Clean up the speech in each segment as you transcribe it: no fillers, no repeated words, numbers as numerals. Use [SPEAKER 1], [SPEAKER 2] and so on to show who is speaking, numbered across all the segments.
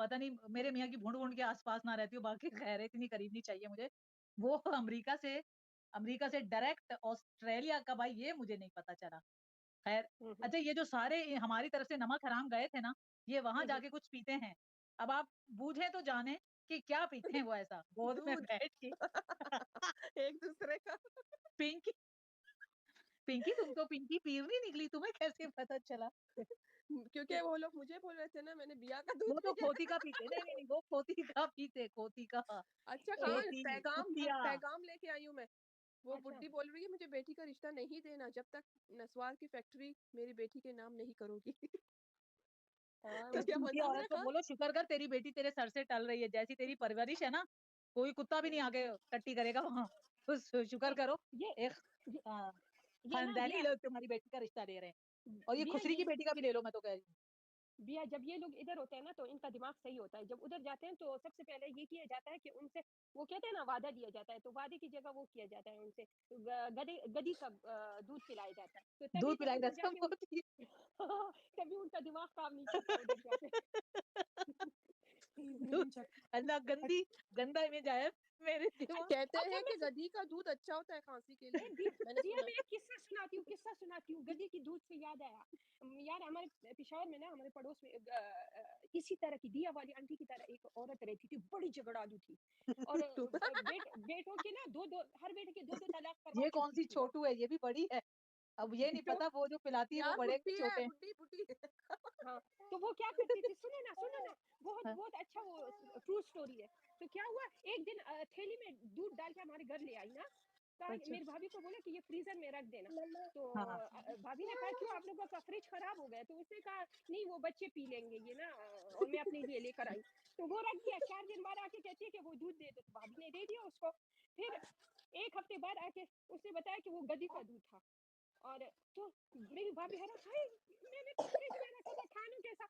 [SPEAKER 1] पता नहीं मेरे मियाँ की भूड़-वूड़ के आस-पास ना रहती हो, बाकी खैर है इतनी करीब नहीं चाहिए मुझे। वो अमेरिका से डायरेक्ट ऑस्ट्रेलिया कब आई ये मुझे नहीं पता चला। खैर,
[SPEAKER 2] हुँ, हुँ।
[SPEAKER 1] अच्छा ये जो सारे हमारी तरफ से नमक हराम गए थे ना, ये वहाँ
[SPEAKER 2] हुँ, हुँ।
[SPEAKER 1] जाके कुछ पीते हैं। अब आप बूझें तो जानें कि क्या पीते हैं वो ऐसा गोद में
[SPEAKER 2] दूध
[SPEAKER 1] बैठ के।
[SPEAKER 2] एक दूसरे का।
[SPEAKER 1] पिंकी पिंकी तुम तो पिंकी पीर नहीं निकली, तुम्हें कैसे पता चला?
[SPEAKER 2] क्योंकि वो लोग मुझे बोल रहे थे ना मैंने बिया का दूध
[SPEAKER 1] वो तो
[SPEAKER 2] पिया।
[SPEAKER 1] खोती का पीते नहीं, नहीं, नहीं, वो खोती का पीते, खोती का।
[SPEAKER 2] अच्छा हाँ,
[SPEAKER 1] खोती,
[SPEAKER 2] पैगाम
[SPEAKER 1] कुतिया।
[SPEAKER 2] पैगाम लेके आई हूँ मैं। वो
[SPEAKER 1] अच्छा,
[SPEAKER 2] बुड्ढी बोल रही है मुझे बेटी का रिश्ता नहीं देना जब तक नस्वार की फैक्ट्री मेरी बेटी के नाम नहीं करोगी।
[SPEAKER 1] हाँ,
[SPEAKER 2] तो
[SPEAKER 1] उस
[SPEAKER 2] क्या
[SPEAKER 1] कुतिया
[SPEAKER 2] मंज़ूर
[SPEAKER 1] औरत
[SPEAKER 2] है
[SPEAKER 1] को
[SPEAKER 2] हाँ?
[SPEAKER 1] बोलो शुक्र कर तेरी बेटी तेरे सर से टल रही है, जैसी तेरी परवरिश है ना, कोई कुत्ता भी नहीं
[SPEAKER 2] हुँ।
[SPEAKER 1] आके टट्टी करेगा वहाँ। तो शुक्र
[SPEAKER 2] नहीं,
[SPEAKER 1] करो,
[SPEAKER 2] ये
[SPEAKER 1] एक
[SPEAKER 2] ये
[SPEAKER 1] हाँ,
[SPEAKER 2] ये ना
[SPEAKER 1] खानदानी
[SPEAKER 2] बिया
[SPEAKER 1] लोग तुम्हारी बेटी का रिश्ता दे रहे हैं। और ये
[SPEAKER 2] बिया
[SPEAKER 1] खुसरी
[SPEAKER 2] ये
[SPEAKER 1] की बेटी का भी ले लो मैं तो कह रही हूँ।
[SPEAKER 2] बिया जब ये लोग इधर होते हैं ना तो इनका दिमाग सही होता है। जब उधर जाते हैं तो सबसे पहले ये किया जाता है कि उनसे वो कहते हैं ना वादा दिया जाता है, तो वादे की जगह वो किया जाता है उनसे गधे गधी का दूध पिलाया जाता है। तो तभी
[SPEAKER 1] दूध
[SPEAKER 2] जब
[SPEAKER 1] पिलाई
[SPEAKER 2] उधर
[SPEAKER 1] रस्म
[SPEAKER 2] जाके उन
[SPEAKER 1] होती है।
[SPEAKER 2] तभी उनका दिमाग काम नहीं करता उधर जाके।
[SPEAKER 1] दूध अल्लाह गंदा इमेज आया मेरे दिमाग।
[SPEAKER 2] कहते
[SPEAKER 1] अच्छा
[SPEAKER 2] हैं
[SPEAKER 1] मैं
[SPEAKER 2] कि गधी का दूध अच्छा होता है खाँसी के
[SPEAKER 1] ए,
[SPEAKER 2] लिए,
[SPEAKER 1] दी
[SPEAKER 2] मैंने
[SPEAKER 1] दिया
[SPEAKER 2] सुना
[SPEAKER 1] मैं
[SPEAKER 2] है।
[SPEAKER 1] एक किस्सा सुनाती हूँ, गधी की दूध से याद आया। यार हमारे पेशावर में ना हमारे पड़ोस में इसी तरह की दिया वाली आंटी की तरह एक औरत रहती थी, बड़ी झगड़ालू थी और बेटों के ना 2-2 हर बेटे के 2-2 तलाक करवा ये
[SPEAKER 2] चुकी
[SPEAKER 1] कौन-सी
[SPEAKER 2] थी वो।
[SPEAKER 1] छोटू है, ये भी बड़ी है। अब ये नहीं
[SPEAKER 2] तो
[SPEAKER 1] पता वो जो पिलाती है वो
[SPEAKER 2] यार
[SPEAKER 1] बड़े हैं कि
[SPEAKER 2] बुड्ढी है,
[SPEAKER 1] छोटे हैं।
[SPEAKER 2] बुड्ढी।
[SPEAKER 1] हाँ,
[SPEAKER 2] हाँ, तो वो क्या करती थी सुनो ना, बहुत
[SPEAKER 1] हाँ,
[SPEAKER 2] बहुत अच्छा वो ट्रू स्टोरी है। तो क्या हुआ एक दिन थैली में दूध डाल के हमारे घर ले आई ना, कहा
[SPEAKER 1] अच्छा।
[SPEAKER 2] मेरी भाभी को बोला कि ये फ्रीज़र में रख देना। तो
[SPEAKER 1] हाँ,
[SPEAKER 2] भाभी ने कहा क्यों आप लोगों का फ्रिज खराब हो गया? तो उसने कहा नहीं वो बच्चे पी लेंगे ये ना और मैं अपने लिए लेकर आई। तो वो रख दिया 4 दिन बाद आके कहती है कि वो दूध दे दो, तो भाभी ने दे दिया उसको। फिर 1 हफ्ते बाद आके उसने बताया कि वो गधी का दूध था। और तो मेरी भाभी हैरान हाय मैंने तो फ्रिज में रखा था खानों के साथ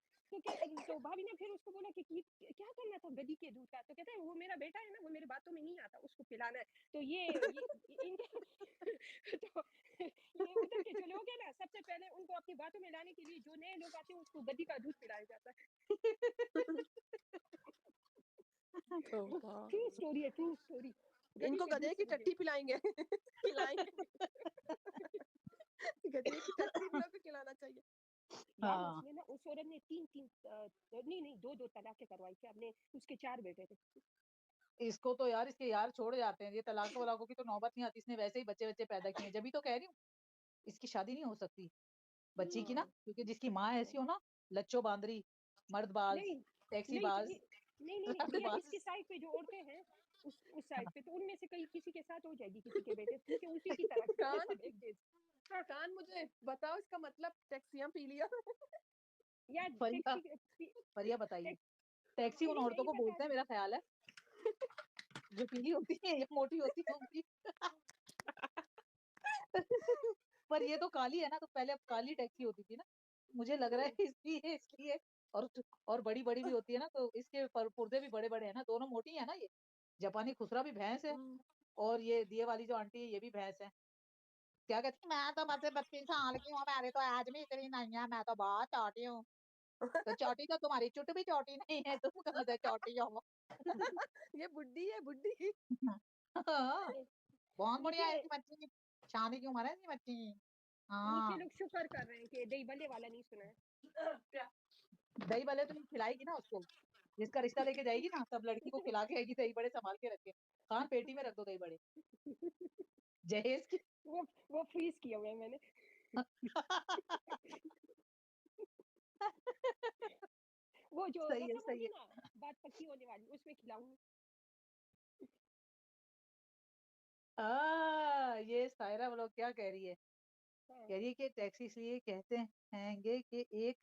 [SPEAKER 2] तो भाभी ने फिर उसको बोला कि क्या करना था गधी के दूध का तो कहता है वो मेरा बेटा है ना वो मेरे बातों में नहीं आता उसको पिलाना है तो ये इनके तो ये उधर के जो लोग हैं ना सबसे पहले उनको अपनी बातों में लाने के लिए जो नए लोग आते हैं उसको गधी का दूध पिलाया जाता है।
[SPEAKER 1] तोबा!
[SPEAKER 2] ट्रू स्टोरी है ट्रू स्टोरी गधी
[SPEAKER 1] इनको
[SPEAKER 2] के दूध
[SPEAKER 1] गधे
[SPEAKER 2] से
[SPEAKER 1] की
[SPEAKER 2] मुझे
[SPEAKER 1] टट्टी पिलाएँगे, खिलाएँगे।
[SPEAKER 2] गधे की टट्टी पिला के खिलाना चाहिए। यार
[SPEAKER 1] हाँ,
[SPEAKER 2] उसने ना उस औरत ने 3-3 नहीं 2-2 तलाक़ें करवाई थी, अपने उसके 4 बेटे थे।
[SPEAKER 1] इसको तो यार इसके यार छोड़ जाते हैं, ये तलाकों-वलाकों की तो नौबत नहीं आती, इसने वैसे ही बच्चे-वच्चे पैदा किए हैं, जभी तो कह रही हूँ, इसकी शादी नहीं हो सकती, बच्ची की ना,
[SPEAKER 2] हाँ,
[SPEAKER 1] क्योंकि जिसकी माँ ऐसी हो ना, लच्चो बांदरी, मर्दबाज़,
[SPEAKER 2] नहीं, नहीं तो
[SPEAKER 1] टैक्सीबाज़,
[SPEAKER 2] नहीं भैया
[SPEAKER 1] रंडबाज़।
[SPEAKER 2] इसकी साइड पे जो औरतें हैं, उस साइड पे तो उनमें से कई किसी के साथ हो जाएगी किसी के बेटे, क्योंकि उसी की तरह के हैं
[SPEAKER 1] कान
[SPEAKER 2] सब एक जैसे। हाँ,
[SPEAKER 1] कान मुझे बताओ इसका मतलब टैक्सियाँ पी लिया।
[SPEAKER 2] यार
[SPEAKER 1] फरिया
[SPEAKER 2] टैक्सी टैक्सी
[SPEAKER 1] फरिया बताइए,
[SPEAKER 2] टैक्सी
[SPEAKER 1] टैक्सी उन औरतों
[SPEAKER 2] नहीं
[SPEAKER 1] को
[SPEAKER 2] बता
[SPEAKER 1] बोलते हैं मेरा ख़्याल है, जो पीली होती हैं या मोटी होती होंगी। पर ये तो काली है ना, तो पहले अब काली टैक्सी होती थी ना, मुझे लग रहा
[SPEAKER 2] हुँ,
[SPEAKER 1] है इसलिए और बड़ी-बड़ी भी होती है ना, तो इसके पुर्जे भी बड़े-बड़े हैं ना, दोनों मोटी है ना ये। जापानी खुसरा भी भैंस है
[SPEAKER 2] हुँ।
[SPEAKER 1] और ये दिए वाली जो आंटी है, ये भी भैंस है। क्या कहती है, "मैं तो बस 32 साल की हूँ, मेरी तो ऐज भी इतनी नहीं है, मैं तो बहुत छोटी हूँ।" तो छोटी तो तुम्हारी चुट भी छोटी नहीं है, तुम कहाँ से छोटी हो?
[SPEAKER 2] ये बुड्ढी है बुड्ढी।
[SPEAKER 1] हाँ,
[SPEAKER 2] ए,
[SPEAKER 1] बहुत बढ़िया
[SPEAKER 2] नीचे
[SPEAKER 1] है इसकी बच्ची, शादी की उम्र है इसकी बच्ची की।
[SPEAKER 2] नीचे
[SPEAKER 1] हाँ।
[SPEAKER 2] लोग शुक्र कर रहे हैं कि दही बल्ले वाला नहीं सुना है।
[SPEAKER 1] दही भल्ले तो ये खिलाएगी ना उसको, जिसका रिश्ता लेके जाएगी ना, तब लड़की को खिला के आएगी दही बड़े सँभाल के रखे। हाँ, पेटी में रख दो दही बड़े, जहेज़ की।
[SPEAKER 2] वो फ्रीज़ किए हुए हैं मैंने। वो जो
[SPEAKER 1] सही है,
[SPEAKER 2] रस्म
[SPEAKER 1] सही
[SPEAKER 2] होती
[SPEAKER 1] है।
[SPEAKER 2] है ना, बात पक्की होने वाली, उसमें खिलाऊँगी।
[SPEAKER 1] ये सायरा वो लोग क्या कह रही है?
[SPEAKER 2] हाँ,
[SPEAKER 1] कह रही है कि टैक्सी इसलिए कहते हैंगे कि एक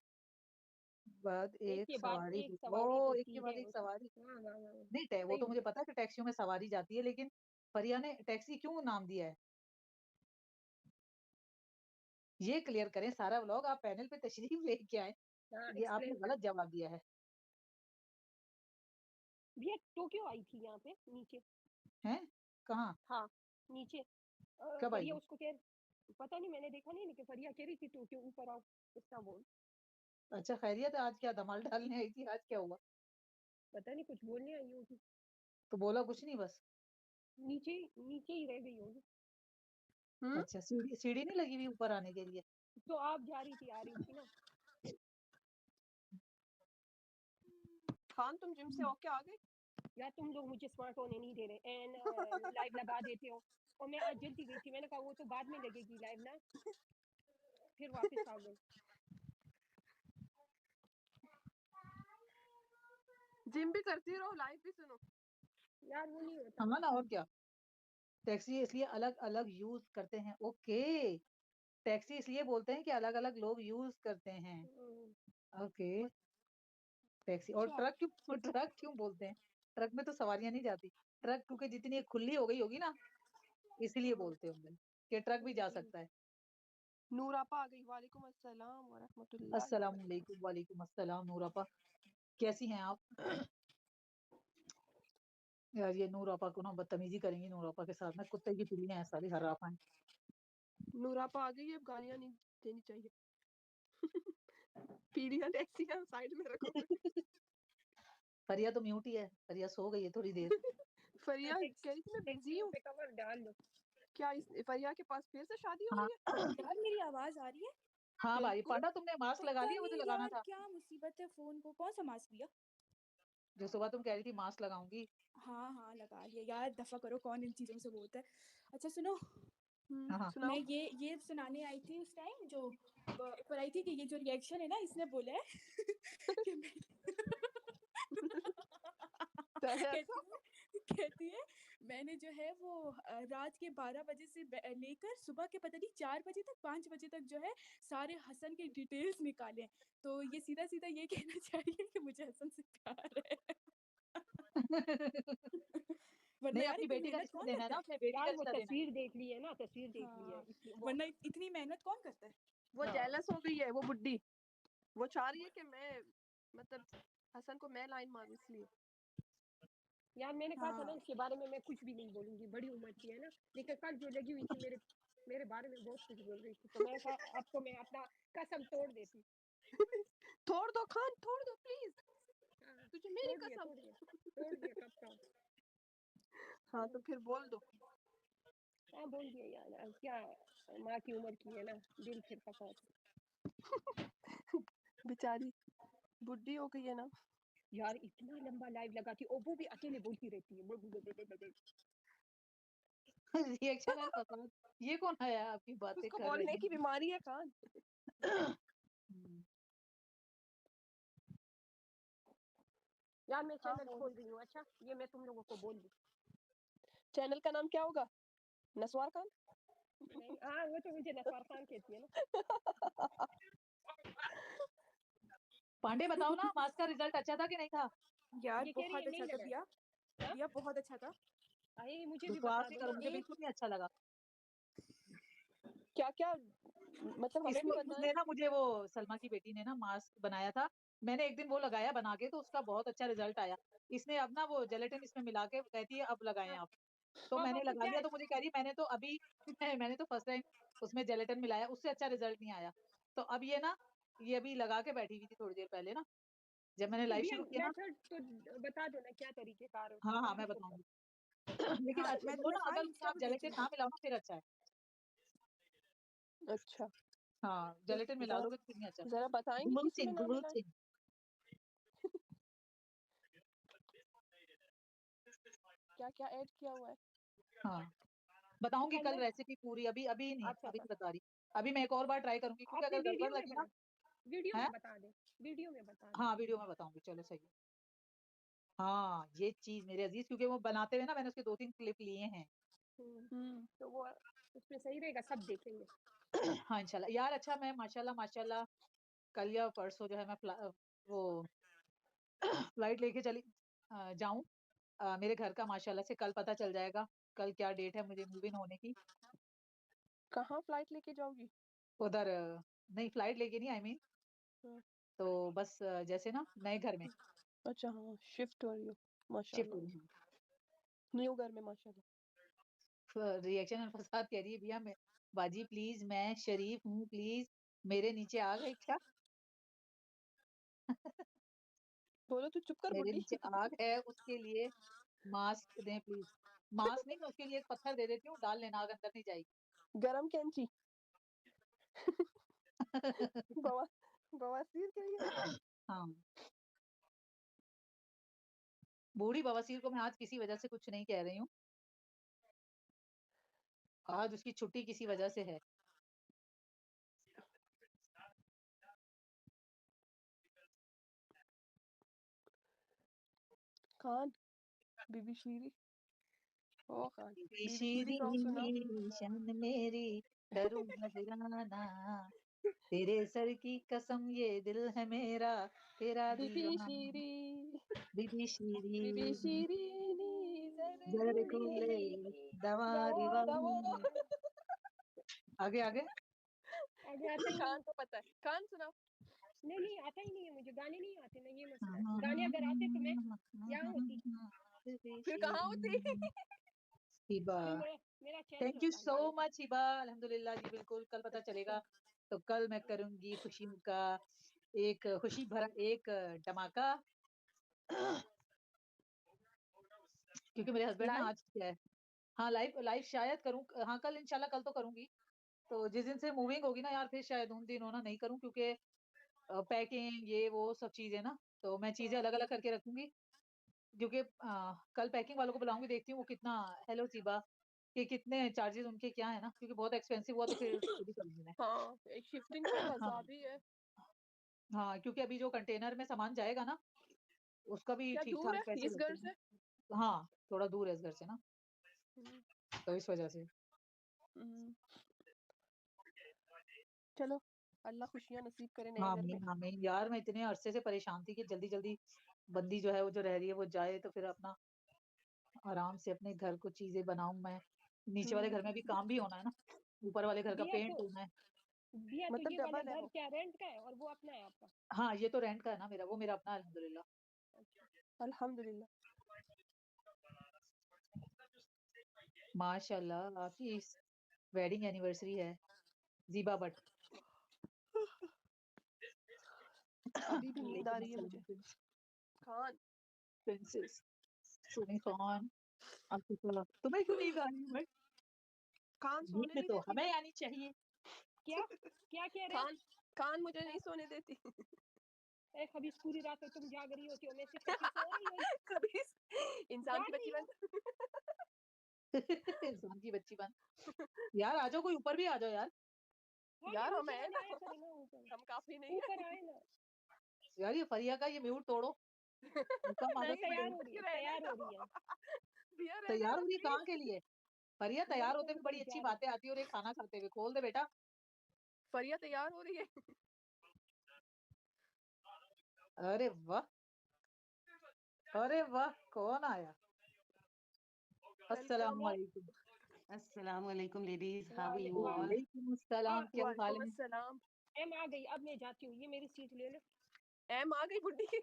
[SPEAKER 1] बाद
[SPEAKER 2] एक
[SPEAKER 1] एक
[SPEAKER 2] के बाद
[SPEAKER 1] सवारी
[SPEAKER 2] एक
[SPEAKER 1] हो
[SPEAKER 2] सवारी
[SPEAKER 1] ओह! एक के
[SPEAKER 2] होती
[SPEAKER 1] बाद
[SPEAKER 2] है
[SPEAKER 1] एक
[SPEAKER 2] उसमें।
[SPEAKER 1] सवारी
[SPEAKER 2] हाँ, हाँ, हाँ,
[SPEAKER 1] नहीं टै वो
[SPEAKER 2] सही
[SPEAKER 1] तो मुझे
[SPEAKER 2] बोला।
[SPEAKER 1] पता है कि टैक्सियों में सवारी जाती है, लेकिन फरिया ने टैक्सी क्यों नाम दिया है? ये क्लियर करें सारा व्लॉग आप पैनल पे तशरीफ लेके आएँ।
[SPEAKER 2] हाँ,
[SPEAKER 1] ये आपने
[SPEAKER 2] एक्सप्लेन करें।
[SPEAKER 1] गलत जवाब दिया है।
[SPEAKER 2] भैया टोक्यो आई थी यहाँ पे नीचे।
[SPEAKER 1] हैं? कहाँ?
[SPEAKER 2] हाँ, नीचे
[SPEAKER 1] कब आई
[SPEAKER 2] फरिया
[SPEAKER 1] है?
[SPEAKER 2] उसको पता नहीं मैंने देखा नहीं लेकिन फरिया कह रही थी टोक्यो ऊपर आओ, इतना बोल।
[SPEAKER 1] अच्छा खैरियत है आज क्या धमाल डालने आई थी, आज क्या हुआ?
[SPEAKER 2] पता नहीं कुछ बोलने आई होगी,
[SPEAKER 3] तो बोला कुछ नहीं बस।
[SPEAKER 2] नीचे नीचे ही रह गई होगी।
[SPEAKER 3] अच्छा, सीढ़ी सीढ़ी नहीं लगी हुई ऊपर आने के लिए?
[SPEAKER 2] तो आप जा रही थी, आ रही थी ना।
[SPEAKER 4] खान तुम जिम से होके आ गई?
[SPEAKER 2] यार तुम लोग मुझे स्मार्ट होने नहीं दे रहे एंड लाइव लगा देते हो। और मैं आज जल्दी गई थी, मैंने कहा वो तो बाद में लगेगी लाइव ना, फिर वापस आ गई।
[SPEAKER 4] जिम भी करती रहो, लाइव भी सुनो।
[SPEAKER 2] यार वो नहीं होता।
[SPEAKER 3] हाँ ना, और क्या। टैक्सी इसलिए अलग अलग यूज करते हैं। ओके, टैक्सी इसलिए बोलते हैं कि अलग अलग लोग यूज करते हैं। Okay, taxi. और ट्रक क्यों, ट्रक क्यों बोलते हैं? ट्रक में तो सवारियां नहीं जाती। ट्रक क्योंकि जितनी खुली हो गई होगी ना, इसलिए बोलते होंगे कि ट्रक भी जा सकता है।
[SPEAKER 4] नूरापा आ गई। वालेकुम अस्सलाम व रहमतुल्लाह।
[SPEAKER 3] अस्सलाम वालेकुम। वालेकुम अस्सलाम नूरापा, कैसी हैं आप? यार ये नूरापा को ना बदतमीजी करेंगी, नूरापा के साथ ना कुत्ते की पिल्लियां हैं सारी, हर्रापा हैं।
[SPEAKER 4] नूरापा आ गई है, अब गालियां नहीं देनी चाहिए। पीलिया टैक्सी का साइड में रखो।
[SPEAKER 3] फरिया तो म्यूट ही है, फरिया सो गई है थोड़ी देर।
[SPEAKER 4] फरिया कह रही थी मैं बिजी हूँ।
[SPEAKER 2] पे कवर डाल दो।
[SPEAKER 4] क्या फरिया के पास फिर से शादी हो
[SPEAKER 3] हाँ
[SPEAKER 4] गई है?
[SPEAKER 5] यार मेरी आवाज आ रही है?
[SPEAKER 3] हाँ भाई,
[SPEAKER 4] बिल्कुल।
[SPEAKER 3] पांडा तुमने मास्क लगा
[SPEAKER 5] पता
[SPEAKER 3] लिया, मुझे
[SPEAKER 5] नहीं
[SPEAKER 3] लगाना
[SPEAKER 5] यार
[SPEAKER 3] था।
[SPEAKER 5] क्या मुसीबत है फोन को। कौन सा मास्क लिया?
[SPEAKER 3] जो सुबह तुम कह रही थी मास्क लगाऊंगी।
[SPEAKER 5] हाँ हाँ लगा लिया यार, दफा करो, कौन इन चीजों से बोलता है। अच्छा सुनो,
[SPEAKER 3] हाँ
[SPEAKER 4] सुनाओ।
[SPEAKER 5] मैं ये सुनाने आई थी उस टाइम जो ऊपर आई थी कि ये जो रिएक्शन है ना, इसने बोला है कि कहती है मैंने जो है वो रात के 12 बजे से लेकर सुबह के पता नहीं 4 बजे तक 5 बजे तक जो है सारे हसन के डिटेल्स निकाले। तो ये सीधा सीधा ये कहना चाहिए कि मुझे हसन से प्यार है। वरना
[SPEAKER 3] नहीं,
[SPEAKER 5] यार
[SPEAKER 3] अपनी
[SPEAKER 5] इतनी
[SPEAKER 3] बेटी का
[SPEAKER 5] मेहनत
[SPEAKER 3] रिश्ता
[SPEAKER 5] कौन
[SPEAKER 3] देना है
[SPEAKER 5] करता
[SPEAKER 3] ना,
[SPEAKER 5] है?
[SPEAKER 3] अपने बेटी का
[SPEAKER 2] यार वो
[SPEAKER 3] रिश्ता देना
[SPEAKER 2] तस्वीर देख ली है ना, तस्वीर देख ली है
[SPEAKER 5] हाँ,
[SPEAKER 2] इसलिए
[SPEAKER 5] वरना इतनी मेहनत कौन करता है?
[SPEAKER 4] वो
[SPEAKER 3] हाँ।
[SPEAKER 4] जेलस हो गई है वो बुड्ढी। वो चाह रही है कि मैं मतलब हसन को मैं लाइन मारूं इसलिए।
[SPEAKER 2] यार मैंने कहा था ना
[SPEAKER 5] हाँ
[SPEAKER 2] इसके बारे में मैं कुछ भी नहीं बोलूंगी, बड़ी उम्र की है ना। लेकिन कल जो लगी हुई थी मेरे मेरे बारे में बहुत कुछ बोल रही थी, तो मैं कहा अब तो मैं अपना कसम तोड़ देती।
[SPEAKER 4] तोड़ दो खान, तोड़ दो प्लीज।
[SPEAKER 2] हाँ,
[SPEAKER 4] तुझे मेरी
[SPEAKER 2] तोड़ दिया
[SPEAKER 4] कसम।
[SPEAKER 2] तोड़ दिया तोड़ दिया कब का।
[SPEAKER 4] हाँ तो फिर बोल दो।
[SPEAKER 2] हाँ बोल दिया यार, अब क्या, माँ की उम्र की है ना, दिल फिर फंसा।
[SPEAKER 4] बेचारी बुड्ढी हो गई है ना।
[SPEAKER 2] यार इतना लंबा लाइव लगा थी और वो भी अकेले बोलती रहती है।
[SPEAKER 3] रिएक्शन है फसाद। ये कौन आया आपकी बातें
[SPEAKER 4] उसको
[SPEAKER 3] कर
[SPEAKER 4] बोलने
[SPEAKER 3] रही
[SPEAKER 4] की बीमारी है खान।
[SPEAKER 3] हम्म।
[SPEAKER 2] यार मैं
[SPEAKER 4] हाँ,
[SPEAKER 2] चैनल
[SPEAKER 4] बोल।
[SPEAKER 2] खोल रही हूँ। अच्छा ये मैं तुम लोगों को बोल दूँ।
[SPEAKER 4] चैनल का नाम क्या होगा? नस्वार खान।
[SPEAKER 2] नहीं, हाँ वो तो मुझे नसवार खान कहती है ना।
[SPEAKER 3] पांडे बताओ ना, मास्क का रिजल्ट अच्छा था कि नहीं था?
[SPEAKER 5] यार
[SPEAKER 2] ये कह रही
[SPEAKER 5] बहुत
[SPEAKER 2] है नहीं
[SPEAKER 5] अच्छा था
[SPEAKER 2] लगा।
[SPEAKER 5] दिया।
[SPEAKER 2] हाँ?
[SPEAKER 5] दिया बहुत अच्छा था।
[SPEAKER 2] अरे मुझे भी
[SPEAKER 3] बकवास
[SPEAKER 2] बता
[SPEAKER 3] नहीं
[SPEAKER 2] दो
[SPEAKER 3] करो,
[SPEAKER 2] ना
[SPEAKER 3] मुझे
[SPEAKER 2] एक।
[SPEAKER 3] बिल्कुल नहीं अच्छा लगा।
[SPEAKER 4] क्या क्या मतलब हमें भी बताएं।
[SPEAKER 3] इसने ना मुझे वो सलमा की बेटी ने ना मास्क बनाया था, मैंने एक दिन वो लगाया बना के, तो उसका बहुत अच्छा रिजल्ट आया। इसने अब ना वो जेलेटिन इसमें मिला के कहती है अब लगाएं आप। तो
[SPEAKER 2] हाँ
[SPEAKER 3] मैंने
[SPEAKER 2] तो
[SPEAKER 3] लगा
[SPEAKER 2] क्या
[SPEAKER 3] लिया,
[SPEAKER 2] है?
[SPEAKER 3] तो मुझे कह रही मैंने तो अभी मैंने तो फर्स्ट टाइम उसमें जेलेटिन मिलाया, उससे अच्छा रिजल्ट नहीं आया। तो अब ये ना, ये अभी लगा के बैठी हुई थी थोड़ी देर पहले ना, जब मैंने
[SPEAKER 2] तो
[SPEAKER 3] लाइव
[SPEAKER 2] भैया
[SPEAKER 3] शुरू किया ना।
[SPEAKER 2] मेथड तो बता दो ना क्या तरीके कार है उसका,
[SPEAKER 3] हाँ हाँ
[SPEAKER 2] हम भी
[SPEAKER 3] मैं
[SPEAKER 2] तो।
[SPEAKER 3] बताऊंगी। लेकिन
[SPEAKER 5] हाँ
[SPEAKER 3] अच्छा
[SPEAKER 5] मैं
[SPEAKER 3] वो
[SPEAKER 5] तुम्हें
[SPEAKER 3] ना
[SPEAKER 5] खान
[SPEAKER 3] अगर उसमें
[SPEAKER 5] इंस्टा
[SPEAKER 3] आप
[SPEAKER 5] पे भेज
[SPEAKER 3] जेलेटिन
[SPEAKER 5] दूंगी।
[SPEAKER 3] ना मिलाओ ना फिर अच्छा है।
[SPEAKER 4] अच्छा
[SPEAKER 3] हाँ जेलेटिन मिला
[SPEAKER 4] जरा
[SPEAKER 3] लोगे तो फिर नहीं अच्छा।
[SPEAKER 4] जरा बताएंगे
[SPEAKER 3] गुल
[SPEAKER 4] किसी में
[SPEAKER 3] सिंह,
[SPEAKER 4] नाम
[SPEAKER 3] गुल
[SPEAKER 4] मिलाएं।
[SPEAKER 3] सिंह।
[SPEAKER 4] क्या क्या ऐड किया हुआ है?
[SPEAKER 3] हाँ बताऊंगी कल
[SPEAKER 2] चंदन।
[SPEAKER 3] रेसिपी पूरी, अभी अभी नहीं,
[SPEAKER 2] अच्छा
[SPEAKER 3] अभी
[SPEAKER 2] अच्छा,
[SPEAKER 3] नहीं बता रही। अभी मैं एक और बार ट्राई करूंगी, क्योंकि
[SPEAKER 2] आपने
[SPEAKER 3] अगर गड़बड़
[SPEAKER 2] वीडियो में
[SPEAKER 3] लगी ना।
[SPEAKER 2] बता, वीडियो
[SPEAKER 3] है,
[SPEAKER 2] में बता दे, वीडियो में बता दे।
[SPEAKER 3] हाँ वीडियो में बताऊंगी, चलो सही है। हाँ ये चीज मेरे अजीज, क्योंकि वो बनाते हुए ना मैंने उसके 2-3 क्लिप लिए हैं।
[SPEAKER 2] तो वो उसमें सही रहेगा, सब देखेंगे।
[SPEAKER 3] हाँ इंशाल्लाह यार। अच्छा मैं माशाल्लाह माशाल्लाह कल या परसों जो है मैं वो फ्लाइट लेके चली जाऊं। मेरे घर का माशाल्लाह से कल पता चल जाएगा कल क्या डेट है मुझे मूव इन होने की।
[SPEAKER 4] कहाँ फ्लाइट लेके जाओगी?
[SPEAKER 3] उधर नहीं, फ्लाइट लेके नहीं, आई मीन
[SPEAKER 4] हाँ।
[SPEAKER 3] तो बस जैसे ना नए घर में
[SPEAKER 4] अच्छा हाँ, शिफ्ट हो रही हो
[SPEAKER 3] शिफ्ट हो
[SPEAKER 4] माशाल्लाह।
[SPEAKER 3] रही हूँ।
[SPEAKER 4] न्यू घर में माशाल्लाह।
[SPEAKER 3] रिएक्शन और फसाद कह रही है भैया मैं, बाजी प्लीज मैं शरीफ हूँ प्लीज मेरे नीचे आ गए क्या?
[SPEAKER 4] बोलो तू चुप कर
[SPEAKER 3] मेरे
[SPEAKER 4] बुड्ढी।
[SPEAKER 3] नीचे आग है, उसके लिए मास्क दें प्लीज। मास्क नहीं, मैं उसके लिए एक पत्थर दे देती हूँ, डाल लेना, आग अंदर नहीं जाएगी।
[SPEAKER 4] गरम कैंची। बवा बवासीर के लिए।
[SPEAKER 3] हाँ, बूढ़ी बवासीर को मैं आज किसी वजह से कुछ नहीं कह रही हूँ, आज उसकी छुट्टी किसी वजह से है।
[SPEAKER 4] खान बीबी शीरी। ओ खान
[SPEAKER 3] बीबी
[SPEAKER 4] बीबी शीरी सॉन्ग सुनाओ।
[SPEAKER 3] शीरी शन मेरी, करूँ नजराना, तेरे सर की कसम ये दिल है मेरा, तेरा
[SPEAKER 4] बीबी
[SPEAKER 3] दीवाना।
[SPEAKER 4] शीरी
[SPEAKER 3] बीबी शीरी
[SPEAKER 4] बीबी शीरी नी
[SPEAKER 3] जर
[SPEAKER 4] जर
[SPEAKER 3] खोले दवा
[SPEAKER 4] दवा दवा।
[SPEAKER 3] आगे आगे।
[SPEAKER 1] आगे आता ही
[SPEAKER 4] खान
[SPEAKER 1] नहीं।
[SPEAKER 4] को पता है, खान सुनाओ।
[SPEAKER 1] नहीं आता ही नहीं है मुझे, गाने नहीं आते ना, ये मसला है। गाने अगर आते तो मैं यहाँ होती।
[SPEAKER 4] फिर कहाँ होती?
[SPEAKER 3] हिबा,
[SPEAKER 1] फिर मेरा चैनल
[SPEAKER 3] थैंक यू
[SPEAKER 1] होता
[SPEAKER 3] सो
[SPEAKER 1] गाने का।
[SPEAKER 3] मच हिबा, अल्हम्दुलिल्लाह जी, बिल्कुल कल पता चलेगा तो कल मैं करूंगी खुशियों का एक खुशी भरा एक धमाका। क्योंकि मेरे हस्बैंड ना
[SPEAKER 4] लाइव
[SPEAKER 3] आज क्या है, हाँ लाइव लाइव शायद करूँ, हाँ कल इंशाल्लाह, कल तो करूंगी। तो जिस दिन से मूविंग होगी ना यार, फिर शायद उन दिनों ना नहीं करूँ, क्योंकि पैकिंग ये वो सब चीजें ना, तो मैं चीजें अलग अलग करके रखूंगी। क्योंकि कल पैकिंग वालों को बुलाऊंगी, देखती हूँ वो कितना, हेलो सीबा, कि कितने चार्जेस उनके क्या है ना, क्योंकि बहुत एक्सपेंसिव हुआ तो फिर खुद ही करूंगी मैं।
[SPEAKER 4] हाँ, एक शिफ्टिंग का
[SPEAKER 3] हाँ
[SPEAKER 4] मजा भी है।
[SPEAKER 3] हाँ, क्योंकि अभी जो कंटेनर में सामान जाएगा ना, उसका भी
[SPEAKER 4] क्या
[SPEAKER 3] ठीक
[SPEAKER 4] दूर
[SPEAKER 3] ठाक
[SPEAKER 4] है
[SPEAKER 3] पैसे
[SPEAKER 4] इस
[SPEAKER 3] लगते
[SPEAKER 4] घर से?
[SPEAKER 3] हैं। हाँ, थोड़ा दूर है इस घर से ना, तो इस वजह से।
[SPEAKER 4] हम्म, चलो अल्लाह खुशियां नसीब करे नए घर में।
[SPEAKER 3] आमीन आमीन यार, मैं इतने अरसे से परेशान थी कि जल्दी जल्दी बंदी जो है वो जो रह रही है वो जाए, तो फिर अपना आराम से अपने घर को चीजें बनाऊं मैं। नीचे वाले घर में भी काम भी होना है ना, ऊपर वाले घर का
[SPEAKER 1] दिया
[SPEAKER 3] पेंट
[SPEAKER 1] तो
[SPEAKER 3] होना है।
[SPEAKER 1] दिया तो
[SPEAKER 4] मतलब
[SPEAKER 1] ये वाला
[SPEAKER 4] डबल है
[SPEAKER 1] घर
[SPEAKER 4] वो।
[SPEAKER 1] क्या रेंट का है और वो अपना है आपका?
[SPEAKER 3] हाँ, ये तो रेंट का है ना मेरा, वो मेरा अपना है, अल्हम्दुलिल्लाह।
[SPEAKER 4] अल्हम्दुलिल्लाह।
[SPEAKER 3] माशाल्लाह, आपकी वेडिंग एनिवर्सरी है जीबा भट्ट।
[SPEAKER 4] अभी भी नींद आ
[SPEAKER 3] वालेकुम
[SPEAKER 4] रही है मुझे।
[SPEAKER 3] अस्सलाम
[SPEAKER 4] खान
[SPEAKER 3] प्रिंसेस सुमी खान। आपको तुम्हें क्यों नींद आ रही है भाई?
[SPEAKER 4] खान सोने
[SPEAKER 3] नींद
[SPEAKER 4] नहीं
[SPEAKER 3] तो
[SPEAKER 4] देती।
[SPEAKER 3] हमें आनी चाहिए।
[SPEAKER 1] क्या क्या कह रहे हैं?
[SPEAKER 4] खान खान मुझे नहीं सोने देती।
[SPEAKER 1] ए खबीस, पूरी रात तक तुम जाग रही होती हो, मैसेज करके सो रही हो,
[SPEAKER 4] कभी इंसान की
[SPEAKER 1] जाग
[SPEAKER 4] बच्ची
[SPEAKER 1] रही हो।
[SPEAKER 4] बन।
[SPEAKER 3] इंसान की बच्ची बन। यार आ जाओ, कोई ऊपर भी आ जाओ यार।
[SPEAKER 1] हाँ
[SPEAKER 4] यार हम
[SPEAKER 1] नीचे आ
[SPEAKER 4] है ना,
[SPEAKER 1] जाया करो ना, ऊपर
[SPEAKER 4] हम काफी नहीं है।
[SPEAKER 1] ऊपर आए ना।
[SPEAKER 3] यार ये फरिया का ये म्यूट तोड़ो, कम
[SPEAKER 1] वो
[SPEAKER 3] आदत
[SPEAKER 4] नहीं
[SPEAKER 3] पड़
[SPEAKER 1] तैयार
[SPEAKER 3] गई।
[SPEAKER 1] हो रही
[SPEAKER 4] नहीं,
[SPEAKER 1] है,
[SPEAKER 4] रहने
[SPEAKER 1] तैयार हो रही
[SPEAKER 4] दो।
[SPEAKER 1] है।
[SPEAKER 4] भैया रहने
[SPEAKER 3] तैयार
[SPEAKER 4] दो
[SPEAKER 3] हो रही है कहाँ के
[SPEAKER 4] प्लीज।
[SPEAKER 3] लिए? फरिया
[SPEAKER 1] वही
[SPEAKER 3] तैयार होते
[SPEAKER 1] फोन
[SPEAKER 3] भी बड़ी
[SPEAKER 1] करके
[SPEAKER 3] अच्छी
[SPEAKER 1] जा रही
[SPEAKER 3] बातें आती है, और ये खाना खाते हुए खोल दे बेटा।
[SPEAKER 4] फरिया तैयार हो रही है।
[SPEAKER 3] अरे वाह, अरे वाह, कौन आया? अस्सलाम
[SPEAKER 4] वेलकम।
[SPEAKER 3] वालेकुम।
[SPEAKER 6] अस्सलाम वालेकुम ladies, how are you all?
[SPEAKER 3] वालेकुम अस्सलाम, क्या हाल
[SPEAKER 4] वालेकुम
[SPEAKER 3] है?
[SPEAKER 4] अस्सलाम।
[SPEAKER 1] एम आ गई, अब मैं जाती हूँ, ये मेरी सीट ले लो।
[SPEAKER 4] एम आ गई बुड्ढी।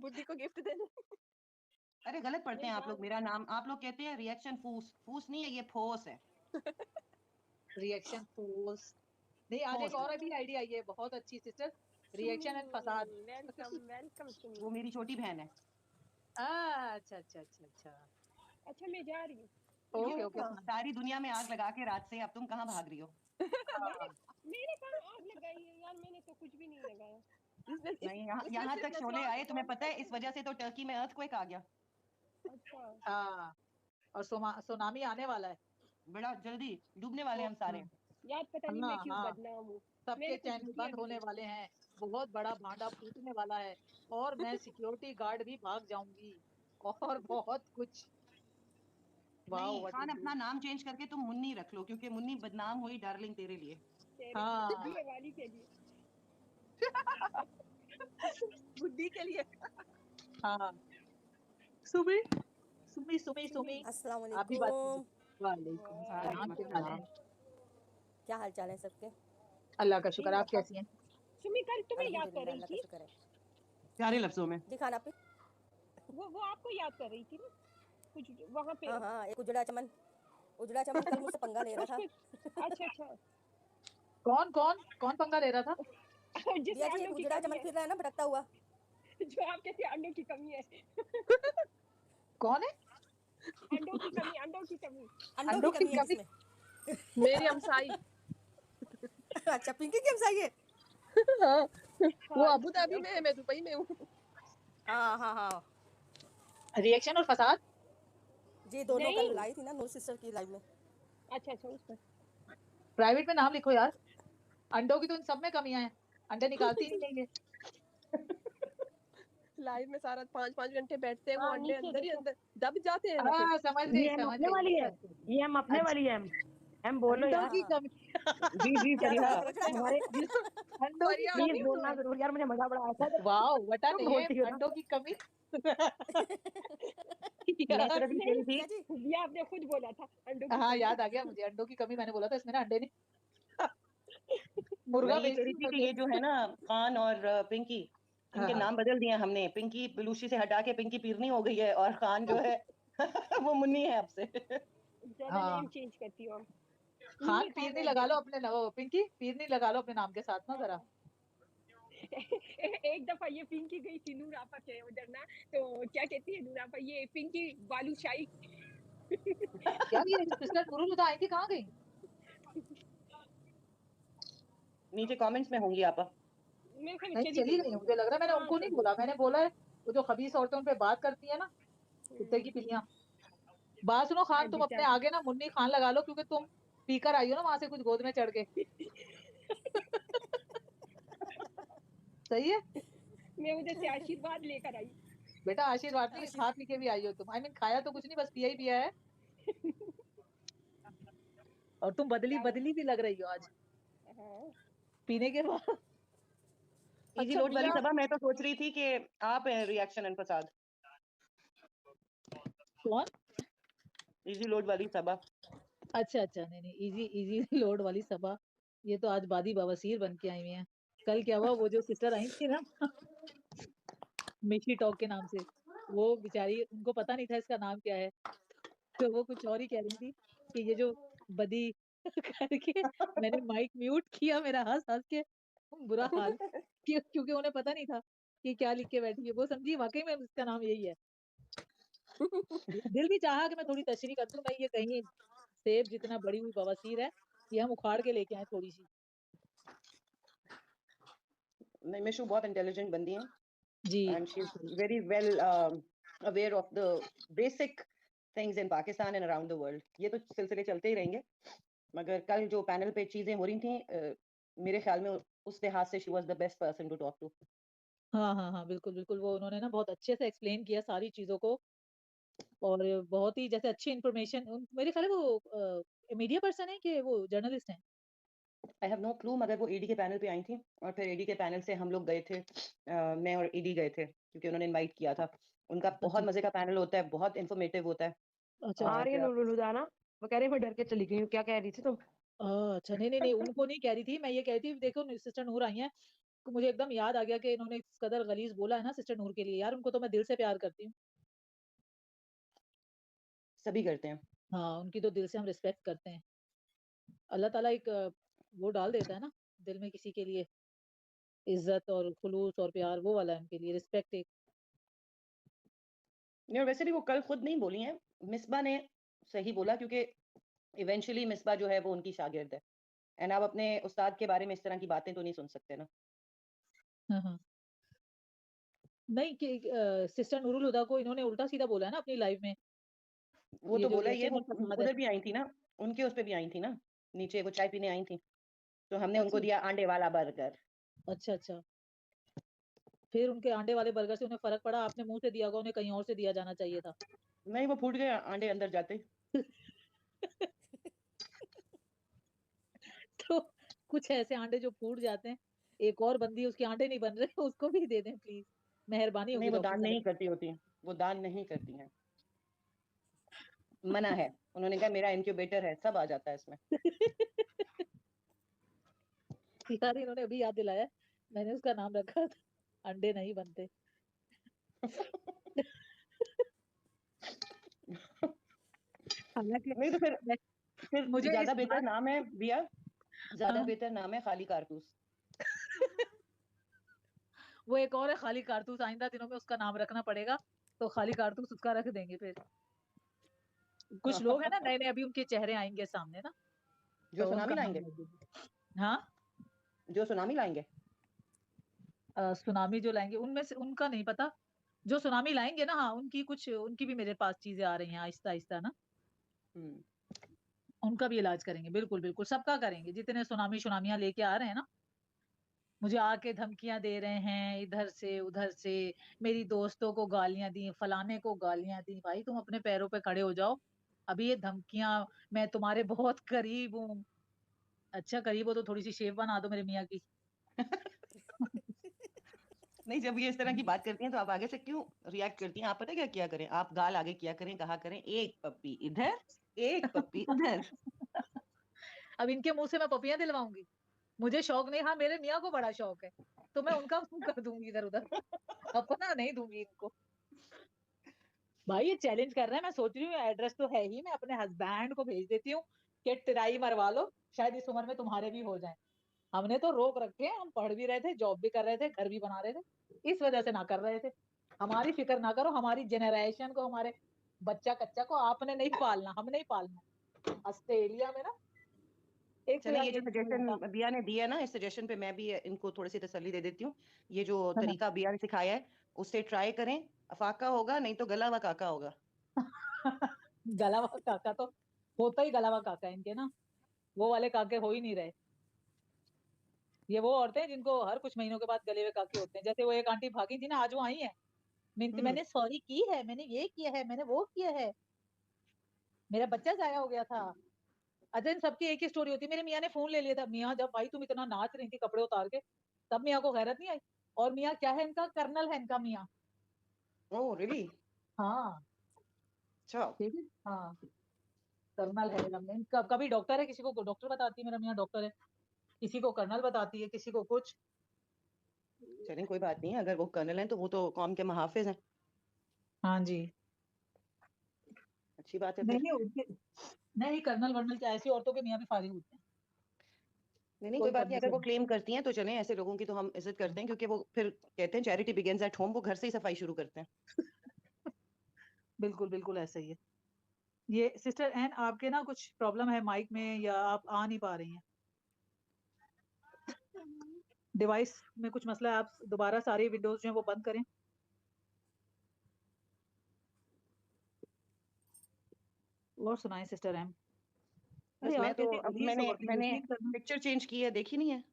[SPEAKER 4] बुड्ढी को गिफ्ट देने।
[SPEAKER 6] अरे गलत पढ़ते
[SPEAKER 1] नहीं
[SPEAKER 6] हैं आप
[SPEAKER 1] जा
[SPEAKER 6] लोग मेरा नाम, आप लोग कहते हैं रिएक्शन फूस। फूस नहीं है, ये फोस है।
[SPEAKER 3] रिएक्शन फोर्स नहीं, आज एक
[SPEAKER 6] फोस।
[SPEAKER 3] और अभी आईडी आई है बहुत अच्छी सिस्टर,
[SPEAKER 1] सुमी,
[SPEAKER 3] रिएक्शन एंड फसाद।
[SPEAKER 1] Welcome welcome Sumi.
[SPEAKER 6] वो मेरी छोटी बहन है।
[SPEAKER 3] अच्छा अच्छा अच्छा अच्छा,
[SPEAKER 1] अच्छा मैं जा रही हूँ।
[SPEAKER 3] ओके
[SPEAKER 4] क्यों
[SPEAKER 3] ओके
[SPEAKER 4] कहाँ?
[SPEAKER 6] सारी दुनिया में आग लगा के रात से अब तुम कहाँ भाग रही हो?
[SPEAKER 1] मैंने
[SPEAKER 3] हाँ
[SPEAKER 1] मैंने कहाँ आग लगाई है यार, मैंने तो कुछ भी नहीं लगाया।
[SPEAKER 6] नहीं, यहाँ
[SPEAKER 4] इसने
[SPEAKER 6] यहाँ
[SPEAKER 4] सिर्फ
[SPEAKER 6] तक शोले
[SPEAKER 4] नसवान
[SPEAKER 6] आए,
[SPEAKER 4] को
[SPEAKER 6] तुम्हें
[SPEAKER 4] बोल
[SPEAKER 6] पता है
[SPEAKER 4] दिया।
[SPEAKER 6] इस वजह से तो टर्की में अर्थक्वेक आ गया।
[SPEAKER 1] अच्छा
[SPEAKER 3] हाँ, और सुनामी आने वाला है।
[SPEAKER 6] बड़ा जल्दी डूबने वाले हम सारे।
[SPEAKER 1] यार, पता नहीं
[SPEAKER 3] हाँ
[SPEAKER 1] मैं क्यों
[SPEAKER 3] हाँ,
[SPEAKER 1] बदनाम हूँ।
[SPEAKER 3] सबके
[SPEAKER 1] मैंने कुछ
[SPEAKER 3] चैनल
[SPEAKER 1] किया
[SPEAKER 3] बंद
[SPEAKER 1] भी
[SPEAKER 3] होने
[SPEAKER 1] नहीं।
[SPEAKER 3] वाले हैं, बहुत बड़ा भांडा फूटने वाला है, और मैं सिक्योरिटी गार्ड भी भाग जाऊंगी, और बहुत कुछ। वाह
[SPEAKER 6] नहीं
[SPEAKER 3] व्हाट
[SPEAKER 6] खान,
[SPEAKER 3] इज
[SPEAKER 6] अपना
[SPEAKER 3] दिस।
[SPEAKER 6] नाम चेंज करके तुम मुन्नी रख लो, क्योंकि मुन्नी बदनाम हुई डार्लिंग तेरे लिए।
[SPEAKER 1] तेरे लिए,
[SPEAKER 3] हाँ
[SPEAKER 1] बुढ़े वाली के लिए।
[SPEAKER 4] बुड्ढी के लिए।
[SPEAKER 3] हाँ, सुमी सुमी सुमी
[SPEAKER 1] सुमी,
[SPEAKER 3] सुमी,
[SPEAKER 2] अस्सलाम
[SPEAKER 3] आप भी बात कीजिए।
[SPEAKER 2] वालेकुम।
[SPEAKER 3] वालेकुम सलाम,
[SPEAKER 6] वालेकुम
[SPEAKER 3] क्या हाल है?
[SPEAKER 6] अस्सलाम।
[SPEAKER 2] क्या हाल चाल है सबके?
[SPEAKER 3] अल्लाह का शुक्र,
[SPEAKER 1] ठीक
[SPEAKER 3] आप
[SPEAKER 1] अपा।
[SPEAKER 3] कैसी हैं?
[SPEAKER 1] सुमी कल तुम्हें याद कर
[SPEAKER 2] अल्हम्दुलिल्लाह,
[SPEAKER 1] रही
[SPEAKER 2] अल्लाह का
[SPEAKER 1] थी।
[SPEAKER 2] शुक्र है।
[SPEAKER 6] प्यारे लफ्जों में।
[SPEAKER 2] दिखा ना आपी।
[SPEAKER 1] वो आपको याद कर रही थी ना, कुछ वहां पे।
[SPEAKER 2] हाँ हाँ, एक उजड़ा चमन कल मुझसे पंगा ले रहा था।
[SPEAKER 1] उसको अच्छा अच्छा।
[SPEAKER 3] कौन कौन कौन पंगा ले रहा था?
[SPEAKER 1] जिसने
[SPEAKER 2] बिया जी,
[SPEAKER 1] हम
[SPEAKER 2] एक
[SPEAKER 1] लोग की
[SPEAKER 2] उजड़ा
[SPEAKER 1] कमी
[SPEAKER 2] चमन
[SPEAKER 1] है।
[SPEAKER 2] फिर रहा है ना भटकता हुआ। जो आप कहते हैं अंडों की कमी है।
[SPEAKER 3] कौन है?
[SPEAKER 2] अंडों की कमी, अंडों की कमी।
[SPEAKER 7] अंडों की कमी है किसमें?
[SPEAKER 4] मेरी हमसाई।
[SPEAKER 7] अच्छा, पिंकी की हमसाई है।
[SPEAKER 4] हाँ, वो
[SPEAKER 2] हाँ
[SPEAKER 4] अबू धाबी में है, मैं दुबई में हूँ।
[SPEAKER 7] हाँ।
[SPEAKER 3] रिएक्शन और फसाद।
[SPEAKER 7] जी दोनों
[SPEAKER 2] नहीं।
[SPEAKER 7] कल लाई थी ना नूर सिस्टर की लाइव में।
[SPEAKER 2] अच्छा उस पर
[SPEAKER 3] प्राइवेट में नाम लिखो यार। अंडों की तो इन सब में कमियां हैं, अंडे निकालती ही नहीं है।
[SPEAKER 4] लाइव में सारा 5-5 घंटे बैठते हैं, वो
[SPEAKER 2] हाँ,
[SPEAKER 4] अंडे
[SPEAKER 2] नीचे
[SPEAKER 4] अंदर ही
[SPEAKER 2] देखो।
[SPEAKER 4] अंदर दब जाते हैं ना फिर।
[SPEAKER 3] समझ
[SPEAKER 8] ये
[SPEAKER 3] गई
[SPEAKER 8] हम
[SPEAKER 3] समझ
[SPEAKER 8] अपने
[SPEAKER 3] गई।
[SPEAKER 8] वाली है,
[SPEAKER 3] अच्छा अच्छा
[SPEAKER 8] ये हम अपने
[SPEAKER 3] अच्छा।
[SPEAKER 8] वाली है। हम बोलो
[SPEAKER 3] अंडों
[SPEAKER 8] यार।
[SPEAKER 3] की कमी।
[SPEAKER 8] जी
[SPEAKER 7] क्या
[SPEAKER 8] फरिया,
[SPEAKER 7] रचना
[SPEAKER 8] हमारे
[SPEAKER 3] अंडों की
[SPEAKER 4] फरिया
[SPEAKER 3] कमी।
[SPEAKER 8] प्लीज बोलना जरूर यार, मुझे मजा बड़ा आता है
[SPEAKER 3] वाओ व्हाट अ
[SPEAKER 8] तुम
[SPEAKER 3] नेम,
[SPEAKER 8] बोलती हो ना।
[SPEAKER 3] अंडों की कमी।
[SPEAKER 8] मैं
[SPEAKER 3] यार
[SPEAKER 8] सिर्फ कह रही थी
[SPEAKER 7] क्या जी?
[SPEAKER 2] ये आपने खुद बोला था अंडों की
[SPEAKER 3] हाँ
[SPEAKER 2] कमी।
[SPEAKER 3] याद आ गया मुझे, अंडों की कमी मैंने बोला था, इसमें ना अंडे नहीं। मुर्गा
[SPEAKER 6] मैं ये कह
[SPEAKER 3] बेचती
[SPEAKER 6] रही
[SPEAKER 3] हूँ
[SPEAKER 6] थी
[SPEAKER 3] मैं
[SPEAKER 6] कि
[SPEAKER 3] तो।
[SPEAKER 6] ये जो है ना खान और पिंकी,
[SPEAKER 3] हाँ
[SPEAKER 6] इनके
[SPEAKER 3] हाँ
[SPEAKER 6] नाम बदल दिए हमने। पिंकी बलूची से हटा के पिंकी पीरनी हो गई है, और खान जो है वो मुन्नी है अब से।
[SPEAKER 2] ज्यादा
[SPEAKER 3] हाँ।
[SPEAKER 2] नेम चेंज करती हूँ।
[SPEAKER 3] खान पीरनी लगा लो अपने पिंकी पीरनी लगा लो अपने नाम के साथ ना जरा।
[SPEAKER 2] एक दफा ये पिंकी गई थी नूर आपा के उधर ना, तो क्या कहती है नूर आपा, ये पिंकी बालूशाही।
[SPEAKER 3] यार ये सिस्टर नूरुल हुदा आई थी, कहाँ गई?
[SPEAKER 6] नीचे कमेंट्स में होंगी आप।
[SPEAKER 2] मेरे ख्याल में
[SPEAKER 3] नहीं चली गई है, मुझे लग रहा है। मैंने
[SPEAKER 2] हाँ,
[SPEAKER 3] उनको नहीं
[SPEAKER 2] चली
[SPEAKER 3] बोला, मैंने बोला है वो जो खबीस औरतों पे बात करती है ना, कुत्ते की पिल्लियां। बात सुनो खान, तुम अपने आगे ना मुन्नी खान लगा लो, क्योंकि तुम पीकर आई हो ना वहां से कुछ गोद में चढ़ के। सही है
[SPEAKER 2] मैं उधर से आशीर्वाद लेकर आई।
[SPEAKER 3] बेटा, आशीर्वाद नहीं, खा पी के भी आई हो तुम। आई मीन खाया तो कुछ नहीं, बस पिया ही पिया है। और तुम बदली बदली भी लग रही हो आज
[SPEAKER 2] हाँ।
[SPEAKER 3] पीने के बाद।
[SPEAKER 6] इजी
[SPEAKER 4] अच्छा
[SPEAKER 6] लोड वाली
[SPEAKER 4] बिया,
[SPEAKER 6] सभा, मैं तो सोच रही थी कि आप हैं रिएक्शन एंड फसाद।
[SPEAKER 3] कौन?
[SPEAKER 6] इजी लोड वाली सभा।
[SPEAKER 3] अच्छा अच्छा, नहीं नहीं, इजी इजी लोड वाली सभा। ये तो आज बादी बवासीर बन के आई हुई है। कल क्या हुआ, वो जो सिस्टर आई थी ना मिशी टॉक के नाम से, वो बेचारी, उनको पता नहीं था इसका नाम क्या है, तो वो कुछ और ही कह रही थी कि ये जो बदी करके मैंने माइक म्यूट किया, मेरा हंस हंस के बुरा हाल, क्योंकि उन्हें पता नहीं था कि क्या लिख के बैठी है। वो समझी वाकई में इसका नाम यही है। दिल भी चाहा कि मैं थोड़ी तशरीह कर दूं, मैं ये कहीं सेब जितना बड़ी हुई बवासीर है, ये हम उखाड़ के लेके आए थोड़ी सी।
[SPEAKER 6] नहीं, मिशू बहुत इंटेलिजेंट बंदी है,
[SPEAKER 3] जी
[SPEAKER 6] and she is very well aware of the basic things in Pakistan and around the world. ये तो सिलसिले चलते ही रहेंगे, मगर कल जो पैनल पे चीजें हो रही थी, मेरे ख्याल में उस लिहाज से she was the best person to talk to.
[SPEAKER 3] हाँ हाँ हाँ, बिल्कुल बिल्कुल, वो उन्होंने ना बहुत अच्छे से एक्सप्लेन किया सारी चीजों को, और बहुत ही जैसे अच्छी इन्फॉर्मेशन। मेरे ख्याल है वो मीडिया पर्सन है कि वो जर्नलिस्ट हैं?
[SPEAKER 6] आई हैव नो क्लू, मगर वो ईडी के पैनल पे आई थी, और फिर ईडी के पैनल से हम लोग गए थे, मैं और ईडी गए थे क्योंकि उन्होंने इनवाइट किया था। उनका बहुत मजे का पैनल होता है, बहुत इंफॉर्मेटिव होता है।
[SPEAKER 3] अच्छा
[SPEAKER 8] आ रही है
[SPEAKER 6] और
[SPEAKER 8] नूरुल हुदा ना, वो कह रही मैं डर के चली गई हूँ। क्या कह रही थी तुम?
[SPEAKER 3] अच्छा, नहीं नहीं नहीं, उनको नहीं कह रही थी मैं, ये कह रही थी देखो सिस्टर नूर आई हैं, तो मुझे एकदम याद आ गया कि इन्होंने इस कदर गलीज बोला है ना सिस्टर नूर के लिए। यार उनको तो मैं दिल से प्यार करती हूँ।
[SPEAKER 6] सभी करते हैं।
[SPEAKER 3] हाँ, उनकी तो दिल से हम रिस्पेक्ट करते हैं। अल्लाह ताला एक वो डाल देता है ना दिल में किसी के लिए, इज्जत और खुलूस और प्यार, वो वाला है उनके लिए, रिस्पेक्ट एक।
[SPEAKER 6] नहीं, और वैसे भी वो कल खुद नहीं बोली हैं, मिसबा ने सही बोला, क्योंकि इवेंचुअली मिसबा जो है वो उनकी शागिर्द है, एंड आप अपने उस्ताद के बारे में इस तरह की बातें तो नहीं सुन सकते ना।
[SPEAKER 3] हाँ हाँ, नहीं कि सिस्टर नूरुल हुदा को इन्होंने उल्टा सीधा बोला है ना अपनी लाइव में।
[SPEAKER 6] वो
[SPEAKER 3] ये
[SPEAKER 6] तो
[SPEAKER 3] जो
[SPEAKER 6] बोला ही है,
[SPEAKER 3] रिएक्शन
[SPEAKER 6] वो
[SPEAKER 3] और फसाद है।
[SPEAKER 6] उधर भी आई थी ना, उनके उस पे भी आई थी ना, नीचे वो चाय पीने आई थी, तो हमने उनको
[SPEAKER 3] अच्छा
[SPEAKER 6] दिया आंडे वाला बर्गर।
[SPEAKER 3] अच्छा अच्छा, फिर उनके अंडे वाले बर्गर से उन्हें फर्क पड़ा? आपने मुंह से दिया होगा, उन्हें कहीं और से दिया जाना चाहिए था।
[SPEAKER 6] नहीं, वो फूट गए आंडे अंदर जाते ही।
[SPEAKER 3] तो कुछ ऐसे अंडे जो फूट जाते हैं, एक और बंदी उसके अंडे नहीं बन रहे, उसको भी दे दें प्लीज, मेहरबानी
[SPEAKER 6] नहीं,
[SPEAKER 3] होगी
[SPEAKER 6] वो
[SPEAKER 3] डॉक्टर
[SPEAKER 6] दान
[SPEAKER 3] साहब।
[SPEAKER 6] नहीं करती होती, वो दान नहीं करती हैं, मना है। उन्होंने कहा मेरा इनक्यूबेटर है, सब आ जाता है इसमें।
[SPEAKER 3] यार इन्होंने अभी याद दिलाया, मैंने उसका नाम रखा था अंडे नहीं बनते। हालांकि
[SPEAKER 6] नहीं तो फिर
[SPEAKER 3] मुझे इस
[SPEAKER 6] ज्यादा बेहतर
[SPEAKER 3] बात
[SPEAKER 6] नाम है बिया, ज्यादा
[SPEAKER 3] हाँ,
[SPEAKER 6] बेहतर नाम है खाली कारतूस।
[SPEAKER 3] वो एक और है खाली कारतूस, आइंदा दिनों में उसका नाम रखना पड़ेगा, तो खाली कारतूस उसका रख देंगे फिर। कुछ लोग हैं ना नए नए, अभी उनके चेहरे आएंगे सामने ना,
[SPEAKER 6] जो
[SPEAKER 3] तो
[SPEAKER 6] सुनामी
[SPEAKER 3] उनका नाम
[SPEAKER 6] लाएंगे,
[SPEAKER 3] रख देंगे। हाँ,
[SPEAKER 6] जो सुनामी लाएंगे।
[SPEAKER 3] सुनामी जो लाएंगे उनमें से उनका नहीं पता, जो सुनामी लाएंगे ना, हाँ उनकी भी मेरे पास चीजें आ रही हैं आहिस्ता आहिस्ता ना, उनका भी इलाज करेंगे, बिल्कुल बिल्कुल सबका करेंगे, जितने सुनामियां लेके आ रहे हैं ना, मुझे आके धमकियां दे रहे हैं इधर से उधर से, मेरी दोस्तों को गालियां दी, फलाने को गालियां दी। भाई तुम अपने पैरों पे खड़े हो जाओ, अभी ये धमकियां, मैं तुम्हारे बहुत करीब हूँ। अच्छा करीब हो तो थोड़ी सी शेप बना दो मेरे मियाँ की।
[SPEAKER 6] नहीं, जब ये इस तरह की बात करती हैं तो आप आगे से क्यों रिएक्ट करती हैं? आप पता है क्या किया करें, आप गाल आगे किया करें, कहा करें एक पप्पी इधर, एक पप्पी उधर।
[SPEAKER 3] अब इनके मुंह से मैं पपियां दिलवाऊंगी? मुझे शौक नहीं, हाँ मेरे मियाँ को बड़ा शौक है, तो मैं उनका मुंह कर दूंगी इधर उधर, अपना नहीं दूंगी इनको। भाई ये चैलेंज कर रहे हैं, मैं सोच रही हूँ एड्रेस तो है ही, मैं अपने हस्बैंड को भेज देती हूँ कि टिराई मरवा लो, शायद इस उम्र में तुम्हारे भी हो जाए। हमने तो रोक रखे हैं, हम पढ़ भी रहे थे, जॉब भी कर रहे थे, घर भी बना रहे थे, इस वजह से ना कर रहे थे। हमारी फिक्र ना करो, हमारी जनरेशन को, हमारे बच्चा कच्चा को आपने नहीं पालना, हमने ही पालना। ऑस्ट्रेलिया में ना एक तो
[SPEAKER 6] चले,
[SPEAKER 3] यार
[SPEAKER 6] ये जो
[SPEAKER 3] ये नहीं समझ
[SPEAKER 6] सजेशन
[SPEAKER 3] आता।
[SPEAKER 6] बिया ने दिया ना, इस सजेशन पे मैं भी इनको थोड़ी सी तसल्ली दे देती हूँ। ये जो
[SPEAKER 3] है ना?
[SPEAKER 6] तरीका बिया ने सिखाया है उससे ट्राई करें, अफाका होगा नहीं तो गला व काका होगा।
[SPEAKER 3] गलावा काका तो होता ही गलावा काका है इनके ना, वो वाले काके हो ही नहीं रहे। ये वो औरतें हैं जिनको हर कुछ महीनों के बाद गले हुए काके होते हैं, जैसे वो एक आंटी भागी थी ना, आज वो आई है, मैंने सॉरी की है, मैंने ये किया है, मैंने वो किया है, मेरा बच्चा जाया हो गया था। अच्छा इन सबकी एक ही स्टोरी होती है, मेरे मियाँ ने फोन ले लिया था, मियाँ जब भाई तुम इतना नाच रही थी कपड़े उतार के, तब मियाँ को गैरत नहीं आई। और मियाँ क्या है इनका, कर्नल है इनका मियाँ।
[SPEAKER 6] Oh really?
[SPEAKER 3] हाँ
[SPEAKER 6] अच्छा।
[SPEAKER 3] ठीक है, हाँ कर्नल है मेरा मियाँ। कभी डॉक्टर है, किसी को डॉक्टर बताती है मेरा मियाँ डॉक्टर है, किसी को कर्नल बताती है, किसी को कुछ।
[SPEAKER 6] चलें कोई बात नहीं है, अगर वो कर्नल हैं तो वो तो कौम के मुहाफिज हैं।
[SPEAKER 3] हाँ जी।
[SPEAKER 6] अच्छी बात है
[SPEAKER 3] नहीं
[SPEAKER 6] फिर।
[SPEAKER 3] नहीं उनके, नहीं कर्नल वर्नल क्या, ऐसी औरतों के मियाँ भी फारिग होते हैं,
[SPEAKER 6] नहीं नहीं कोई
[SPEAKER 3] कोई
[SPEAKER 6] बात नहीं, अगर
[SPEAKER 3] कंडीशन
[SPEAKER 6] वो क्लेम करती हैं तो चलें, ऐसे लोगों की तो हम इज्जत करते हैं, क्योंकि वो फिर कहते हैं चैरिटी बिगिंस एट होम, वो घर से ही सफाई शुरू करते हैं।
[SPEAKER 3] बिल्कुल बिल्कुल ऐसा ही है। ये सिस्टर एन आपके ना कुछ प्रॉब्लम है माइक में, या आप आ नहीं पा रही हैं, डिवाइस में कुछ मसला है, आप दोबारा सारी विंडोज जो है वो बंद करें। और सुनाएं सिस्टर एम। अरे
[SPEAKER 6] बस
[SPEAKER 3] यार
[SPEAKER 6] मैं तो
[SPEAKER 3] कैसी
[SPEAKER 6] अब
[SPEAKER 3] अजीब सी
[SPEAKER 6] मैंने
[SPEAKER 3] औरतें
[SPEAKER 6] मैंने
[SPEAKER 3] लिसनिंग करना।
[SPEAKER 6] पिक्चर चेंज की है, देखी नहीं है?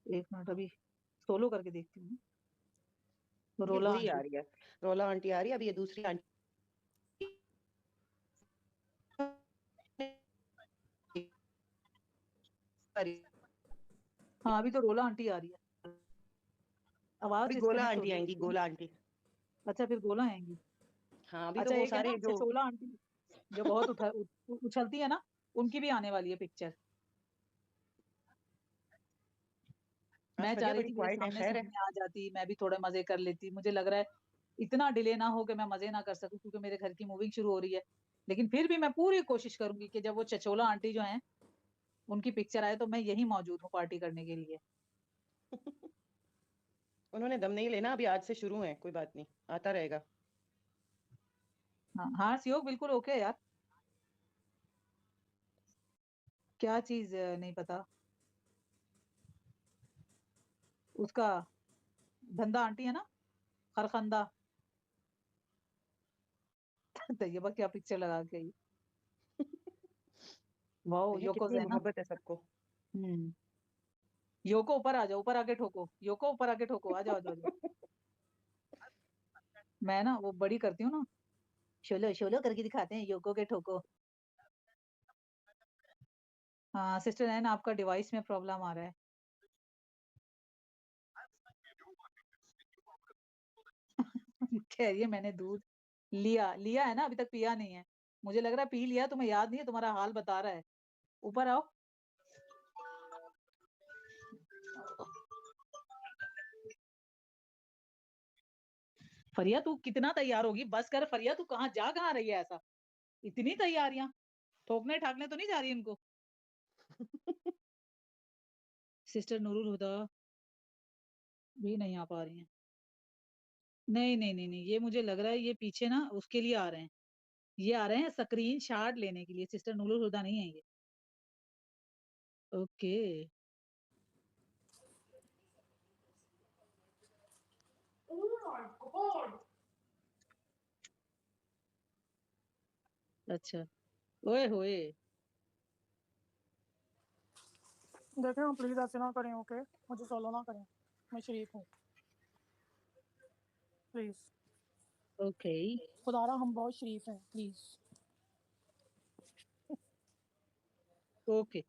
[SPEAKER 3] एक मिनट अभी सोलो करके देखती हूँ।
[SPEAKER 6] ये
[SPEAKER 3] रोला
[SPEAKER 6] वही आ
[SPEAKER 3] आंटी,
[SPEAKER 6] रही है, रोला आंटी आ रही है, अभी ये दूसरी आंटी।
[SPEAKER 3] हाँ अभी तो रोला आंटी आ रही है, आवाज
[SPEAKER 6] अभी गोला
[SPEAKER 3] डिस्कनेक्ट हो
[SPEAKER 6] आंटी
[SPEAKER 3] रही है
[SPEAKER 6] आएंगी,
[SPEAKER 3] उसकी ना।
[SPEAKER 6] गोला आंटी।
[SPEAKER 3] अच्छा फिर गोला आएंगी।
[SPEAKER 6] हाँ अभी तो
[SPEAKER 3] अच्छा
[SPEAKER 6] वो
[SPEAKER 3] एक है ना
[SPEAKER 6] सारे जो
[SPEAKER 3] छछोला आंटी, जो बहुत उछलती है ना, उनकी भी आने वाली है पिक्चर।
[SPEAKER 6] आज
[SPEAKER 3] मैं चाह
[SPEAKER 6] फरिया
[SPEAKER 3] रही
[SPEAKER 6] बड़ी
[SPEAKER 3] थी मेरे
[SPEAKER 6] क्वाइट है,
[SPEAKER 3] सामने
[SPEAKER 6] खैर है।
[SPEAKER 3] सामने आ जाती, मैं भी थोड़े मजे कर लेती, मुझे लग रहा है इतना डिले ना हो कि मैं मजे ना कर सकूं, क्योंकि मेरे घर की मूविंग शुरू हो रही है। लेकिन फिर भी मैं पूरी कोशिश करूंगी कि जब वो चचोला आंटी जो हैं उनकी पिक्चर आए तो मैं यही मौजूद हूँ पार्टी करने के लिए।
[SPEAKER 6] उन्होंने दम नहीं लेना, अभी आज से शुरू है, कोई बात नहीं, आता रहेगा।
[SPEAKER 3] हाँ हाँ सियोग बिल्कुल ओके यार। क्या चीज नहीं पता उसका, धंधा आंटी है ना, खरखंदा। तैयबा क्या पिक्चर लगा के आई, वाओ
[SPEAKER 6] देखिए कितनी
[SPEAKER 3] योकोज़ेना।
[SPEAKER 6] मोहब्बत है सबको।
[SPEAKER 3] हम्म, योको ऊपर आ जाओ, ऊपर आके ठोको, योको ऊपर आके ठोको, आ जाओ आ जाओ आ जाओ। मैं ना वो बड़ी करती हूँ ना, शोलो शोलो करके दिखाते हैं, योको के ठोको। हाँ सिस्टर एन आपका डिवाइस में प्रॉब्लम आ रहा है। कह रही है मैंने दूध लिया, लिया है ना, अभी तक पिया नहीं है। मुझे लग रहा है पी लिया, तुम्हें याद नहीं है, तुम्हारा हाल बता रहा है। ऊपर आओ। फरिया तू कितना तैयार होगी, बस कर फरिया, तू कहाँ रही है ऐसा, इतनी तैयारियां, ठोकने ठाकने तो नहीं जा रही इनको। सिस्टर नूरुल हुदा भी नहीं आ पा रही हैं। नहीं नहीं नहीं नहीं, ये मुझे लग रहा है ये पीछे ना उसके लिए आ रहे हैं, ये आ रहे हैं स्क्रीन शॉट लेने के लिए। सिस्टर नूरुल हुदा नहीं है ये। ओके अच्छा, ओए होए।
[SPEAKER 9] देखें हम प्लीज ऐसे ना करें, ओके? मुझे फॉलो ना करें, मैं शरीफ हूँ, प्लीज।
[SPEAKER 3] ओके
[SPEAKER 9] खुदारा हम बहुत शरीफ हैं, प्लीज।
[SPEAKER 3] ओके,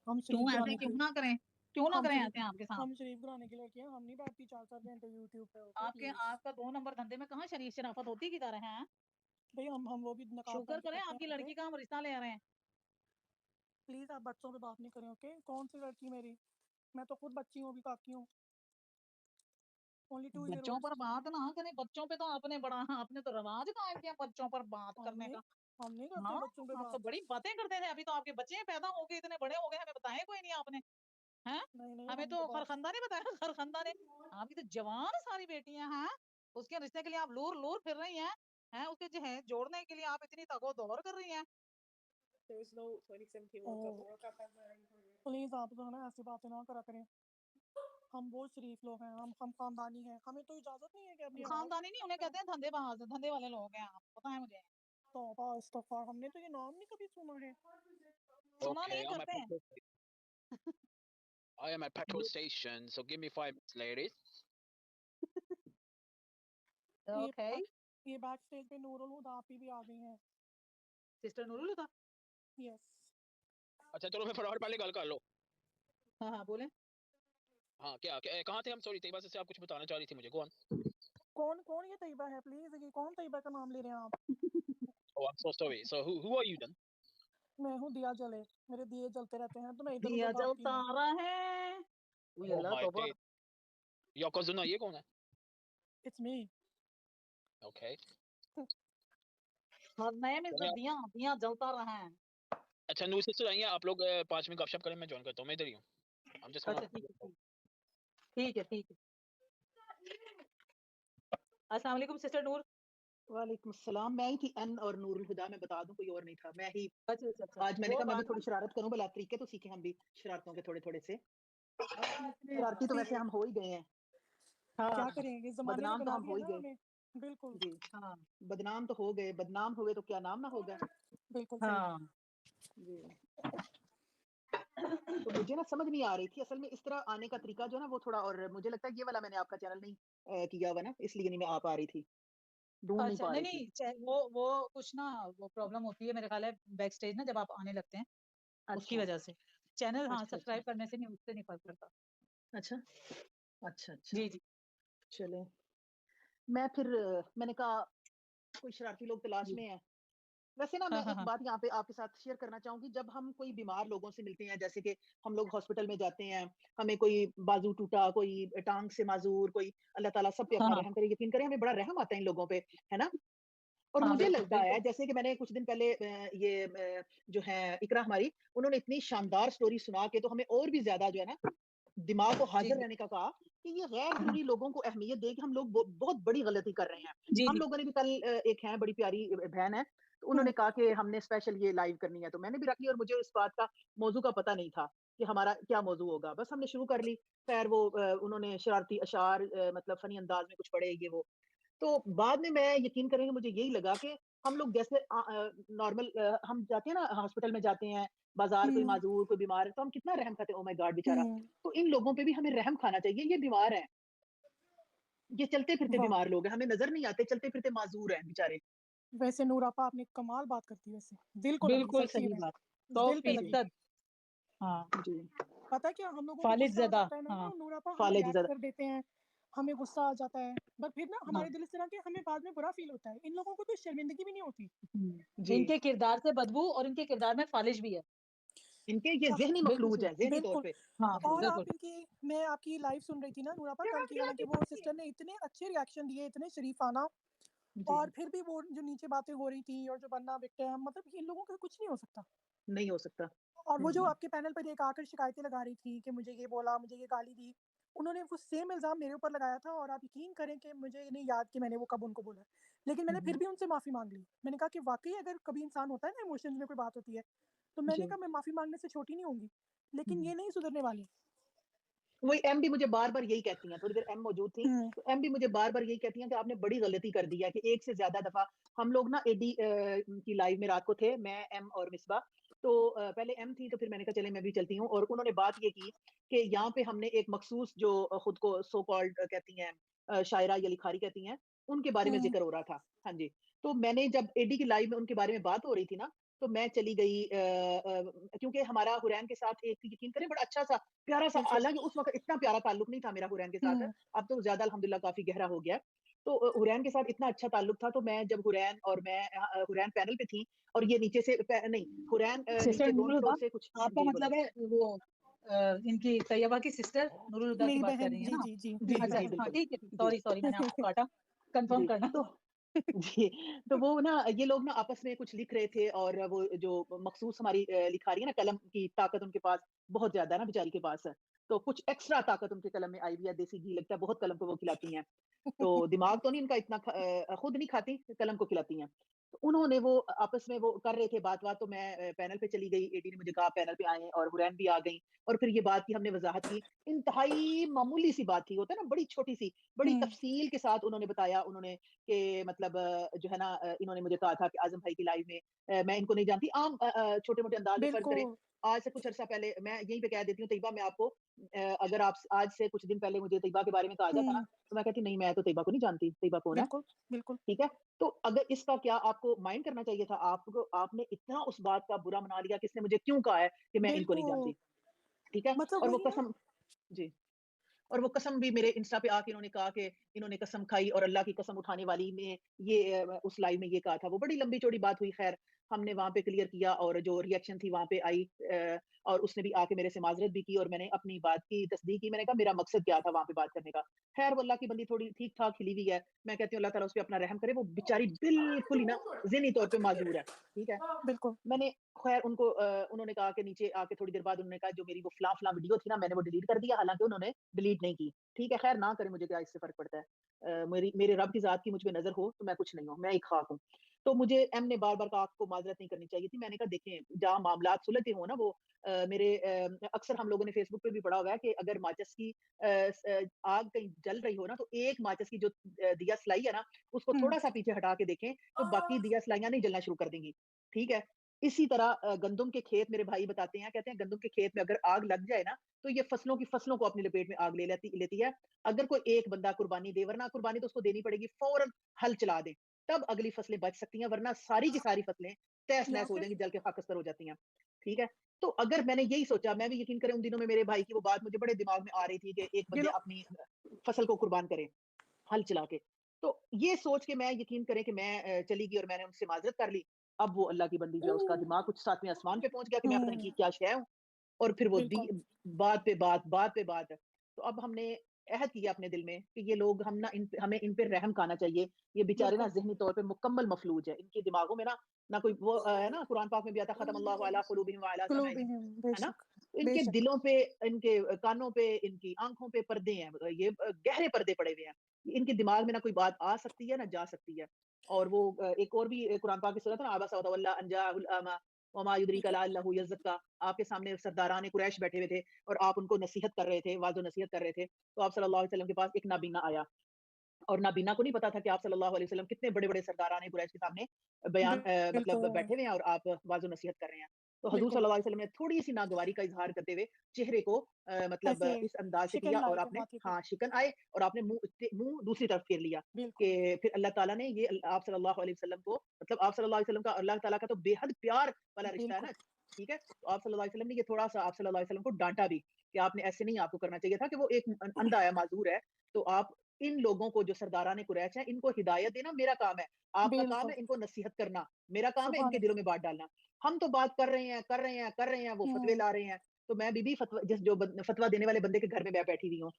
[SPEAKER 9] हम
[SPEAKER 3] क्यों
[SPEAKER 9] शरीफ
[SPEAKER 3] ऐसे
[SPEAKER 9] कराने
[SPEAKER 3] क्यों
[SPEAKER 9] के
[SPEAKER 3] ना करें, क्यों ना
[SPEAKER 9] हम
[SPEAKER 3] करें
[SPEAKER 9] शरीफ
[SPEAKER 3] ऐसे आपके साथ?
[SPEAKER 9] हम शरीफ कराने के लिए किया, हम नहीं बैठती 4-4 घंटे यूट्यूब पे, ओके
[SPEAKER 3] आपके
[SPEAKER 9] प्लीज।
[SPEAKER 3] आपका 2 नंबर धंधे में कहाँ शरीफ शराफत होती की तरह है?
[SPEAKER 9] भाई हम वो भी नकाब
[SPEAKER 3] शुक्र
[SPEAKER 9] पहन के
[SPEAKER 3] करें
[SPEAKER 9] करते हैं,
[SPEAKER 3] आपकी
[SPEAKER 9] ओके?
[SPEAKER 3] लड़की का हम रिश्ता ले आ रहे हैं।
[SPEAKER 9] प्लीज आप बच्चों पे बात नहीं करें, ओके? कौन सी लड़की मेरी? मैं तो खुद बच्ची हूँ, अभी काकी हूँ, ओनली 2 ईयर
[SPEAKER 3] बच्चों
[SPEAKER 9] ओल्ड।
[SPEAKER 3] पर बात ना करें, बच्चों पे तो आपने बड़ा, आपने तो रवाज कायम किया बच्चों पर बात करने का।
[SPEAKER 9] हम नहीं करते
[SPEAKER 3] हाँ,
[SPEAKER 9] बच्चों पे
[SPEAKER 3] आप तो
[SPEAKER 9] बात।
[SPEAKER 3] बड़ी बातें करते थे, अभी तो आपके बच्चे पैदा हो गए, इतने बड़े हो गए, हमें बताया कोई नहीं आपने, हैं?
[SPEAKER 9] नहीं
[SPEAKER 3] हमें
[SPEAKER 9] हम
[SPEAKER 3] तो
[SPEAKER 9] बात
[SPEAKER 3] खरखंदा ने बताया, खरखंदा ने। आपकी तो जवान सारी बेटियां हैं, उसके रिश्ते के लिए आप लूर लूर फिर रही हैं, हैं? उसके जो है जोड़ने के लिए आप इतनी तगोदौर कर रही हैं।
[SPEAKER 9] प्लीज आप जो है ना ऐसी बातें ना करा करें। हम बहुत शरीफ लोग हैं, हम खानदानी हैं, हमें तो इजाजत नहीं है कि अपनी आवाज।
[SPEAKER 3] खानदानी नहीं, उन्हें कहते हैं धंधेबाज, धंधे वाले लोग हैं आप, पता है मुझे।
[SPEAKER 9] तौबा इस्तगफार, हमने तो ये नाम नहीं कभी सुना है।
[SPEAKER 3] सुना नहीं
[SPEAKER 10] Okay, I'm at
[SPEAKER 3] करते हैं।
[SPEAKER 10] petrol station. I am at petrol station, so give me 5 minutes, ladies.
[SPEAKER 3] Okay
[SPEAKER 9] ये बैक स्टेज पे नूरुल हुदा आपी भी आ गई हैं।
[SPEAKER 3] सिस्टर नूरुल हुदा।
[SPEAKER 9] यस।
[SPEAKER 10] अच्छा चलो मैं फटाफट पहले गल कर लो।
[SPEAKER 3] हाँ हाँ बोले।
[SPEAKER 10] हाँ कहाँ थे हम? सॉरी तैयबा से आप कुछ बताना चाह रही थी मुझे, go on.
[SPEAKER 9] कौन कौन ये तैयबा है? प्लीज ये कौन तैयबा का नाम ले रहे हैं आप?
[SPEAKER 10] Oh, I'm so sorry. So who are you then?
[SPEAKER 9] मैं हूँ दिया जले, मेरे दिए जलते रहते हैं तो मैं इधर
[SPEAKER 3] दिया
[SPEAKER 9] उधर भागती
[SPEAKER 3] जलता
[SPEAKER 9] हूँ।
[SPEAKER 3] रहा है। ओए
[SPEAKER 10] Oh
[SPEAKER 3] अल्लाह
[SPEAKER 10] my
[SPEAKER 3] तौबा।
[SPEAKER 10] days. Your cousin ये कौन है?
[SPEAKER 9] It's me.
[SPEAKER 10] Okay.
[SPEAKER 3] हर नए में
[SPEAKER 10] चलिए,
[SPEAKER 3] दिया दिया जलता रहा है।
[SPEAKER 10] अच्छा नूर सिस्टर आई हैं, आप लोग 5 मिनट गपशप करें, मैं ज्वाइन करता हूँ, मैं इधर ही हूँ। I'm just
[SPEAKER 3] अच्छा
[SPEAKER 10] gonna
[SPEAKER 3] ठीक है ठीक है। अस्सलाम वालेकुम सिस्टर नूर।
[SPEAKER 11] वालेकुम सलाम। मैं ही थी एन और नूरुल हुदा, मैं बता दूं कोई और नहीं था, मैं ही।
[SPEAKER 3] अच्छा अच्छा अच्छा।
[SPEAKER 11] आज मैंने
[SPEAKER 3] वो
[SPEAKER 11] कहा मैं भी
[SPEAKER 3] बात
[SPEAKER 11] थोड़ी शरारत करूं, भला तरीके तो सीखे हम भी शरारतों के थोड़े थोड़े से।
[SPEAKER 3] ना।
[SPEAKER 11] शरारती तो वैसे हम हो ही गए हैं,
[SPEAKER 9] क्या
[SPEAKER 3] हाँ
[SPEAKER 9] करेंगे, इस जमाने ने
[SPEAKER 11] बदनाम तो
[SPEAKER 9] बना
[SPEAKER 11] हम हो
[SPEAKER 9] दिया
[SPEAKER 11] ही
[SPEAKER 9] ना
[SPEAKER 11] गए
[SPEAKER 9] हमें। बिल्कुल
[SPEAKER 11] जी,
[SPEAKER 3] हाँ
[SPEAKER 11] बदनाम तो हो गए, बदनाम हुए तो क्या नाम ना होगा
[SPEAKER 9] बिल्कुल सही।
[SPEAKER 3] हाँ।
[SPEAKER 11] जी। तो मुझे ना समझ नहीं आ रही थी असल में इस तरह आने का तरीका जो है ना वो थोड़ा, और मुझे लगता है ये वाला मैंने आपका चैनल नहीं किया हुआ ना, इसलिए नहीं मैं आ पा रही थी, ढूंढ नहीं
[SPEAKER 3] अच्छा
[SPEAKER 11] पा
[SPEAKER 3] नहीं
[SPEAKER 11] रही थी।
[SPEAKER 3] नहीं, वो कुछ ना वो प्रॉब्लम होती है मेरे ख्याल है बैक स्टेज ना, जब आप आने लगते हैं उसकी
[SPEAKER 11] अच्छा
[SPEAKER 3] वजह से। चैनल हाँ
[SPEAKER 11] अच्छा
[SPEAKER 3] सब्सक्राइब करने से नहीं, उससे नहीं फर्क पड़ता।
[SPEAKER 11] अच्छा अच्छा अच्छा
[SPEAKER 3] जी जी।
[SPEAKER 11] चले। मैं फिर मैंने कहा कोई शरारती लोग तलाश
[SPEAKER 3] जी
[SPEAKER 11] में है। वैसे ना
[SPEAKER 3] हाँ
[SPEAKER 11] मैं
[SPEAKER 3] हाँ
[SPEAKER 11] एक
[SPEAKER 3] हाँ
[SPEAKER 11] बात यहाँ पे आपके साथ शेयर करना चाहूंगी, जब हम कोई बीमार लोगों से मिलते हैं, जैसे कि हम लोग हॉस्पिटल में जाते हैं, हमें कोई बाजू टूटा, कोई टांग से माजूर, कोई, अल्लाह ताला सब पे
[SPEAKER 3] हाँ
[SPEAKER 11] अपना
[SPEAKER 3] हाँ
[SPEAKER 11] रहम करे, यकीन करें हमें बड़ा रहम आता है इन लोगों पे, है ना? और
[SPEAKER 3] हाँ
[SPEAKER 11] मुझे
[SPEAKER 3] बिल्कुल
[SPEAKER 11] लगता
[SPEAKER 3] बिल्कुल।
[SPEAKER 11] है जैसे कि मैंने कुछ दिन पहले जो है इकरा हमारी, उन्होंने इतनी शानदार स्टोरी सुना के तो हमें और भी ज्यादा जो है ना दिमाग को
[SPEAKER 3] जी
[SPEAKER 11] हाजिर
[SPEAKER 3] जी
[SPEAKER 11] रहने का कहा कि ये गैर जरूरी लोगों को अहमियत दे के हम लोग बहुत बड़ी गलती कर रहे हैं।
[SPEAKER 3] जी
[SPEAKER 11] हम
[SPEAKER 3] जी।
[SPEAKER 11] लोगों ने भी कल एक है बड़ी प्यारी बहन है, तो उन्होंने कहा कि हमने स्पेशल ये लाइव करनी है, तो मैंने भी रख ली, और मुझे इस बात का मौजू का पता नहीं था कि हमारा क्या मौजू होगा, बस हमने शुरू कर ली। खैर वो उन्होंने शरारती अशार मतलब फनी अंदाज में कुछ पढ़े ये वो, तो बाद में मैं यकीन करेंगे मुझे यही लगा कि हम लोग जैसे नॉर्मल हम जाते हैं ना हॉस्पिटल में जाते हैं, बाजार कोई माजूर कोई बीमार है तो हम कितना रहम खाते हैं, ओ माय गॉड बेचारा। तो इन लोगों पे भी हमें रहम खाना चाहिए, ये बीमार है, ये चलते फिरते
[SPEAKER 9] वाह,
[SPEAKER 11] बीमार लोग हैं, हमें नजर नहीं आते, चलते फिरते माजूर हैं बेचारे।
[SPEAKER 9] वैसे नूर आपा आपने कमाल बात करती है, वैसे दिल को लगी,
[SPEAKER 3] बिल्कुल
[SPEAKER 9] सच्ची
[SPEAKER 3] सही
[SPEAKER 9] में
[SPEAKER 3] बात,
[SPEAKER 9] दिल पे लगी।
[SPEAKER 3] 100%। हाँ
[SPEAKER 11] जी
[SPEAKER 9] पता है क्या, हम लोगों को
[SPEAKER 3] फालिद
[SPEAKER 9] गुस्सा आ
[SPEAKER 3] ज़दा।
[SPEAKER 9] जाता है ना
[SPEAKER 3] हाँ
[SPEAKER 9] नूर आपा, हम
[SPEAKER 11] फालिद
[SPEAKER 9] रिएक्ट
[SPEAKER 11] ज़दा।
[SPEAKER 9] कर देते हैं, हमें गुस्सा आ जाता है, पर फिर ना
[SPEAKER 3] हाँ
[SPEAKER 9] हमारे दिल इस तरह के हमें बाद में बुरा फील होता है। इन लोगों को कोई शर्मिंदगी भी नहीं होती।
[SPEAKER 11] जी
[SPEAKER 3] इनके किरदार से बदबू और इनके किरदार में फालिश भी है।
[SPEAKER 11] इनके ये
[SPEAKER 9] हाँ,
[SPEAKER 11] जहनी
[SPEAKER 3] बिल्कुल
[SPEAKER 11] मखलूज
[SPEAKER 3] सही।
[SPEAKER 11] है, जहनी तौर
[SPEAKER 9] बिल्कुल।
[SPEAKER 11] पे
[SPEAKER 3] हाँ
[SPEAKER 11] मखलूज
[SPEAKER 9] और
[SPEAKER 11] है।
[SPEAKER 3] बिल्कुल।
[SPEAKER 9] आप इनकी, मैं आपकी लाइव सुन रही थी ना नूर आपा कल की, हालांकि वो सिस्टर ने इतने अच्छे रिएक्शन दिए, इतने शरीफाना,
[SPEAKER 11] जी
[SPEAKER 9] और फिर भी वो जो नीचे बातें हो रही थी और जो बनना विक्टिम, मतलब इन लोगों का कुछ नहीं हो सकता।
[SPEAKER 11] नहीं हो सकता।
[SPEAKER 9] और वो जो आपके पैनल पर एक आकर शिकायतें लगा रही थी कि मुझे ये बोला, मुझे ये गाली दी, उन्होंने वो सेम इल्ज़ाम मेरे ऊपर लगाया था और आप यकीन करें कि मुझे नहीं याद कि मैंने वो कब उनको बोला। लेकिन मैंने फिर भी उनसे माफ़ी माँग ली। मैंने कहा कि वाक़ई अगर कभी इंसान होता है ना इमोशंस में कोई बात होती है, तो मैंने
[SPEAKER 11] जी।
[SPEAKER 9] कहा मैं माफ़ी माँगने से छोटी नहीं होंगी। लेकिन
[SPEAKER 11] हुँ।
[SPEAKER 9] ये नहीं सुधरने वाली।
[SPEAKER 11] वही एम भी मुझे बार-बार यही कहती हैं, थोड़ी देर एम मौजूद थी,
[SPEAKER 9] हुँ।
[SPEAKER 11] तो एम भी मुझे बार-बार यही कहती हैं कि आपने बड़ी गलती कर दी है कि एक से ज़्यादा दफ़ा हम लोग ना एडी की लाइव में रात को थे, मैं, एम और मिसबा। तो पहले एम थी तो फिर मैंने कहा चले मैं भी चलती हूँ और उन्होंने बात ये की कि यहाँ पे हमने एक मखसूस जो खुद को सो कॉल्ड कहती हैं शायरा या लिखारी कहती हैं, उनके बारे में
[SPEAKER 9] हुँ।
[SPEAKER 11] ज़िक्र हो रहा था। हाँ जी, तो मैंने जब एडी की लाइव में उनके बारे में बात हो रही थी ना, तो मैं चली गई क्योंकि हमारा हुरैन के साथ एक यकीन करें बड़ा अच्छा-सा प्यारा-सा
[SPEAKER 9] बिल्कुल।
[SPEAKER 11] हालाँकि उस वक़्त इतना प्यारा ताल्लुक नहीं था मेरा हुरैन के साथ,
[SPEAKER 9] हुँ।
[SPEAKER 11] अब तो ज़्यादा अल्हम्दुलिल्लाह काफ़ी गहरा हो गया है। तो हुरैन के साथ इतना अच्छा ताल्लुक था, तो मैं जब हुरैन और मैं हुरैन पैनल पे थी और ये नीचे से नहीं, हुरैन
[SPEAKER 3] सिस्टर
[SPEAKER 11] नीचे ग्राउंड
[SPEAKER 3] नूरुल
[SPEAKER 11] फ्लोर
[SPEAKER 3] हुदा,
[SPEAKER 11] से कुछ
[SPEAKER 3] आपका
[SPEAKER 11] जी, बोलें।
[SPEAKER 3] मतलब है वो इनकी तैयबा की सिस्टर नूरुल हुदा की
[SPEAKER 9] मेरी
[SPEAKER 3] बात कर
[SPEAKER 9] बहन
[SPEAKER 3] रही हैं
[SPEAKER 9] जी,
[SPEAKER 3] ना?
[SPEAKER 9] जी, जी,
[SPEAKER 11] जी,
[SPEAKER 9] मेरी
[SPEAKER 11] जी,
[SPEAKER 3] अच्छा,
[SPEAKER 11] जी,
[SPEAKER 9] बहन।
[SPEAKER 3] हाँ,
[SPEAKER 11] बिल्कुल।
[SPEAKER 3] ठीक है,
[SPEAKER 11] जी,
[SPEAKER 3] सॉरी मैंने आपको काटा, कन्फर्म
[SPEAKER 11] जी,
[SPEAKER 3] करना
[SPEAKER 11] तो
[SPEAKER 3] था।
[SPEAKER 11] जी, तो वो ना ये लोग ना आपस में कुछ लिख रहे थे और वो जो मखसूस हमारी लिखारी है ना, कलम की ताकत उनके पास बहुत ज़्यादा है ना बेचारी के पास। तो कुछ एक्स्ट्रा ताकत उनके कलम में आई हुई है, देसी घी लगता है, बहुत कलम को वो खिलाती हैं। तो दिमाग तो नहीं इनका इतना खुद नहीं खाती, कलम को खिलाती हैं। तो उन्होंने वो आपस में वो कर रहे थे बात-वात तो मैं पैनल पे चली गई, एडी ने मुझे कहा पैनल पे आएँ और हुरैन भी आ गईं और फिर ये बात की हमने वज़ाहत की। इंतहाई मामूली सी बात थी, होता है ना बड़ी छोटी-सी, बड़ी
[SPEAKER 9] हुँ।
[SPEAKER 11] तफ़सील के साथ उन्होंने बताया उन्होंने कि मतलब जो है ना इन्होंने मुझे कहा था कि आज़म भाई की लाइव में मैं इनको नहीं जानती। आम छोटे-मोटे अंदाज़ में फ़र्ज़ करें,
[SPEAKER 9] बिल्कुल।
[SPEAKER 11] आज से कुछ अरसा पहले मैं यहीं पे कह देती हूँ तैयबा मैं आपको अगर आप आज से कुछ दिन पहले मुझे तैयबा के बारे में कहा जाता ना,
[SPEAKER 9] हुँ।
[SPEAKER 11] तो मैं कहती नहीं मैं तो तैयबा को नहीं जानती, तैयबा कौन है?
[SPEAKER 9] बिल्कुल, बिल्कुल।
[SPEAKER 11] ठीक है? तो अगर इसका क्या आपको माइंड करना चाहिए था? आपको आपने इतना उस बात का बुरा मना लिया कि इसने मुझे क्यों कहा है कि मैं इनको नहीं
[SPEAKER 9] बिल्कुल।
[SPEAKER 11] जानती, ठीक है?
[SPEAKER 9] मतलब
[SPEAKER 11] और वो
[SPEAKER 9] वही ना।
[SPEAKER 11] कसम जी। और वो कसम भी मेरे इंस्टा पे आके इन्होंने कहा कि इन्होंने कसम खाई और अल्लाह की कसम उठाने वाली में ये उस लाइव में ये कहा था। वो बड़ी लंबी-चौड़ी बात हुई ख़ैर, हमने वहाँ पे क्लियर किया और जो रिएक्शन थी वहाँ पे आई और उसने भी आके मेरे से माज़रत भी की और मैंने अपनी बात की तस्दीक की। मैंने कहा मेरा मकसद क्या था वहाँ पे बात करने का। ख़ैर वो अल्लाह की बंदी थोड़ी ठीक-ठाक खिली हुई है। मैं कहती हूँ अल्लाह ताला उस पे अपना रहम करे। वो बेचारी बिल्कुल ही ना ज़हनी तौर पे माज़ूर है, ठीक है?
[SPEAKER 9] बिल्कुल।
[SPEAKER 11] मैंने ख़ैर उनको उन्होंने कहा कि नीचे आके थोड़ी देर बाद उन्होंने कहा जो मेरी वो फलां-फलां वीडियो थी ना मैंने वो डिलीट कर दिया, हालाँकि उन्होंने डिलीट नहीं की। ठीक है, ख़ैर ना करें मुझे क्या इससे फ़र्क पड़ता है। मेरे रब की ज़ात की मुझ पे नज़र हो तो मैं कुछ नहीं हूँ, मैं एक ख़ाक हूँ। तो मुझे एम ने बार-बार कहा आपको माज़रत नहीं करनी चाहिए थी। मैंने कहा देखें जहाँ मामलात सुलझते हो ना वो मेरे अक्सर हम लोगों ने फ़ेसबुक पे भी पढ़ा हुआ है कि अगर माचिस की आग कहीं जल रही हो ना तो एक माचिस की जो दिया सलाई है ना उसको
[SPEAKER 9] हुँ।
[SPEAKER 11] थोड़ा-सा पीछे हटा के देखें तो बाकी दिया सलाइयाँ नहीं जलना शुरू कर देंगी। ठीक है? इसी तरह गंदम के खेत मेरे भाई बताते हैं, कहते हैं गंदम के खेत में अगर आग लग जाए ना, तो ये फसलों को अपनी लपेट में आग ले लेती है। अगर कोई एक बंदा कुर्बानी दे, वरना कुर्बानी तो उसको देनी पड़ेगी, फौरन हल चला दें, तब अगली फसलें बच सकती हैं, वरना सारी की सारी फसलें
[SPEAKER 9] या
[SPEAKER 11] तहस-नहस हो
[SPEAKER 9] फिर
[SPEAKER 11] जाएँगी, जल के खाकस्तर हो जाती हैं। ठीक है? तो अगर मैंने यही सोचा, मैं भी यकीन करें उन दिनों में मेरे भाई की वो बात मुझे बड़े दिमाग में आ रही थी कि एक
[SPEAKER 9] ये
[SPEAKER 11] बंदे
[SPEAKER 9] लोग
[SPEAKER 11] अपनी फसल को कुर्बान करें, हल चला के। तो ये सोच के मैं यकीन करें कि मैं चली गई और मैंने उनसे माज़रत कर ली। अब वो अल्लाह की बंदी जो है उसका दिमाग कुछ 7वें आसमान पे पहुँच गया कि मैं पता नहीं
[SPEAKER 9] हुँ।
[SPEAKER 11] ये क्या शै हूँ और फिर वो
[SPEAKER 9] बिल्कुल।
[SPEAKER 11] बात पे बात। तो अब हमने अहद किया अपने दिल में कि ये लोग हम ना हमें इन पे रहम खाना चाहिए। ये बेचारे ना
[SPEAKER 9] बिल्कुल।
[SPEAKER 11] ज़हनी तौर पे मुकम्मल मफ़लूज है। इनके दिमागों में ना कोई वो है ना कुरान पाक में भी आता है ख़तमल्लाहु अला क़ुलूबिहिम व अला समाइहिम,
[SPEAKER 9] क़ुलूबिहिम
[SPEAKER 11] है ना?
[SPEAKER 9] बेशक,
[SPEAKER 11] तो इनके
[SPEAKER 9] बेशक।
[SPEAKER 11] दिलों पे, इनके कानों पे, इनकी आँखों पे पर्दे हैं। ये गहरे पर्दे पड़े हुए हैं। इनके दिमाग में ना कोई बात आ सकती है, ना जा सकती है। और वो एक और भी कुरान पाक की सूरत है ना अबसा व तवल्ला अन जाअहुल अमा वमा युद्रिका
[SPEAKER 9] बिल्कुल।
[SPEAKER 11] लअल्लहु यज़्ज़क्का। आपके सामने सरदारान कुरैश बैठे हुए थे और आप उनको नसीहत कर रहे थे, वाज़ो-नसीहत कर रहे थे। तो आप सल्लल्लाहु अलैहि वसल्लम के पास एक नाबीना आया और नाबीना को नहीं पता था कि आप सल्लल्लाहु अलैहि वसल्लम कितने बड़े-बड़े सरदारान कुरैश के सामने मतलब
[SPEAKER 9] बिल्कुल,
[SPEAKER 11] बैठे हुए हैं और आप वाज़ो-नसीहत कर रहे हैं। तो हज़ूर
[SPEAKER 9] बिल्कुल।
[SPEAKER 11] सल्लल्लाहु अलैहि वसल्लम ने थोड़ी-सी नागवारी का इज़हार करते हुए चेहरे को मतलब
[SPEAKER 9] ऐसे
[SPEAKER 11] इस अंदाज़ से
[SPEAKER 9] शिकन
[SPEAKER 11] किया और
[SPEAKER 9] लाए थे
[SPEAKER 11] आपने
[SPEAKER 9] माथे पे।
[SPEAKER 11] हाँ, शिकन आए और आपने मुँह दूसरी तरफ फेर लिया कि
[SPEAKER 9] बिल्कुल।
[SPEAKER 11] फिर अल्लाह ताला ने ये आप सल्लल्लाहु अलैहि वसल्लम को मतलब आप सल्लल्लाहु अलैहि वसल्लम का अल्लाह ताला का तो बेहद प्यार वाला रिश्ता है
[SPEAKER 9] बिल्कुल।
[SPEAKER 11] ना, ठीक है? तो आप सल्लल्लाहु अलैहि वसल्लम ने ये थोड़ा-सा आप सल्लल्लाहु अलैहि वसल्लम को डाँटा भी कि आपने ऐसे नहीं आपको करना चाहिए था कि वो एक अंधा है, माज़ूर है। तो आप इन लोगों को जो सरदारान कुरैश हैं, इनको हिदायत देना मेरा काम है। आपका काम
[SPEAKER 9] बिल्कुल।
[SPEAKER 11] है इनको नसीहत करना, मेरा काम है
[SPEAKER 9] सुभान
[SPEAKER 11] इनके दिलों
[SPEAKER 9] अल्लाह।
[SPEAKER 11] में बात डालना। हम तो बात कर रहे हैं, वो फतवे
[SPEAKER 9] हुँ।
[SPEAKER 11] ला रहे हैं। तो मैं बीबी फतवा जिस जो फतवा देने वाले बंदे के घर में मैं बैठी हुई हूँ।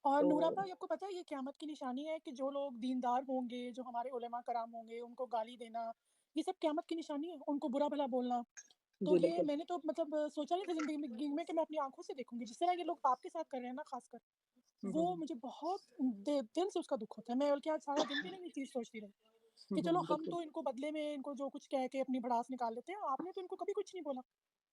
[SPEAKER 9] और
[SPEAKER 11] तो
[SPEAKER 9] नूर आपा आपको पता है ये क़यामत की निशानी है कि जो लोग दीनदार होंगे, जो हमारे उलमा कराम होंगे, उनको गाली देना, ये सब क़यामत की निशानी है। उनको बुरा-भला बोलना। तो
[SPEAKER 11] जी
[SPEAKER 9] ये
[SPEAKER 11] बिल्कुल।
[SPEAKER 9] मैंने तो मतलब सोचा नहीं था ज़िंदगी में कि मैं अपनी आँखों से देखूँगी। जिस तरह ये लोग आपके साथ कर रहे हैं ना ख़ासकर, वो मुझे बहुत दिल से उसका दुःख होता है। मैं बल्कि आज सारा दिन भी ना ये चीज़ सोचती रही कि चलो हम
[SPEAKER 11] बिल्कुल।
[SPEAKER 9] तो इनको बदले में इनको जो कुछ कह के अपनी भड़ास निकाल लेते हैं, आपने तो इनको कभी कुछ नहीं बोला।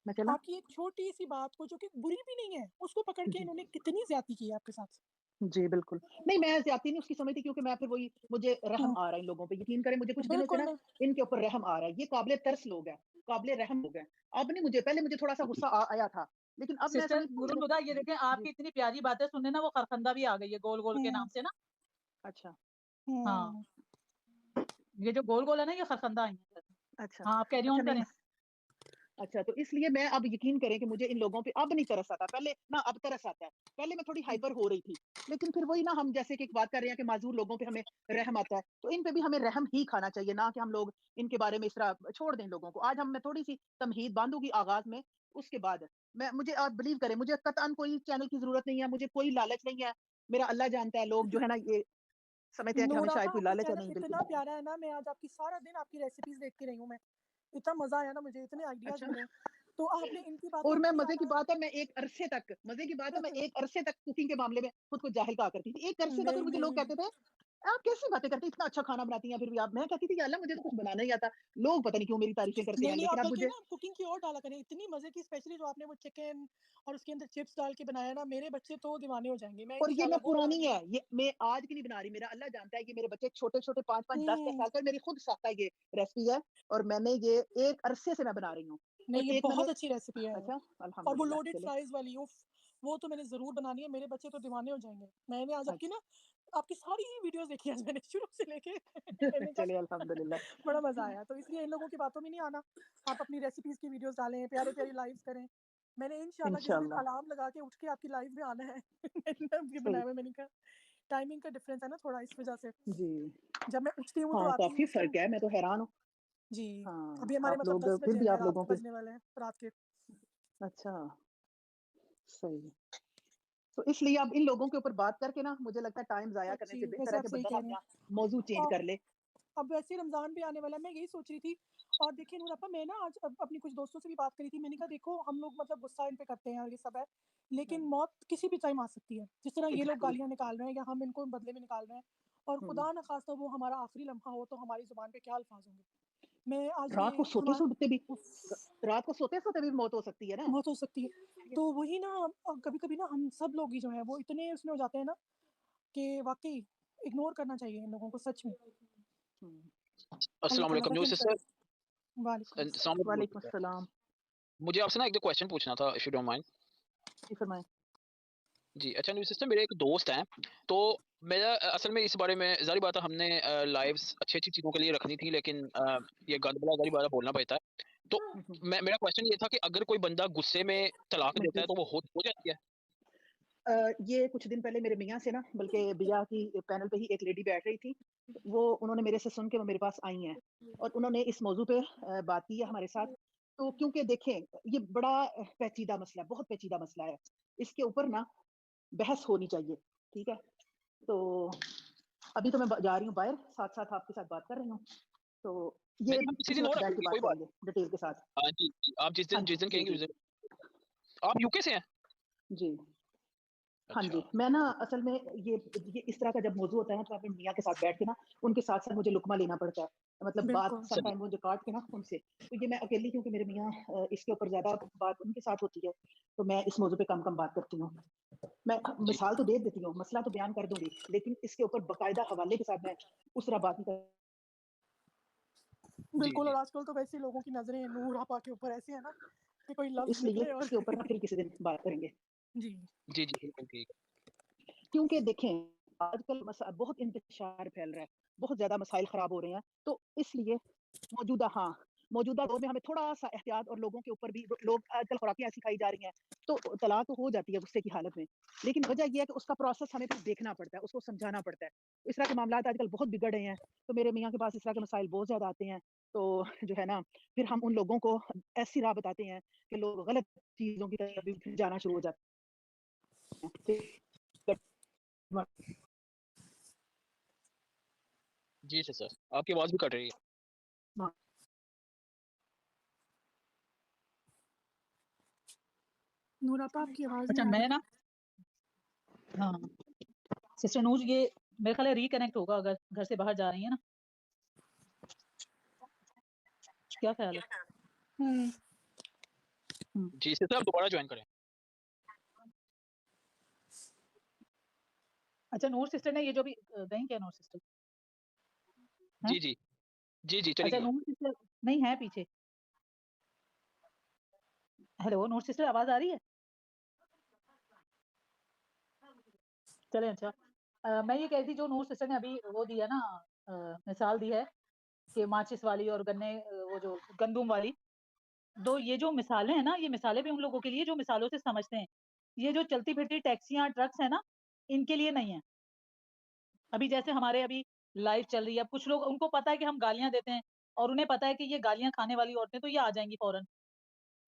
[SPEAKER 11] मैं चला?
[SPEAKER 9] आपकी एक छोटी-सी बात को जो कि बुरी भी नहीं है, उसको पकड़ के
[SPEAKER 11] जी।
[SPEAKER 9] इन्होंने कितनी ज़्यादती की है आपके साथ।
[SPEAKER 11] जी, बिल्कुल। नहीं, मैं ज़्यादती नहीं उसकी समझती क्योंकि मैं फिर वही मुझे रहम
[SPEAKER 9] हुँ,
[SPEAKER 11] आ रहा है इन लोगों पे। यकीन करें मुझे कुछ दिनों से
[SPEAKER 9] बिल्कुल
[SPEAKER 11] ना
[SPEAKER 9] मैं
[SPEAKER 11] इनके ऊपर रहम आ रहा है। ये काबिले तरस लोग हैं, काबिले रहम लोग हैं। अब नहीं मुझे पहले मुझे थोड़ा-सा गुस्सा आया था, लेकिन अब मैं
[SPEAKER 3] सिस्टर
[SPEAKER 11] समझती हूँ
[SPEAKER 3] नूरुल
[SPEAKER 11] मुझे
[SPEAKER 3] हुदा, ये देखें
[SPEAKER 11] जी,
[SPEAKER 3] आपकी इतनी प्यारी बातें सुनने ना वो खरखंदा भी आ गई है गोल-गोल के
[SPEAKER 9] हुँ,
[SPEAKER 3] नाम से ना।
[SPEAKER 11] अच्छा,
[SPEAKER 3] हाँ,
[SPEAKER 9] हुँ,
[SPEAKER 3] ये जो गोल-गोल है ना ये खरखंदा आई हैं।
[SPEAKER 11] अच्छा,
[SPEAKER 3] हाँ, आप कैरी
[SPEAKER 11] अच्छा
[SPEAKER 3] ऑन
[SPEAKER 11] नहीं
[SPEAKER 3] करें।
[SPEAKER 11] अच्छा, तो इसलिए मैं अब यकीन करें कि मुझे इन लोगों पे अब नहीं तरस आता, पहले ना अब तरस आता है। पहले मैं थोड़ी हाइपर हो रही थी, लेकिन फिर वही ना हम जैसे कि एक बात कर रहे हैं कि माज़ूर लोगों पे हमें रहम आता है, तो इन पे भी हमें रहम ही खाना चाहिए, ना कि हम लोग इनके बारे में इस तरह छोड़ दें लोगों को। आज मैं थोड़ी-सी तमहीद बाँधूँगी आगाज़ में, उसके बाद मुझे आप बिलीव करें, मुझे कतअन कोई चैनल की ज़रूरत नहीं है, मुझे कोई लालच नहीं है। मेरा अल्लाह जानता है, लोग जो है ना ये समझते हैं कि हमें
[SPEAKER 9] नूर
[SPEAKER 11] शायद
[SPEAKER 9] आपा
[SPEAKER 11] कोई
[SPEAKER 9] आपका
[SPEAKER 11] लालच है,
[SPEAKER 9] चैनल
[SPEAKER 11] नहीं
[SPEAKER 9] इतना
[SPEAKER 11] बिल्कुल।
[SPEAKER 9] प्यारा है ना, मैं आज आपकी सारा दिन आपकी रेसिपीज़ देखती रही हूँ मैं। इतना मज़ा आया ना मुझे, इतने आइडियाज़
[SPEAKER 11] अच्छा।
[SPEAKER 9] मिले। तो आपने इनकी बातों
[SPEAKER 11] और
[SPEAKER 9] में
[SPEAKER 11] मैं
[SPEAKER 9] नहीं
[SPEAKER 11] मज़े की
[SPEAKER 9] आना।
[SPEAKER 11] बात है मैं एक अरसे तक मज़े की बात है मैं एक अरसे तक कुकिंग के मामले में खुद को जाहिल कहा करती थी। एक अरसे तक और
[SPEAKER 9] नहीं,
[SPEAKER 11] मुझे लोग
[SPEAKER 9] नहीं।
[SPEAKER 11] कहते थे, "आप कैसी बातें करती हैं? इतना अच्छा खाना बनाती हैं फिर भी आप।" मैं कहती थी, "या अल्लाह मुझे तो कुछ बनाना ही आता।" लोग पता नहीं क्यों मेरी तारीफ़ें करते
[SPEAKER 9] नहीं,
[SPEAKER 11] हैं,
[SPEAKER 9] नहीं,
[SPEAKER 11] लेकिन
[SPEAKER 9] आप
[SPEAKER 11] अब
[SPEAKER 9] बल्कि
[SPEAKER 11] मुझे
[SPEAKER 9] ना कुकिंग की और डाला करें, इतनी मज़े की स्पेशली जो आपने वो चिकन और उसके अंदर चिप्स डाल के बनाया ना, मेरे बच्चे तो दीवाने हो जाएँगे। मैं
[SPEAKER 11] और ये मैं
[SPEAKER 9] इंशाल्लाह वो
[SPEAKER 11] पुरानी
[SPEAKER 9] बनाऊँगी।
[SPEAKER 11] है, ये मैं आज की नहीं बना रही। मेरा अल्लाह जानता है कि मेरे बच्चे छोटे-छोटे 5-5, 10-10
[SPEAKER 9] हुँ,
[SPEAKER 11] साल का मेरी खुद साखा ये रेसिपी है और मैंने ये एक अरसे से मैं बना रही हूँ। और
[SPEAKER 9] नहीं ये
[SPEAKER 11] एक मैंने
[SPEAKER 9] बहुत अच्छी रेसिपी है।
[SPEAKER 11] अच्छा,
[SPEAKER 9] और वो
[SPEAKER 11] अल्हम्दुलिल्लाह
[SPEAKER 9] लोडेड
[SPEAKER 11] चलिए।
[SPEAKER 9] फ्राइज़ वाली उफ़! वो तो मैंने ज़रूर बनानी है, मेरे बच्चे तो दीवाने हो जाएँगे। मैंने आज आपकी
[SPEAKER 11] अच्छा,
[SPEAKER 9] ना आपकी सारी वीडियोज़ देखी आज मैंने शुरू से लेके मैंने कहा
[SPEAKER 11] चलिए अल्हम्दुलिल्लाह।
[SPEAKER 9] बड़ा मज़ा आया। तो इसलिए इन लोगों की बातों में नहीं आना। आप अपनी रेसिपीज़ की वीडियोज़ डालें, प्यारी-प्यारी लाइव्स करें। मैंने इंशाल्लाह किसी दिन
[SPEAKER 11] इंशाअल्लाह,
[SPEAKER 9] अलार्म लगा के उठ के आपकी लाइव में आना है। मैंने अभी
[SPEAKER 11] सही।
[SPEAKER 9] बनाया हुआ है, मैंने कहा टाइमिंग का डिफ़रेंस है ना थोड़ा इस वज़ह से।
[SPEAKER 11] जी।
[SPEAKER 9] जब मैं उठती हूँ तो
[SPEAKER 11] हाँ,
[SPEAKER 9] आती हूँ
[SPEAKER 11] काफ़ी
[SPEAKER 9] उस टाइम
[SPEAKER 11] फ़र्क है, मैं तो हैरान हूँ।
[SPEAKER 9] जी,
[SPEAKER 11] हाँ,
[SPEAKER 9] अभी हमारे
[SPEAKER 11] आप
[SPEAKER 9] मतलब
[SPEAKER 11] लोग
[SPEAKER 9] 10
[SPEAKER 11] फिर
[SPEAKER 9] बजे
[SPEAKER 11] भी
[SPEAKER 9] हैं,
[SPEAKER 11] आप
[SPEAKER 9] रात
[SPEAKER 11] लोगों
[SPEAKER 9] के
[SPEAKER 11] के
[SPEAKER 9] बजने वाले हैं, रात के।
[SPEAKER 11] अच्छा, सही। तो इसलिए अब इन लोगों के ऊपर बात करके ना मुझे लगता है टाइम ज़ाया करने
[SPEAKER 9] सच्ची,
[SPEAKER 11] से बेहतर
[SPEAKER 9] वैसे
[SPEAKER 11] है
[SPEAKER 9] आप
[SPEAKER 11] कि
[SPEAKER 9] सही
[SPEAKER 11] बंदा ना
[SPEAKER 9] कह रहे हैं।
[SPEAKER 11] अपना मौज़ू चेंज
[SPEAKER 9] और
[SPEAKER 11] कर ले।
[SPEAKER 9] अब वैसे रमज़ान भी आने वाला है, मैं यही सोच रही थी और देखिए नूर आपा मैं ना आज अपनी कुछ दोस्तों से भी बात करी थी, मैंने कहा देखो हम लोग मतलब गुस्सा इन पे करते हैं और ये सब है,
[SPEAKER 11] हुँ,
[SPEAKER 9] लेकिन मौत किसी भी टाइम आ सकती है। जिस तरह ये लोग
[SPEAKER 11] एग्ज़ैक्टली।
[SPEAKER 9] गालियाँ निकाल रहे हैं या हम इनको बदले में निकाल रहे हैं और
[SPEAKER 11] हुँ।
[SPEAKER 9] खुदा ना ख़ास्ता वो हमारा आखिरी लम्हा हो तो हमारी ज़ुबान पे क्या अल्फ़ाज़ होंगे। मैं आज
[SPEAKER 11] रात को
[SPEAKER 9] ये
[SPEAKER 11] सोते-सोते भी
[SPEAKER 9] उफ़!
[SPEAKER 11] र रात को सोते-सोते भी मौत हो सकती है ना।
[SPEAKER 9] मौत हो सकती है। तो वही ना कभी-कभी ना हम सब लोग ही जो हैं वो इतने उसमें हो जाते हैं ना कि वाक़ई इग्नोर करना चाहिए इन लोगों को सच में।
[SPEAKER 11] हुँ।
[SPEAKER 9] अल्लाह
[SPEAKER 10] अस्सलाम
[SPEAKER 9] ताला
[SPEAKER 10] वालेकुम
[SPEAKER 9] का
[SPEAKER 10] न्यू
[SPEAKER 9] दिन करे।
[SPEAKER 10] सिस्टर।
[SPEAKER 9] वालेकुम अस्सलाम।
[SPEAKER 10] अस्सलाम
[SPEAKER 11] वालेकुम
[SPEAKER 10] वालेकुम।
[SPEAKER 11] अस्सलाम।
[SPEAKER 10] मुझे आपसे ना एक 2 क्वेश्चन पूछना था इफ यू डोंट माइंड।
[SPEAKER 11] जी, फरमाएँ।
[SPEAKER 10] जी, अच्छा न्यू सिस्टर मेरे एक दोस्त हैं, तो मेरा असल में इस बारे में ज़ाहिर बात है हमने लाइव्स अच्छी-अच्छी चीज़ों के लिए रखनी थी लेकिन ये गंदबला ज़ाहिर बात है बोलना पड़ता है। तो
[SPEAKER 11] हुँ, हुँ।
[SPEAKER 10] मेरा क्वेश्चन ये था कि अगर कोई बंदा गुस्से में तलाक देता है
[SPEAKER 11] मज़ीद
[SPEAKER 10] तो वो हो जाती है?
[SPEAKER 11] ये कुछ दिन पहले मेरे मियाँ से ना बल्कि बिया की पैनल पे ही एक लेडी बैठ रही थी। वो उन्होंने मेरे से सुन के वो मेरे पास आई हैं और उन्होंने इस मौज़ू पे बात की है हमारे साथ। तो क्योंकि देखें ये बड़ा पेचीदा मसला है, बहुत पेचीदा मसला है। इसके ऊपर ना बहस होनी चाहिए, ठीक है? तो अभी तो मैं जा रही हूँ बाहर, साथ-साथ आपके साथ बात कर रही हूँ। तो
[SPEAKER 10] नहीं,
[SPEAKER 11] ये
[SPEAKER 10] नहीं हम किसी
[SPEAKER 11] किसी
[SPEAKER 10] दिन और
[SPEAKER 11] वक़्त बैठ के
[SPEAKER 10] रखेंगे
[SPEAKER 11] बात
[SPEAKER 10] कोई बात
[SPEAKER 11] करेंगे डिटेल के साथ।
[SPEAKER 10] हाँ जी, जी, आप
[SPEAKER 11] हाँ
[SPEAKER 10] जिस दिन
[SPEAKER 11] जी,
[SPEAKER 10] कहेंगे
[SPEAKER 11] जी,
[SPEAKER 10] उस दिन आप यूके से हैं?
[SPEAKER 11] जी। हाँ
[SPEAKER 10] अच्छा,
[SPEAKER 11] जी, मैं ना असल में ये इस तरह का जब मौज़ू होता है ना तो अपने मियाँ के साथ बैठ के ना उनके साथ-साथ मुझे लुक़मा लेना पड़ता है। मतलब बात
[SPEAKER 9] बिल्कुल।
[SPEAKER 10] सही।
[SPEAKER 11] समटाइम मुझे काट के ना उनसे। तो ये मैं अकेली क्योंकि मेरे मियाँ इसके ऊपर ज़्यादा बात उनके साथ होती है, तो मैं इस मौज़ू पे कम-कम बात करती हूँ। मैं
[SPEAKER 10] जी,
[SPEAKER 11] मिसाल तो दे देती हूँ, मसला तो बयान कर दूँगी, लेकिन इसके ऊपर बाकायदा हवाले के साथ मैं उस तरह बात नहीं कर
[SPEAKER 10] जी,
[SPEAKER 9] बिल्कुल और
[SPEAKER 10] जी।
[SPEAKER 9] आजकल तो वैसे ही लोगों की नज़रें नूर आपा के ऊपर ऐसी है ना कि कोई
[SPEAKER 11] तो
[SPEAKER 9] लफ्ज़
[SPEAKER 11] इसलिए
[SPEAKER 9] निकले और
[SPEAKER 11] इसके ऊपर ना फिर किसी दिन बात करेंगे।
[SPEAKER 9] जी।
[SPEAKER 10] जी, जी, बिल्कुल ठीक।
[SPEAKER 11] क्योंकि देखें, आजकल बहुत इंतशार फैल रहा है, बहुत ज़्यादा मसाइल ख़राब हो रहे हैं, तो इसलिए मौजूदा दौर में हमें थोड़ा-सा एहतियात और लोगों के ऊपर भी लोग आजकल खुराकें ऐसी खाई जा रही हैं, तो तलाक तो हो जाती है गुस्से की हालत में। लेकिन वजह ये है कि उसका प्रोसेस हमें फिर देखना पड़ता है, उसको समझाना पड़ता है। इस तरह के मामलात आजकल बहुत बिगड़ रहे हैं, तो मेरे मियाँ के पास इस तरह के मसाइल बहुत ज़्यादा आते हैं, तो जो है ना, फिर हम उन लोगों को ऐसी राह बताते हैं कि लोग गलत चीज़ों की तरफ भी फिर जाना शुरू हो जाते हैं।
[SPEAKER 10] जी सिस्टर, आपकी आवाज़ भी कट रही है।
[SPEAKER 11] हाँ।
[SPEAKER 9] नूर आपा आपकी आवाज
[SPEAKER 3] अच्छा
[SPEAKER 9] नहीं आ
[SPEAKER 3] मैं
[SPEAKER 9] रही।
[SPEAKER 3] ना, हाँ सिस्टर नूर, ये मेरे ख्याल है रिकनेक्ट होगा अगर घर से बाहर जा रही है ना, क्या ख्याल है?
[SPEAKER 10] जी सिस्टर, आप दोबारा ज्वाइन करें।
[SPEAKER 3] अच्छा नूर सिस्टर ने ये जो भी गई क्या नूर सिस्टर?
[SPEAKER 10] जी जी जी जी, चली
[SPEAKER 3] अच्छा
[SPEAKER 10] गई।
[SPEAKER 3] नूर सिस्टर नहीं है पीछे। हेलो नूर सिस्टर, आवाज आ रही है? चले अच्छा, मैं ये कह रही थी जो नूर सिस्टर ने अभी वो दिया ना, मिसाल दी है कि माचिस वाली और गन्ने वो जो गंदुम वाली, तो ये जो मिसालें हैं ना, ये मिसालें भी उन लोगों के लिए जो मिसालों से समझते हैं। ये जो चलती फिरती टैक्सियां ट्रक्स है ना, इनके लिए नहीं है। अभी जैसे हमारे अभी लाइफ चल रही है, अब कुछ लोग, उनको पता है कि हम गालियां देते हैं और उन्हें पता है कि ये गालियां खाने वाली औरतें तो ये आ जाएंगी फौरन।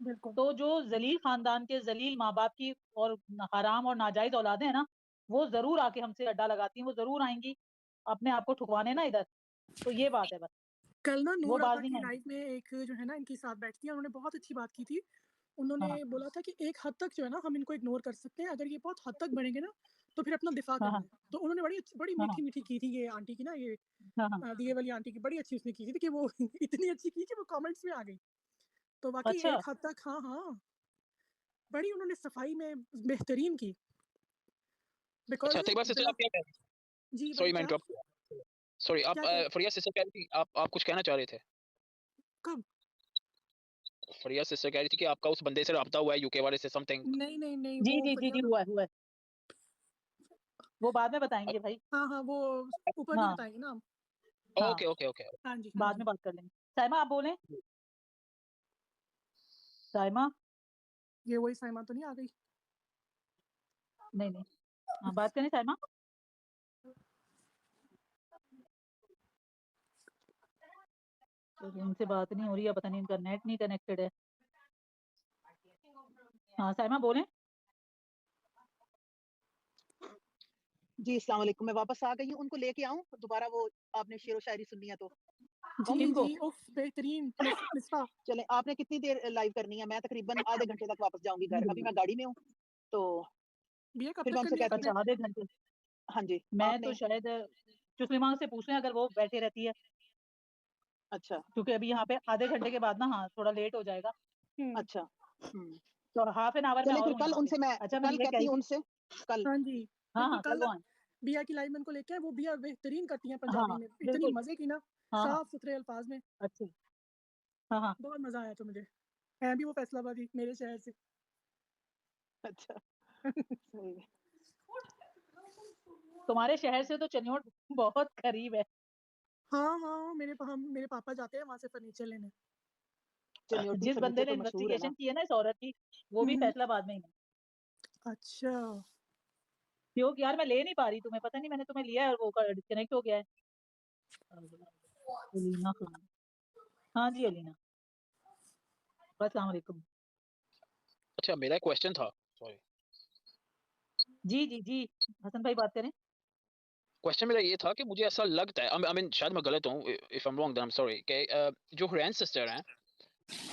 [SPEAKER 9] बिल्कुल।
[SPEAKER 3] तो जो जलील खानदान के जलील माँ बाप की और हराम और नाजायज औलादें हैं ना, वो जरूर आके हमसे अड्डा लगाती हैं, वो जरूर आएंगी अपने आप को ठुकवाने ना इधर। तो ये बात है बस,
[SPEAKER 9] कल ना
[SPEAKER 3] वो
[SPEAKER 9] नूर
[SPEAKER 3] बात
[SPEAKER 9] आपा
[SPEAKER 3] नहीं
[SPEAKER 9] की
[SPEAKER 3] है।
[SPEAKER 9] लाइफ में एक जो है ना इनकी साथ बैठती है, उन्होंने बहुत अच्छी बात की थी। उन्होंने
[SPEAKER 3] हाँ
[SPEAKER 9] बोला था कि एक हद तक जो है ना हम इनको इग्नोर कर सकते हैं, अगर ये बहुत हद तक बढ़ेंगे ना तो फिर अपना दिफा
[SPEAKER 3] हाँ
[SPEAKER 9] करना
[SPEAKER 3] हाँ
[SPEAKER 9] है। तो उन्होंने बड़ी
[SPEAKER 3] हाँ
[SPEAKER 9] मीठी मीठी की थी ये आंटी की ना, ये
[SPEAKER 3] हाँ हाँ।
[SPEAKER 9] दिए वाली आंटी की बड़ी अच्छी उसने की थी कि वो इतनी अच्छी की कि वो कमेंट्स में आ गई। तो वाकई
[SPEAKER 3] अच्छा
[SPEAKER 9] एक हद तक हाँ हाँ बड़ी उन्होंने सफाई में बेहतरीन की।
[SPEAKER 10] अच्छा,
[SPEAKER 9] बिकॉज
[SPEAKER 10] तो एक बार सिस्टर आप क्या कह रहे थे?
[SPEAKER 9] जी
[SPEAKER 10] सॉरी
[SPEAKER 9] बताइए
[SPEAKER 10] मैं
[SPEAKER 9] क्या
[SPEAKER 10] इंटरप्ट किया। सॉरी आप
[SPEAKER 9] क्या कह
[SPEAKER 10] फरिया सिस्टर कह रही थी, आप कुछ कहना चाह रहे थे।
[SPEAKER 9] कब?
[SPEAKER 10] फरिया सिस्टर कह रही थी कि आपका उस बंदे से राब्ता हुआ है यूके वाले से समथिंग।
[SPEAKER 9] नहीं नहीं नहीं
[SPEAKER 3] जी
[SPEAKER 9] वो
[SPEAKER 3] जी जी जी,
[SPEAKER 9] फरिया
[SPEAKER 3] हुआ है हुआ है, वो बाद में बताएंगे भाई।
[SPEAKER 9] हाँ हाँ वो ऊपर नहीं
[SPEAKER 3] हाँ
[SPEAKER 9] बताएंगे ना हम।
[SPEAKER 3] हाँ,
[SPEAKER 10] ओके ओके ओके।
[SPEAKER 9] हाँ जी
[SPEAKER 3] बाद में बात कर लेंगे। साइमा आप बोलें। साइमा
[SPEAKER 9] ये वही साइमा तो नहीं आ गई?
[SPEAKER 3] नहीं नहीं, हाँ बात करें साइमा। चलिए, इनसे बात नहीं हो रही है, पता नहीं इनका नेट नहीं कनेक्टेड है। हाँ साइमा बोलें।
[SPEAKER 11] जी अस्सलाम वालेकुम, मैं वापस आ गई हूँ। उनको लेके आऊं दोबारा, वो आपने शेरो शायरी सुननी है तो?
[SPEAKER 9] जी
[SPEAKER 3] किनको?
[SPEAKER 9] जी उफ बेहतरीन मिसबा।
[SPEAKER 11] चले, आपने कितनी देर लाइव करनी है? मैं तकरीबन आधे घंटे तक वापस जाऊंगी घर, अभी मैं गाड़ी में हूँ तो
[SPEAKER 9] भैया कब
[SPEAKER 11] फिर
[SPEAKER 9] तक
[SPEAKER 11] मैं उनसे
[SPEAKER 9] करनी है
[SPEAKER 11] कहती
[SPEAKER 9] आपने?
[SPEAKER 3] अच्छा आधे घंटे।
[SPEAKER 11] हाँ जी
[SPEAKER 3] मैं तो
[SPEAKER 11] आपने।
[SPEAKER 3] शायद सुस्लिमा से पूछ लें अगर वो बैठे रहती है,
[SPEAKER 11] अच्छा
[SPEAKER 3] क्योंकि अभी यहाँ पे आधे घंटे के बाद ना, हाँ थोड़ा लेट हो जाएगा,
[SPEAKER 11] अच्छा
[SPEAKER 3] तो हाफ एन आवर में
[SPEAKER 11] चले
[SPEAKER 3] और
[SPEAKER 11] फिर
[SPEAKER 3] हूँ
[SPEAKER 11] कल
[SPEAKER 3] यहाँ पे।
[SPEAKER 11] उनसे मैं
[SPEAKER 3] अच्छा मैं
[SPEAKER 11] कल
[SPEAKER 3] ये कह
[SPEAKER 11] कहती
[SPEAKER 3] रही
[SPEAKER 11] हूँ
[SPEAKER 3] थी,
[SPEAKER 11] उनसे कल।
[SPEAKER 9] हाँ जी
[SPEAKER 3] हाँ
[SPEAKER 9] बिल्कुल
[SPEAKER 3] हाँ कल
[SPEAKER 9] कल
[SPEAKER 3] वो आए।
[SPEAKER 9] बिया की लाइव में उनको लेके आए, वो बिया बेहतरीन करती हैं पंजाबी
[SPEAKER 3] हाँ
[SPEAKER 9] में, इतनी
[SPEAKER 3] बिल्कुल,
[SPEAKER 9] मजे की ना,
[SPEAKER 3] हाँ हाँ
[SPEAKER 9] साफ सुथरे अल्फाज में,
[SPEAKER 3] अच्छा, हाँ हाँ
[SPEAKER 9] बहुत मजा आया तो मुझे। है भी वो फैसलाबादी मेरे शहर से।
[SPEAKER 11] अच्छा सही है।
[SPEAKER 3] तुम्हारे शहर से तो चनियोट बहुत करीब है।
[SPEAKER 9] हाँ हाँ मेरे पापा जाते हैं वहां से फर्नीचर लेने।
[SPEAKER 11] चनियोटी
[SPEAKER 3] जिस बंदे
[SPEAKER 11] फर्नीचर
[SPEAKER 3] ने
[SPEAKER 11] तो मशहूर है ना।
[SPEAKER 3] इन्वेस्टिगेशन की है ना इस औरत की, वो भी फैसलाबाद में ही है।
[SPEAKER 9] अच्छा
[SPEAKER 3] क्योंकि यार मैं ले नहीं पा रही, तुम्हें पता नहीं, मैंने तुम्हें लिया है और वो डिस्कनेक्ट हो गया है। अलीना खान, हाँ जी अलीना, अस्सलाम वालेकुम।
[SPEAKER 10] अच्छा मेरा क्वेश्चन था, सॉरी।
[SPEAKER 3] जी जी जी, हसन भाई बात करें।
[SPEAKER 10] क्वेश्चन मेरा ये था कि मुझे ऐसा लगता है, आई मीन शायद मैं गलत हूँ, if I am wrong then I am sorry, कि जो हुरैन सिस्टर हैं,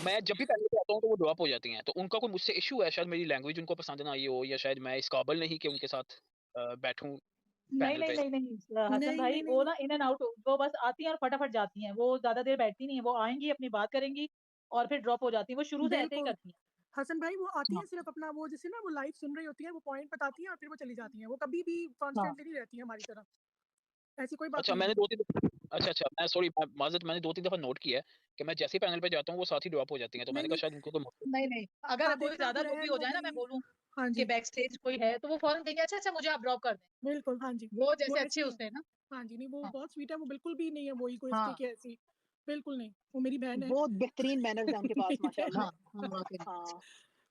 [SPEAKER 10] मैं जब भी पहले पे आता हूँ तो वो ड्रॉप हो जाती हैं, तो उनका कोई मुझसे इशू है? शायद मेरी लैंग्वेज उनको पसंद ना आई हो, या शायद मैं इस काबिल नहीं कि उनके साथ बैठूं
[SPEAKER 3] नहीं
[SPEAKER 10] पैनल
[SPEAKER 3] नहीं
[SPEAKER 10] पे।
[SPEAKER 3] नहीं नहीं हसन
[SPEAKER 9] नहीं
[SPEAKER 3] भाई,
[SPEAKER 9] नहीं
[SPEAKER 3] वो
[SPEAKER 9] नहीं
[SPEAKER 3] ना इन एंड आउट, वो बस आती हैं और फटाफट जाती हैं, वो ज्यादा देर बैठती नहीं है, वो आएंगी अपनी बात करेंगी और फिर ड्रॉप हो जाती है, वो शुरू से ऐसे ही
[SPEAKER 9] बिल्कुल
[SPEAKER 3] करती हैं।
[SPEAKER 9] हसन भाई वो आती
[SPEAKER 3] हाँ
[SPEAKER 9] हैं सिर्फ अपना वो जैसे ना वो लाइव सुन रही होती है, वो पॉइंट बताती हैं और फिर वो चली जाती हैं, वो कभी भी
[SPEAKER 3] हाँ
[SPEAKER 9] कॉन्स्टेंटली नहीं रहती है हमारी तरह, ऐसी कोई बात
[SPEAKER 10] अच्छा
[SPEAKER 9] नहीं है
[SPEAKER 10] मैंने
[SPEAKER 9] उनकी।
[SPEAKER 10] 2-3 अच्छा अच्छा मैं सॉरी माजरत, मैंने 2-3 दफा नोट किया है कि मैं जैसे ही पैनल पे जाता हूँ वो साथ ही ड्रॉप हो जाती हैं, तो
[SPEAKER 9] नहीं
[SPEAKER 10] मैंने कहा
[SPEAKER 9] नहीं
[SPEAKER 10] शायद उनको तो
[SPEAKER 3] नहीं नहीं, अगर कोई
[SPEAKER 9] आदित्य
[SPEAKER 3] ज्यादा लोग भी
[SPEAKER 9] हुरैन
[SPEAKER 3] हो
[SPEAKER 9] हो
[SPEAKER 3] जाए ना, मैं
[SPEAKER 9] गई।
[SPEAKER 3] बोलूँ
[SPEAKER 9] हाँ
[SPEAKER 3] कि
[SPEAKER 9] जी
[SPEAKER 3] बैक स्टेज कोई है, तो वो फौरन कहेंगे अच्छा अच्छा मुझे आप ड्रॉप कर दें,
[SPEAKER 9] बिल्कुल हाँ जी
[SPEAKER 3] वो
[SPEAKER 9] वो
[SPEAKER 3] जैसे अच्छे
[SPEAKER 9] ऐसी है।
[SPEAKER 3] उससे है ना।
[SPEAKER 9] हाँ जी नहीं वो
[SPEAKER 3] हाँ
[SPEAKER 9] बहुत स्वीट है, वो बिल्कुल भी नहीं है वही कोई इसके
[SPEAKER 3] हाँ
[SPEAKER 9] की ऐसी, बिल्कुल नहीं, वो मेरी बहन है।
[SPEAKER 11] बहुत बेहतरीन मैनर्स है उनके पास
[SPEAKER 9] मेरी बहन
[SPEAKER 11] माशाल्लाह।
[SPEAKER 3] हाँ
[SPEAKER 9] है।
[SPEAKER 3] हाँ वाकई में,
[SPEAKER 11] हाँ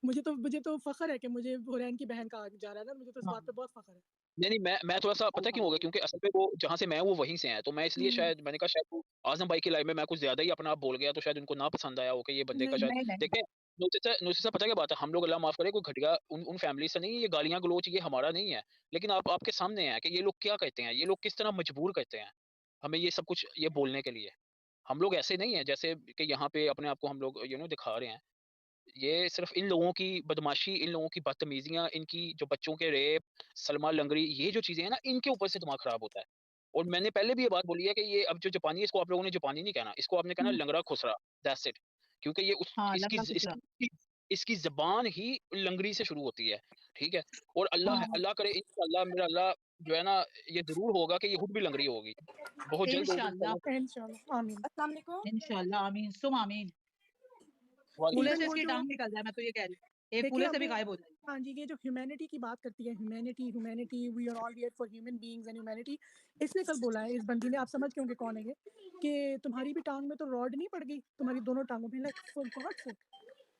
[SPEAKER 9] मुझे तो फख्र है कि मुझे हुरैन की बहन कहा जा रहा है ना, मुझे तो इस
[SPEAKER 3] हाँ
[SPEAKER 9] बात पे बहुत फख्र है।
[SPEAKER 10] नहीं मैं थोड़ा-सा पता क्यों हो गया,
[SPEAKER 11] अल्हम्दुलिल्लाह।
[SPEAKER 10] क्योंकि असल में वो जहाँ से मैं हूँ वो वहीं से हैं, तो मैं इसलिए
[SPEAKER 9] हम्म
[SPEAKER 10] शायद मैंने कहा शायद वो आज़म भाई की लाइव में मैं कुछ ज़्यादा ही अपना आप बोल गया, तो शायद उनको ना पसंद आया हो कि ये बंदे का
[SPEAKER 9] नहीं
[SPEAKER 10] शायद
[SPEAKER 3] नहीं नहीं,
[SPEAKER 10] देखें। नुसरत साहब पता क्या बात है, हम लोग अल्लाह माफ़ करे कोई घटिया उन फैमिली से नहीं है, ये गालियाँ गलौच ये हमारा नहीं है। लेकिन आप आपके सामने है कि ये लोग क्या कहते हैं, ये लोग किस तरह मजबूर करते हैं, हमें ये सब कुछ ये बोलने के लिए। हम लोग ऐसे नहीं हैं जैसे कि यहाँ पे अपने आप को हम लोग दिखा रहे हैं। ये सिर्फ इन लोगों की बदमाशी, इन लोगों की बदतमीजियां, इनकी जो बच्चों के रेप, सलमा लंगड़ी, ये जो चीजें हैं ना, इनके ऊपर से दिमाग खराब होता है। और मैंने पहले भी ये बात बोली है कि ये अब जो जापानी है, इसको आप लोगों ने जापानी नहीं कहना, इसको आपने कहना लंगड़ा खुसरा, दैट्स इट। क्योंकि ये उस
[SPEAKER 11] हाँ,
[SPEAKER 10] इसकी
[SPEAKER 11] लंगड़ा खुसरा।
[SPEAKER 10] इसकी ज़बान ही लंगड़ी से शुरू होती है, ठीक है? और अल्लाह
[SPEAKER 11] हाँ।
[SPEAKER 10] अल्लाह करे, इंशाअल्लाह मेरा अल्लाह जो है ना, ये ज़रूर होगा कि ये खुद भी लंगड़ी होगी। बहुत जल्द होगी
[SPEAKER 11] इंशाअल्लाह।
[SPEAKER 9] इंशाल्लाह, आमीन।
[SPEAKER 7] अस्सलाम वालेकुम।
[SPEAKER 11] इंशाअल्लाह, आमीन सुम आमीन।
[SPEAKER 10] वालेकुम
[SPEAKER 11] कूले
[SPEAKER 9] इवन
[SPEAKER 11] से
[SPEAKER 9] वो
[SPEAKER 11] इसकी
[SPEAKER 9] जो
[SPEAKER 11] टांग निकल जाए, मैं तो ये कह रही हूँ। एक
[SPEAKER 9] देखिए
[SPEAKER 11] कूले से
[SPEAKER 9] अब
[SPEAKER 11] भी
[SPEAKER 9] वो
[SPEAKER 11] गायब हो जाएगी।
[SPEAKER 9] हाँ जी, ये जो ह्यूमैनिटी की बात करती है, humanity humanity we are all here for human beings and humanity, इसने कल बोला है, इस बंदी ने, आप समझ गए होंगे कौन है ये, कि तुम्हारी भी टांग में तो रॉड नहीं पड़ गई, तुम्हारी दोनों टांगों में, like for God sake,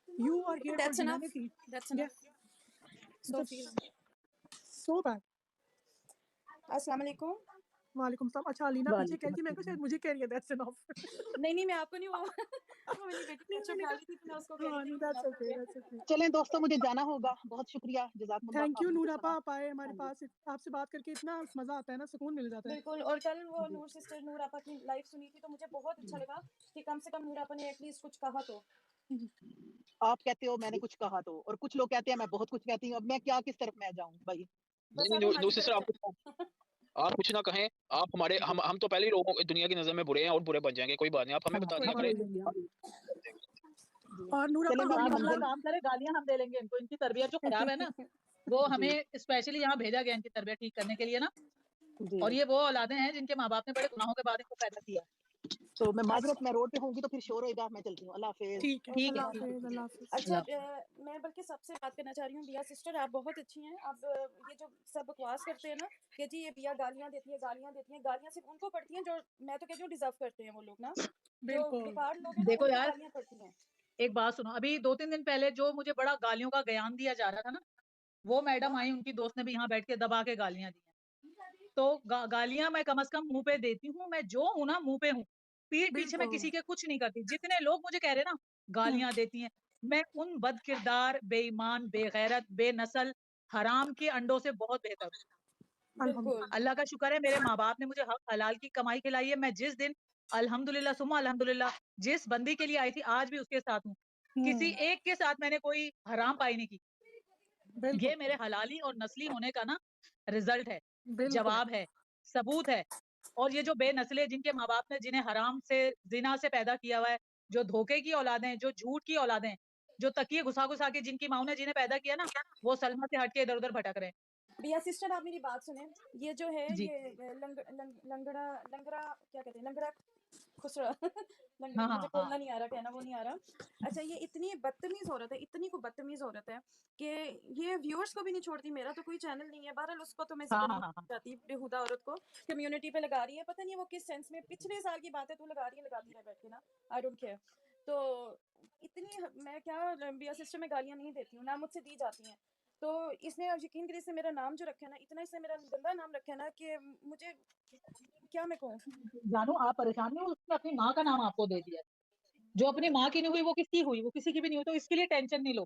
[SPEAKER 9] you are here for
[SPEAKER 7] That's enough.
[SPEAKER 9] Humanity.
[SPEAKER 7] That's
[SPEAKER 9] या
[SPEAKER 7] enough. Stop
[SPEAKER 9] मतलब
[SPEAKER 7] feeling.
[SPEAKER 9] So bad.
[SPEAKER 7] अस्सलाम वालेकुम।
[SPEAKER 9] वालेकुम सलाम। अच्छा अलीना पीछे कह
[SPEAKER 11] वालेकुम
[SPEAKER 9] रही थी, मैं कहा शायद
[SPEAKER 11] अस्सलाम।
[SPEAKER 9] मुझे कह रही है दैट्स एनफ।
[SPEAKER 7] नहीं मैं आपको नहीं, वो वो मेरी बेटी
[SPEAKER 9] नहीं
[SPEAKER 7] बच्चों
[SPEAKER 9] मैंने
[SPEAKER 7] खा
[SPEAKER 9] कहा
[SPEAKER 7] रही थी तो मैं उसको कह रही
[SPEAKER 9] हाँ
[SPEAKER 7] थी
[SPEAKER 9] नहीं
[SPEAKER 7] कि
[SPEAKER 9] दैट्स
[SPEAKER 7] enough हो
[SPEAKER 9] ओके,
[SPEAKER 7] गया।
[SPEAKER 9] That's okay.
[SPEAKER 11] चलें दोस्तों, मुझे जाना होगा। बहुत शुक्रिया, जज़ाकमुल्लाह,
[SPEAKER 9] थैंक यू
[SPEAKER 11] आपने
[SPEAKER 9] नूर
[SPEAKER 11] मुझे
[SPEAKER 9] आपा,
[SPEAKER 11] सुना।
[SPEAKER 9] आप आए हमारे
[SPEAKER 11] हाँ जी।
[SPEAKER 9] पास, आपसे बात करके इतना मजा आता है ना, सुकून मिल जाता है।
[SPEAKER 7] बिल्कुल, और कल वो
[SPEAKER 11] जी।
[SPEAKER 7] नूर सिस्टर नूर आपा की लाइव सुनी थी तो मुझे बहुत अच्छा लगा कि कम से कम नूर आपा ने एटलीस्ट कुछ कहा तो।
[SPEAKER 11] आप कहते हो मैंने कुछ कहा तो, और कुछ लोग कहते हैं मैं बहुत कुछ कहती हूँ। अब मैं क्या किस तरफ मैं जाऊँ भाई?
[SPEAKER 7] बस
[SPEAKER 10] नहीं,
[SPEAKER 7] आप
[SPEAKER 10] नहीं,
[SPEAKER 7] हमारी
[SPEAKER 10] नो सिस्टर,
[SPEAKER 7] तरफ
[SPEAKER 10] आप कुछ ना कहें। आप हमारे
[SPEAKER 11] जी।
[SPEAKER 10] हम तो पहले ही लोगों दुनिया की नज़र में बुरे हैं और बुरे बन जाएँगे, कोई बात नहीं, आप हमें
[SPEAKER 11] हाँ,
[SPEAKER 10] बता
[SPEAKER 9] कोई
[SPEAKER 10] दिया
[SPEAKER 9] बात
[SPEAKER 10] करें।
[SPEAKER 9] नहीं।
[SPEAKER 11] बोल देंगे हम। जी।
[SPEAKER 9] और नूर
[SPEAKER 11] चलें
[SPEAKER 9] आपा
[SPEAKER 11] नूर
[SPEAKER 9] हम
[SPEAKER 11] आप अपना
[SPEAKER 9] हम
[SPEAKER 11] काम करें, गालियाँ हम दे लेंगे इनको। इनकी तरबियत जो खराब है ना, वो
[SPEAKER 10] जी।
[SPEAKER 11] हमें स्पेशली यहाँ भेजा गया इनकी तरबियत ठीक करने के लिए ना।
[SPEAKER 10] जी।
[SPEAKER 11] और ये वो औलादें हैं जिनके माँ बाप ने बड़े गुनाहों के बाद इनको पैदा किया। तो मैं माजरत, मैं रोड पे होंगी तो फिर शोर होएगा। मैं चलती हूँ। अल्लाह हाफिज।
[SPEAKER 9] ठीक है,
[SPEAKER 11] ठीक
[SPEAKER 9] अल्लाह
[SPEAKER 11] है।
[SPEAKER 9] हाफिज, अल्लाह हाफिज।
[SPEAKER 7] अच्छा,
[SPEAKER 11] अल्लाह।
[SPEAKER 7] मैं बल्कि सबसे बात करना चाह रही हूँ, बिया सिस्टर आप बहुत अच्छी हैं। आप ये जो सब बकवास करते हैं ना कि जी ये बिया गालियाँ देती है, गालियाँ सिर्फ उनको पड़ती हैं जो, मैं तो कहती हूँ डिजर्व करते हैं वो लोग ना, जो
[SPEAKER 9] बिल्कुल
[SPEAKER 7] बेकार लोग हैं ना
[SPEAKER 11] देखो
[SPEAKER 7] उनको
[SPEAKER 11] यार,
[SPEAKER 7] गालियाँ पड़ती हैं।
[SPEAKER 11] एक बात सुनो। अभी 2-3 दिन पहले जो मुझे बड़ा गालियों का ज्ञान दिया जा रहा था ना, वो मैडम आई, उनकी दोस्त ने भी यहाँ बैठ के दबा के गालियां दी हैं। तो गालियां मैं कम से कम मुंह पे देती हूँ। मैं जो हूँ ना, मुंह पे हूँ। पीठ पीछे मैं
[SPEAKER 9] बिल्कुल।
[SPEAKER 11] किसी के कुछ नहीं करती। जितने लोग मुझे कह रहे हैं ना गालियां देती हैं, मैं उन बद किरदार, बेईमान, बेगैरत, बेनस्ल, हराम के अंडों से बहुत बेहतर हूँ।
[SPEAKER 7] बिल्कुल।
[SPEAKER 11] अल्लाह का शुक्र है, मेरे माँ बाप ने मुझे हक हलाल की कमाई खिलाई है। मैं जिस दिन अल्हम्दुलिल्लाह सुम्मा अल्हम्दुलिल्लाह जिस बंदी के लिए आई थी, आज भी उसके साथ हूँ। किसी एक के साथ मैंने कोई हराम पाई नहीं की। ये
[SPEAKER 9] बिल्कुल
[SPEAKER 11] मेरे हलाली और नस्ली होने का ना रिजल्ट है,
[SPEAKER 9] बिल्कुल
[SPEAKER 11] जवाब है, सबूत है। और ये जो बेनस्ले जिनके माँ बाप ने जिन्हें हराम से, जिना से पैदा किया हुआ है, जो धोखे की औलादें, जो झूठ की औलादें, जो तकिए घुसा घुसा के जिनकी माँ ने जिन्हें पैदा किया ना, वो सलमा से हट के इधर उधर भटक रहे हैं।
[SPEAKER 7] बिया सिस्टर आप मेरी बात सुने, ये जो है
[SPEAKER 11] जी।
[SPEAKER 7] ये लंगड़ा क्या कहते हैं, लंगड़ा खुसरा
[SPEAKER 11] हाँ
[SPEAKER 7] मुझे
[SPEAKER 11] हाँ
[SPEAKER 7] बोलना
[SPEAKER 11] हाँ
[SPEAKER 7] नहीं आ रहा, कहना वो नहीं आ रहा। अच्छा, ये इतनी बदतमीज औरत है, इतनी को बदतमीज औरत है कि ये व्यूअर्स को भी नहीं छोड़ती। मेरा तो कोई चैनल नहीं है, बहरहाल उसको तो मैं
[SPEAKER 11] हाँ
[SPEAKER 7] जिक्र
[SPEAKER 11] हाँ
[SPEAKER 7] नहीं
[SPEAKER 11] हाँ
[SPEAKER 7] चाहती, बेहुदा औरत को कम्युनिटी पे लगा रही है। पता नहीं वो किस सेंस में, पिछले साल की बात है, तू लगा रही है, लगाती रह बैठ के ना, आई डोंट केयर। तो इतनी मैं क्या, बिया सिस्टर में गालियाँ नहीं देती हूँ ना, मुझसे दी जाती हैं। तो इसने अब यकीन करिए, इसने मेरा नाम जो रखा है ना, इतना इसने मेरा गंदा नाम रखा है ना कि मुझे क्या मैं कहूँ।
[SPEAKER 11] जानू आप परेशान नहीं हो, उसने अपनी माँ का नाम आपको दे दिया। जो अपनी माँ की नहीं हुई वो किसकी हुई? वो किसी की भी नहीं हुई, तो इसके लिए टेंशन नहीं लो।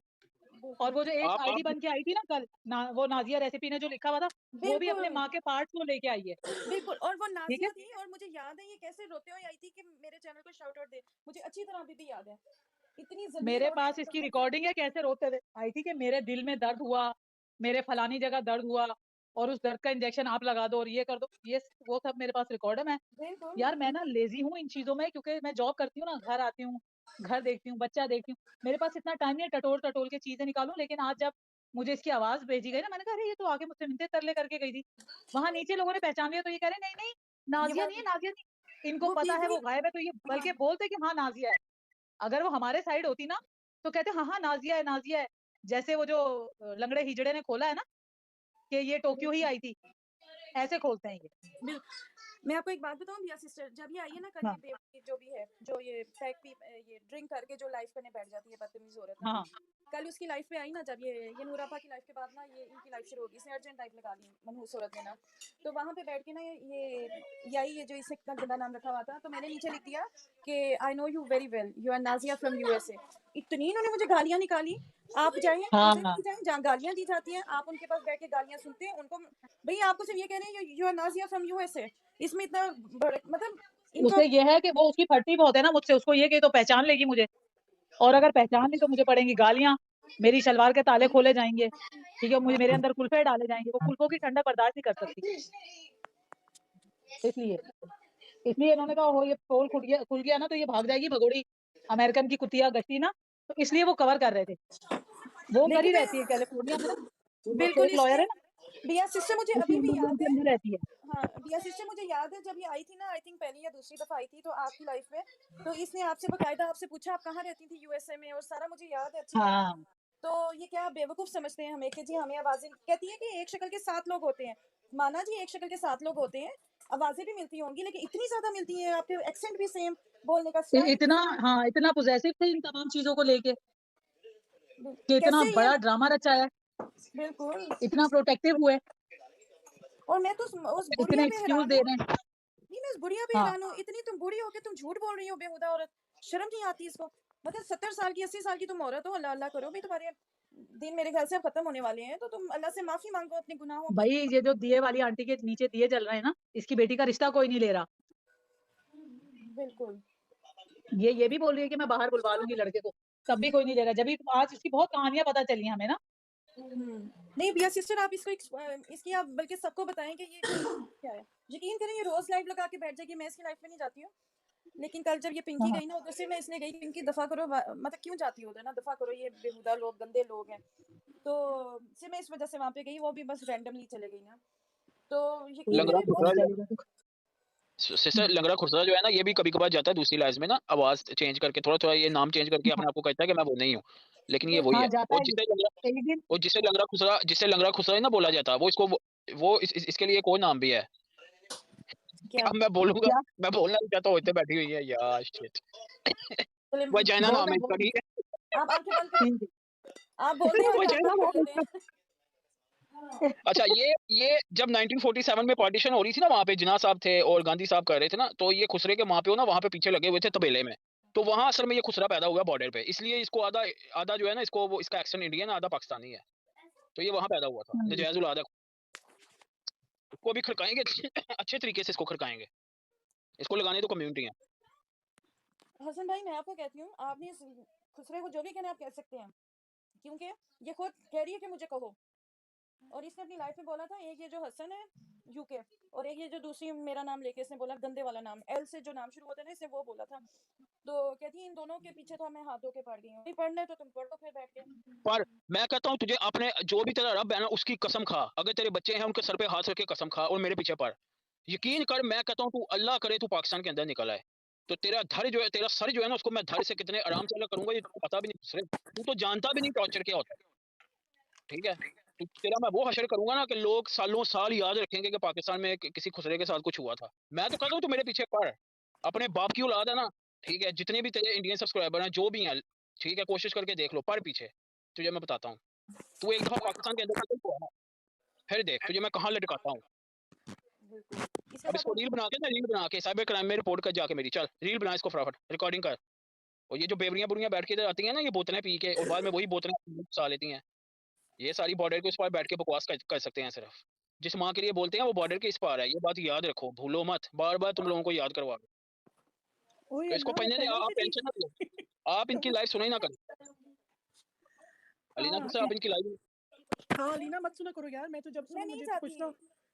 [SPEAKER 11] और वो जो एक
[SPEAKER 10] आप
[SPEAKER 11] आईडी बन के आई थी ना कल, वो नाजिया रेसिपी ने जो लिखा हुआ था, वो भी अपने
[SPEAKER 7] बिल्कुल
[SPEAKER 11] माँ के पार्ट्स को लेके आई है।
[SPEAKER 7] बिल्कुल, और वो
[SPEAKER 11] ठीक है।
[SPEAKER 7] नाजिया थी, और मुझे याद है ये कैसे रोते हुए आई थी कि मेरे चैनल को शाउट आउट दे, मुझे अच्छी तरह अभी भी याद है। इतनी जलील
[SPEAKER 11] मेरे
[SPEAKER 7] और
[SPEAKER 11] पास इसकी रिकॉर्डिंग है, कैसे रोते हुए आई थी कि मेरे दिल में दर्द हुआ, मेरे फलानी जगह दर्द हुआ, और उस दर्द का इंजेक्शन आप लगा दो और ये कर दो। ये वो सब मेरे पास रिकॉर्ड है। मैं
[SPEAKER 7] बिल्कुल
[SPEAKER 11] यार, मैं ना लेजी हूँ इन चीजों में, क्योंकि मैं जॉब करती हूँ ना, घर आती हूँ, घर देखती हूँ, बच्चा देखती हूँ, मेरे पास इतना टाइम नहीं है टटोल टटोल के चीजें निकालूं। लेकिन आज जब मुझे इसकी आवाज भेजी गई ना, मैंने कहा अरे ये तो आगे मुझसे मिलते तरले करके गई थी। वहां नीचे लोगों ने पहचान लिया, तो ये कह रहे नहीं नहीं
[SPEAKER 7] ये
[SPEAKER 11] नाजिया
[SPEAKER 7] वो
[SPEAKER 11] नहीं है, नाजिया नहीं। इनको
[SPEAKER 7] वो
[SPEAKER 11] पता है
[SPEAKER 7] बीवी
[SPEAKER 11] वो गायब है, तो ये बल्कि बोलते कि हाँ नाजिया है। अगर वो हमारे साइड होती ना, तो कहते हाँ हाँ नाजिया है, नाजिया है। जैसे वो जो लंगड़े हिजड़े ने खोला है ना कि ये टोक्यो ही आई थी, ऐसे खोलते हैं ये।
[SPEAKER 7] मैं आपको एक बात बताऊं बिया सिस्टर, जब ये आई है ना कल,
[SPEAKER 11] हाँ
[SPEAKER 7] ये बेवकूफ जो भी है, जो ये पैक पी ये ड्रिंक करके जो लाइफ करने बैठ जाती है, बदतमीज औरत ना,
[SPEAKER 11] हाँ
[SPEAKER 7] कल उसकी लाइफ पे आई ना, जब ये नूरापा की लाइफ के बाद ना ये इनकी लाइफ शुरू होगी, इसने अर्जेंट लाइफ लगा ली मनहूस औरत ने ना। तो वहाँ पे बैठ के ना ये जो इसने इतना गंदा नाम रखा हुआ था, तो मैंने नीचे लिख दिया कि I know you very well, you are Nazia from USA. इतनी इन्होंने मुझे गालियाँ निकाली। आप जाएं
[SPEAKER 11] हाँ
[SPEAKER 7] उधर भी जाएं जहाँ गालियाँ दी जाती हैं, आप उनके पास बैठ के गालियाँ सुनते हैं उनको। भैया आपको सिर्फ ये कह रहे हैं you are Nazia from USA, इसमें इतना बड़ा मतलब इनका
[SPEAKER 11] उसे ये है कि वो उसकी फटती बहुत है ना मुझसे, उसको ये कि तो पहचान लेगी मुझे।
[SPEAKER 3] और अगर पहचान ली तो मुझे पड़ेंगी गालियां, मेरी शलवार के ताले खोले जाएंगे, ठीक है, मुझे मेरे अंदर कुल्फे डाले जाएंगे, वो कुल्फों की ठंडक बर्दाश्त नहीं कर सकती। इसलिए इन्होंने कहा हो ये पोल खुल गया ना तो ये भाग जाएगी भगोड़ी, अमेरिकन की कुतिया गश्ती ना, तो इसलिए वो कवर कर रहे थे। वो कर ही रहती है कैलिफोर्निया में ना,
[SPEAKER 7] बिल्कुल
[SPEAKER 3] एक लॉयर है ना,
[SPEAKER 7] बिया सिस्टर मुझे
[SPEAKER 3] उसी
[SPEAKER 7] अभी भी याद
[SPEAKER 3] के
[SPEAKER 7] है।
[SPEAKER 3] अंदर रहती है।
[SPEAKER 7] हाँ बिया सिस्टर मुझे याद है जब ये आई थी ना, आई थिंक पहली या दूसरी दफा आई थी तो आपकी लाइफ में, तो इसने आपसे बकायदा आपसे पूछा आप कहाँ रहती थी यूएसए में, और सारा मुझे याद है अच्छी तरह।
[SPEAKER 3] हाँ
[SPEAKER 7] तो ये क्या बेवकूफ समझते हैं हमें कि जी हमें आवाजें, कहती है कि एक शक्ल के 7 लोग होते हैं, माना जी एक शक्ल के 7 लोग होते हैं, आवाजें भी मिलती होंगी लेकिन इतनी ज्यादा मिलती है, आपके एक्सेंट भी सेम, बोलने का स्टाइल
[SPEAKER 3] इतना, हाँ इतना पोजेसिव थे इन तमाम चीजों को लेके कि इतना
[SPEAKER 7] कैसे
[SPEAKER 3] बड़ा
[SPEAKER 7] ये
[SPEAKER 3] ड्रामा रचा है,
[SPEAKER 7] बिल्कुल।
[SPEAKER 3] इतना प्रोटेक्टिव हुए,
[SPEAKER 7] और मैं तो उस
[SPEAKER 3] इतने
[SPEAKER 7] बुढ़िया पे
[SPEAKER 3] एक्सक्यूज
[SPEAKER 7] हैरान
[SPEAKER 3] दे
[SPEAKER 7] हूँ,
[SPEAKER 3] रहे हैं।
[SPEAKER 7] नहीं मैं उस बुढ़िया पे
[SPEAKER 3] हाँ
[SPEAKER 7] हैरान हूँ, इतनी तुम बूढ़ी हो के तुम झूठ बोल रही हो बेहुदा औरत, शर्म नहीं आती इसको। मतलब 70 साल की 80 साल की तुम औरत हो, अल्लाह अल्लाह करो भी, तुम्हारे दिन मेरे ख्याल से अब खत्म होने वाले हैं, तो तुम अल्लाह से माफी मांगो अपने गुनाहों की।
[SPEAKER 3] भाई ये जो दिए वाली आंटी के नीचे दिए जल रहे हैं ना, इसकी बेटी का रिश्ता कोई नहीं ले रहा।
[SPEAKER 7] बिल्कुल
[SPEAKER 3] ये भी बोल रही है कि मैं बाहर बुलवा लूंगी लड़के को, तब भी कोई नहीं ले रहा। जब आज इसकी बहुत कहानियां पता चली हमें ना।
[SPEAKER 7] नहीं बिया सिस्टर आप इसको इसकी आप बल्कि सबको बताएं कि ये क्या है। यकीन करें ये रोज लाइव लगा के बैठ जाएगी, मैं इसकी लाइफ में नहीं जाती हूँ, लेकिन कल जब ये पिंकी गई ना उधर से, मैं इसलिए गई पिंकी दफा करो, मतलब क्यों जाती हो उधर ना, दफा करो, ये बेहुदा लोग गंदे लोग हैं, तो से मैं इस वजह से वहां पे गई, वो भी बस रैंडमली चले गई ना। तो यकीन
[SPEAKER 10] सिस्टर लंगड़ा खुसरा जो है ना, ये भी कभी कभार जाता है दूसरी लाइफ में ना, आवाज चेंज करके थोड़ा थोड़ा ये नाम चेंज करके अपने आप को कहता है कि मैं वो नहीं हूँ, लेकिन ये वही है। और जिसे लंगड़ा खुसरा ना बोला जाता है, वो इसको वो इसके लिए कोई नाम भी है। अब मैं बोलूंगा, मैं बोलना नहीं चाहता, होते बैठी हुई है यार, शिट वो जैना नाम है इसका, ठीक है
[SPEAKER 7] आप बोल
[SPEAKER 10] अच्छा ये जब 1947 में पार्टीशन हो रही थी ना, वहाँ पे जिन्ना साहब थे और गांधी साहब कर रहे थे ना, तो ये खुसरे के माँ पे ना वहाँ पे पीछे लगे हुए थे तबेले में, तो वहाँ असल में ये खुसरा पैदा हुआ बॉर्डर पे, इसलिए इसको आधा जो है ना, इसको वो इसका एक्सेंट इंडियन आधा पाकिस्तानी है, तो ये वहाँ पैदा हुआ था। नजायजुल आदा को भी खड़काएंगे अच्छे तरीके से, इसको खड़काएंगे, इसको लगाने तो कम्युनिटी है।
[SPEAKER 7] हसन भाई मैं आपको कहती हूँ, आपने इस खुसरे को जो भी कहना आप कह सकते हैं, क्योंकि ये खुद कह रही है कि मुझे कहो, और इसने अपनी लाइफ में बोला था, एक ये जो हसन है यूके, और एक ये जो दूसरी मेरा नाम लेके इसने बोला, गंदे वाला नाम, एल से जो नाम शुरू होता है ना, इसने वो बोला था। तो कहती है इन दोनों के पीछे तो मैं हाथ धो के पढ़ गई हूँ, नहीं पढ़ना है तो तुम पढ़ो फिर बैठ के।
[SPEAKER 10] पर मैं कहता हूँ तुझे अपने जो भी तेरा रब है ना, उसकी कसम खा, अगर तेरे बच्चे हैं उनके सर पे हाथ रख के कसम खा और मेरे पीछे पढ़, यकीन कर, मैं कहता हूँ तू अल्लाह करे तू पाकिस्तान के अंदर निकल आए, तो तेरा धर जो है, तेरा सर जो है ना, उसको मैं धर से कितने आराम से अलग करूंगा, ये पता भी नहीं, तू तो जानता भी नहीं टॉर्चर क्या होता है, ठीक है। तो तेरा मैं वो हशर करूंगा ना कि लोग सालों साल याद रखेंगे कि पाकिस्तान में किसी खुसरे के साथ कुछ हुआ था। मैं तो कहता हूँ तू मेरे पीछे पढ़, अपने बाप की औलाद है ना, ठीक है, जितने भी तेरे इंडियन सब्सक्राइबर हैं जो भी हैं, ठीक है, कोशिश करके देख लो, पढ़ पीछे, तुझे मैं बताता हूँ, तू एक दफा पाकिस्तान के अंदर फिर देख तुझे मैं कहाँ लटकाता हूँ। अब इसको रील बना के ना, रील बना के साइबर क्राइम में रिपोर्ट कर जाके मेरी, चल रील बना इसको फटाफट, रिकॉर्डिंग कर। और ये जो बेवरियां बुरियां बैठ के इधर आती हैं ना, ये बोतलें पी के और बाद में वही बोतलें सा लेती हैं, ये सारी बॉर्डर के उस पार बैठ के बकवास कर सकते हैं सिर्फ, जिस माँ के लिए बोलते हैं वो बॉर्डर के इस पार है, ये बात याद रखो, भूलो मत, बार बार तुम लोगों को याद करवा दो। तो इसको पहले आप टेंशन ना लो, आप इनकी लाइफ सुना ही ना करें, अलीना आप इनकी लाइफ।
[SPEAKER 9] हाँ अलीना मत सुना करो यार, मैं तो जब से मुझे कुछ ना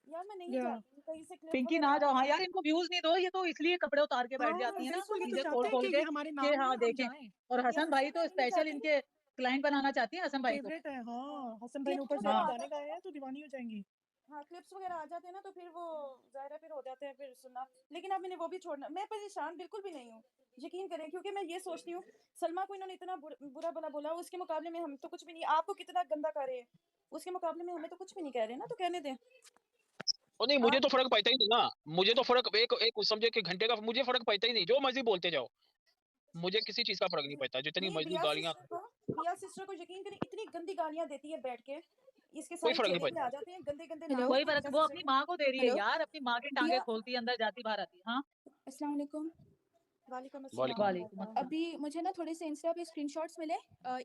[SPEAKER 7] यार मैं नहीं चाहती कहीं से
[SPEAKER 3] पिंकी ना जाओ। हाँ यार इनको व्यूज नहीं दो, ये तो इसलिए कपड़े उतार के बैठ जाती है ना, चीजें खोल खोल के कि हाँ देखें। और हसन भाई तो स्पेशल इनके क्लाइंट बनाना चाहती है, हसन भाई को
[SPEAKER 9] फेवरेट है। हाँ हसन भाई ने ऊपर से गाने गाए हैं तो दीवानी हो जाएंगी।
[SPEAKER 7] हाँ क्लिप्स वगैरह आ जाते हैं ना तो फिर वो जाहिर है फिर हो जाते हैं फिर सुनना, लेकिन अब मैंने वो भी छोड़ना, मैं परेशान बिल्कुल भी नहीं हूँ, यकीन करें, क्योंकि मैं ये सोचती हूँ सलमा को इन्होंने इतना बुरा भला बोला, उसके मुकाबले में हम तो कुछ भी नहीं, आपको कितना गंदा कर रहे हैं उसके मुकाबले में हमें तो कुछ भी नहीं कह रहे ना, तो कहने दें।
[SPEAKER 10] और नहीं मुझे तो फर्क पड़ता ही नहीं ना, मुझे तो फर्क एक समझे कि घंटे का मुझे फर्क पड़ता ही नहीं, जो मर्जी बोलते जाओ, मुझे किसी चीज का फर्क नहीं पड़ता, जितनी मर्जी गालियां।
[SPEAKER 7] रिया सिस्टर को यकीन करें इतनी गंदी गालियां देती है बैठ के, इसके
[SPEAKER 10] कोई
[SPEAKER 7] साथ
[SPEAKER 10] फर्क नहीं पड़ता,
[SPEAKER 7] आ जाते हैं गंदे गंदे
[SPEAKER 3] कोई फर्क, वो अपनी माँ को दे रही है यार, अपनी माँ की टांगे खोलती है अंदर जाती बाहर आती। हाँ
[SPEAKER 5] अस्सलाम वालेकुम।
[SPEAKER 7] वालेकुम।
[SPEAKER 5] अभी मुझे ना थोड़े से इंस्टा पे स्क्रीनशॉट्स मिले,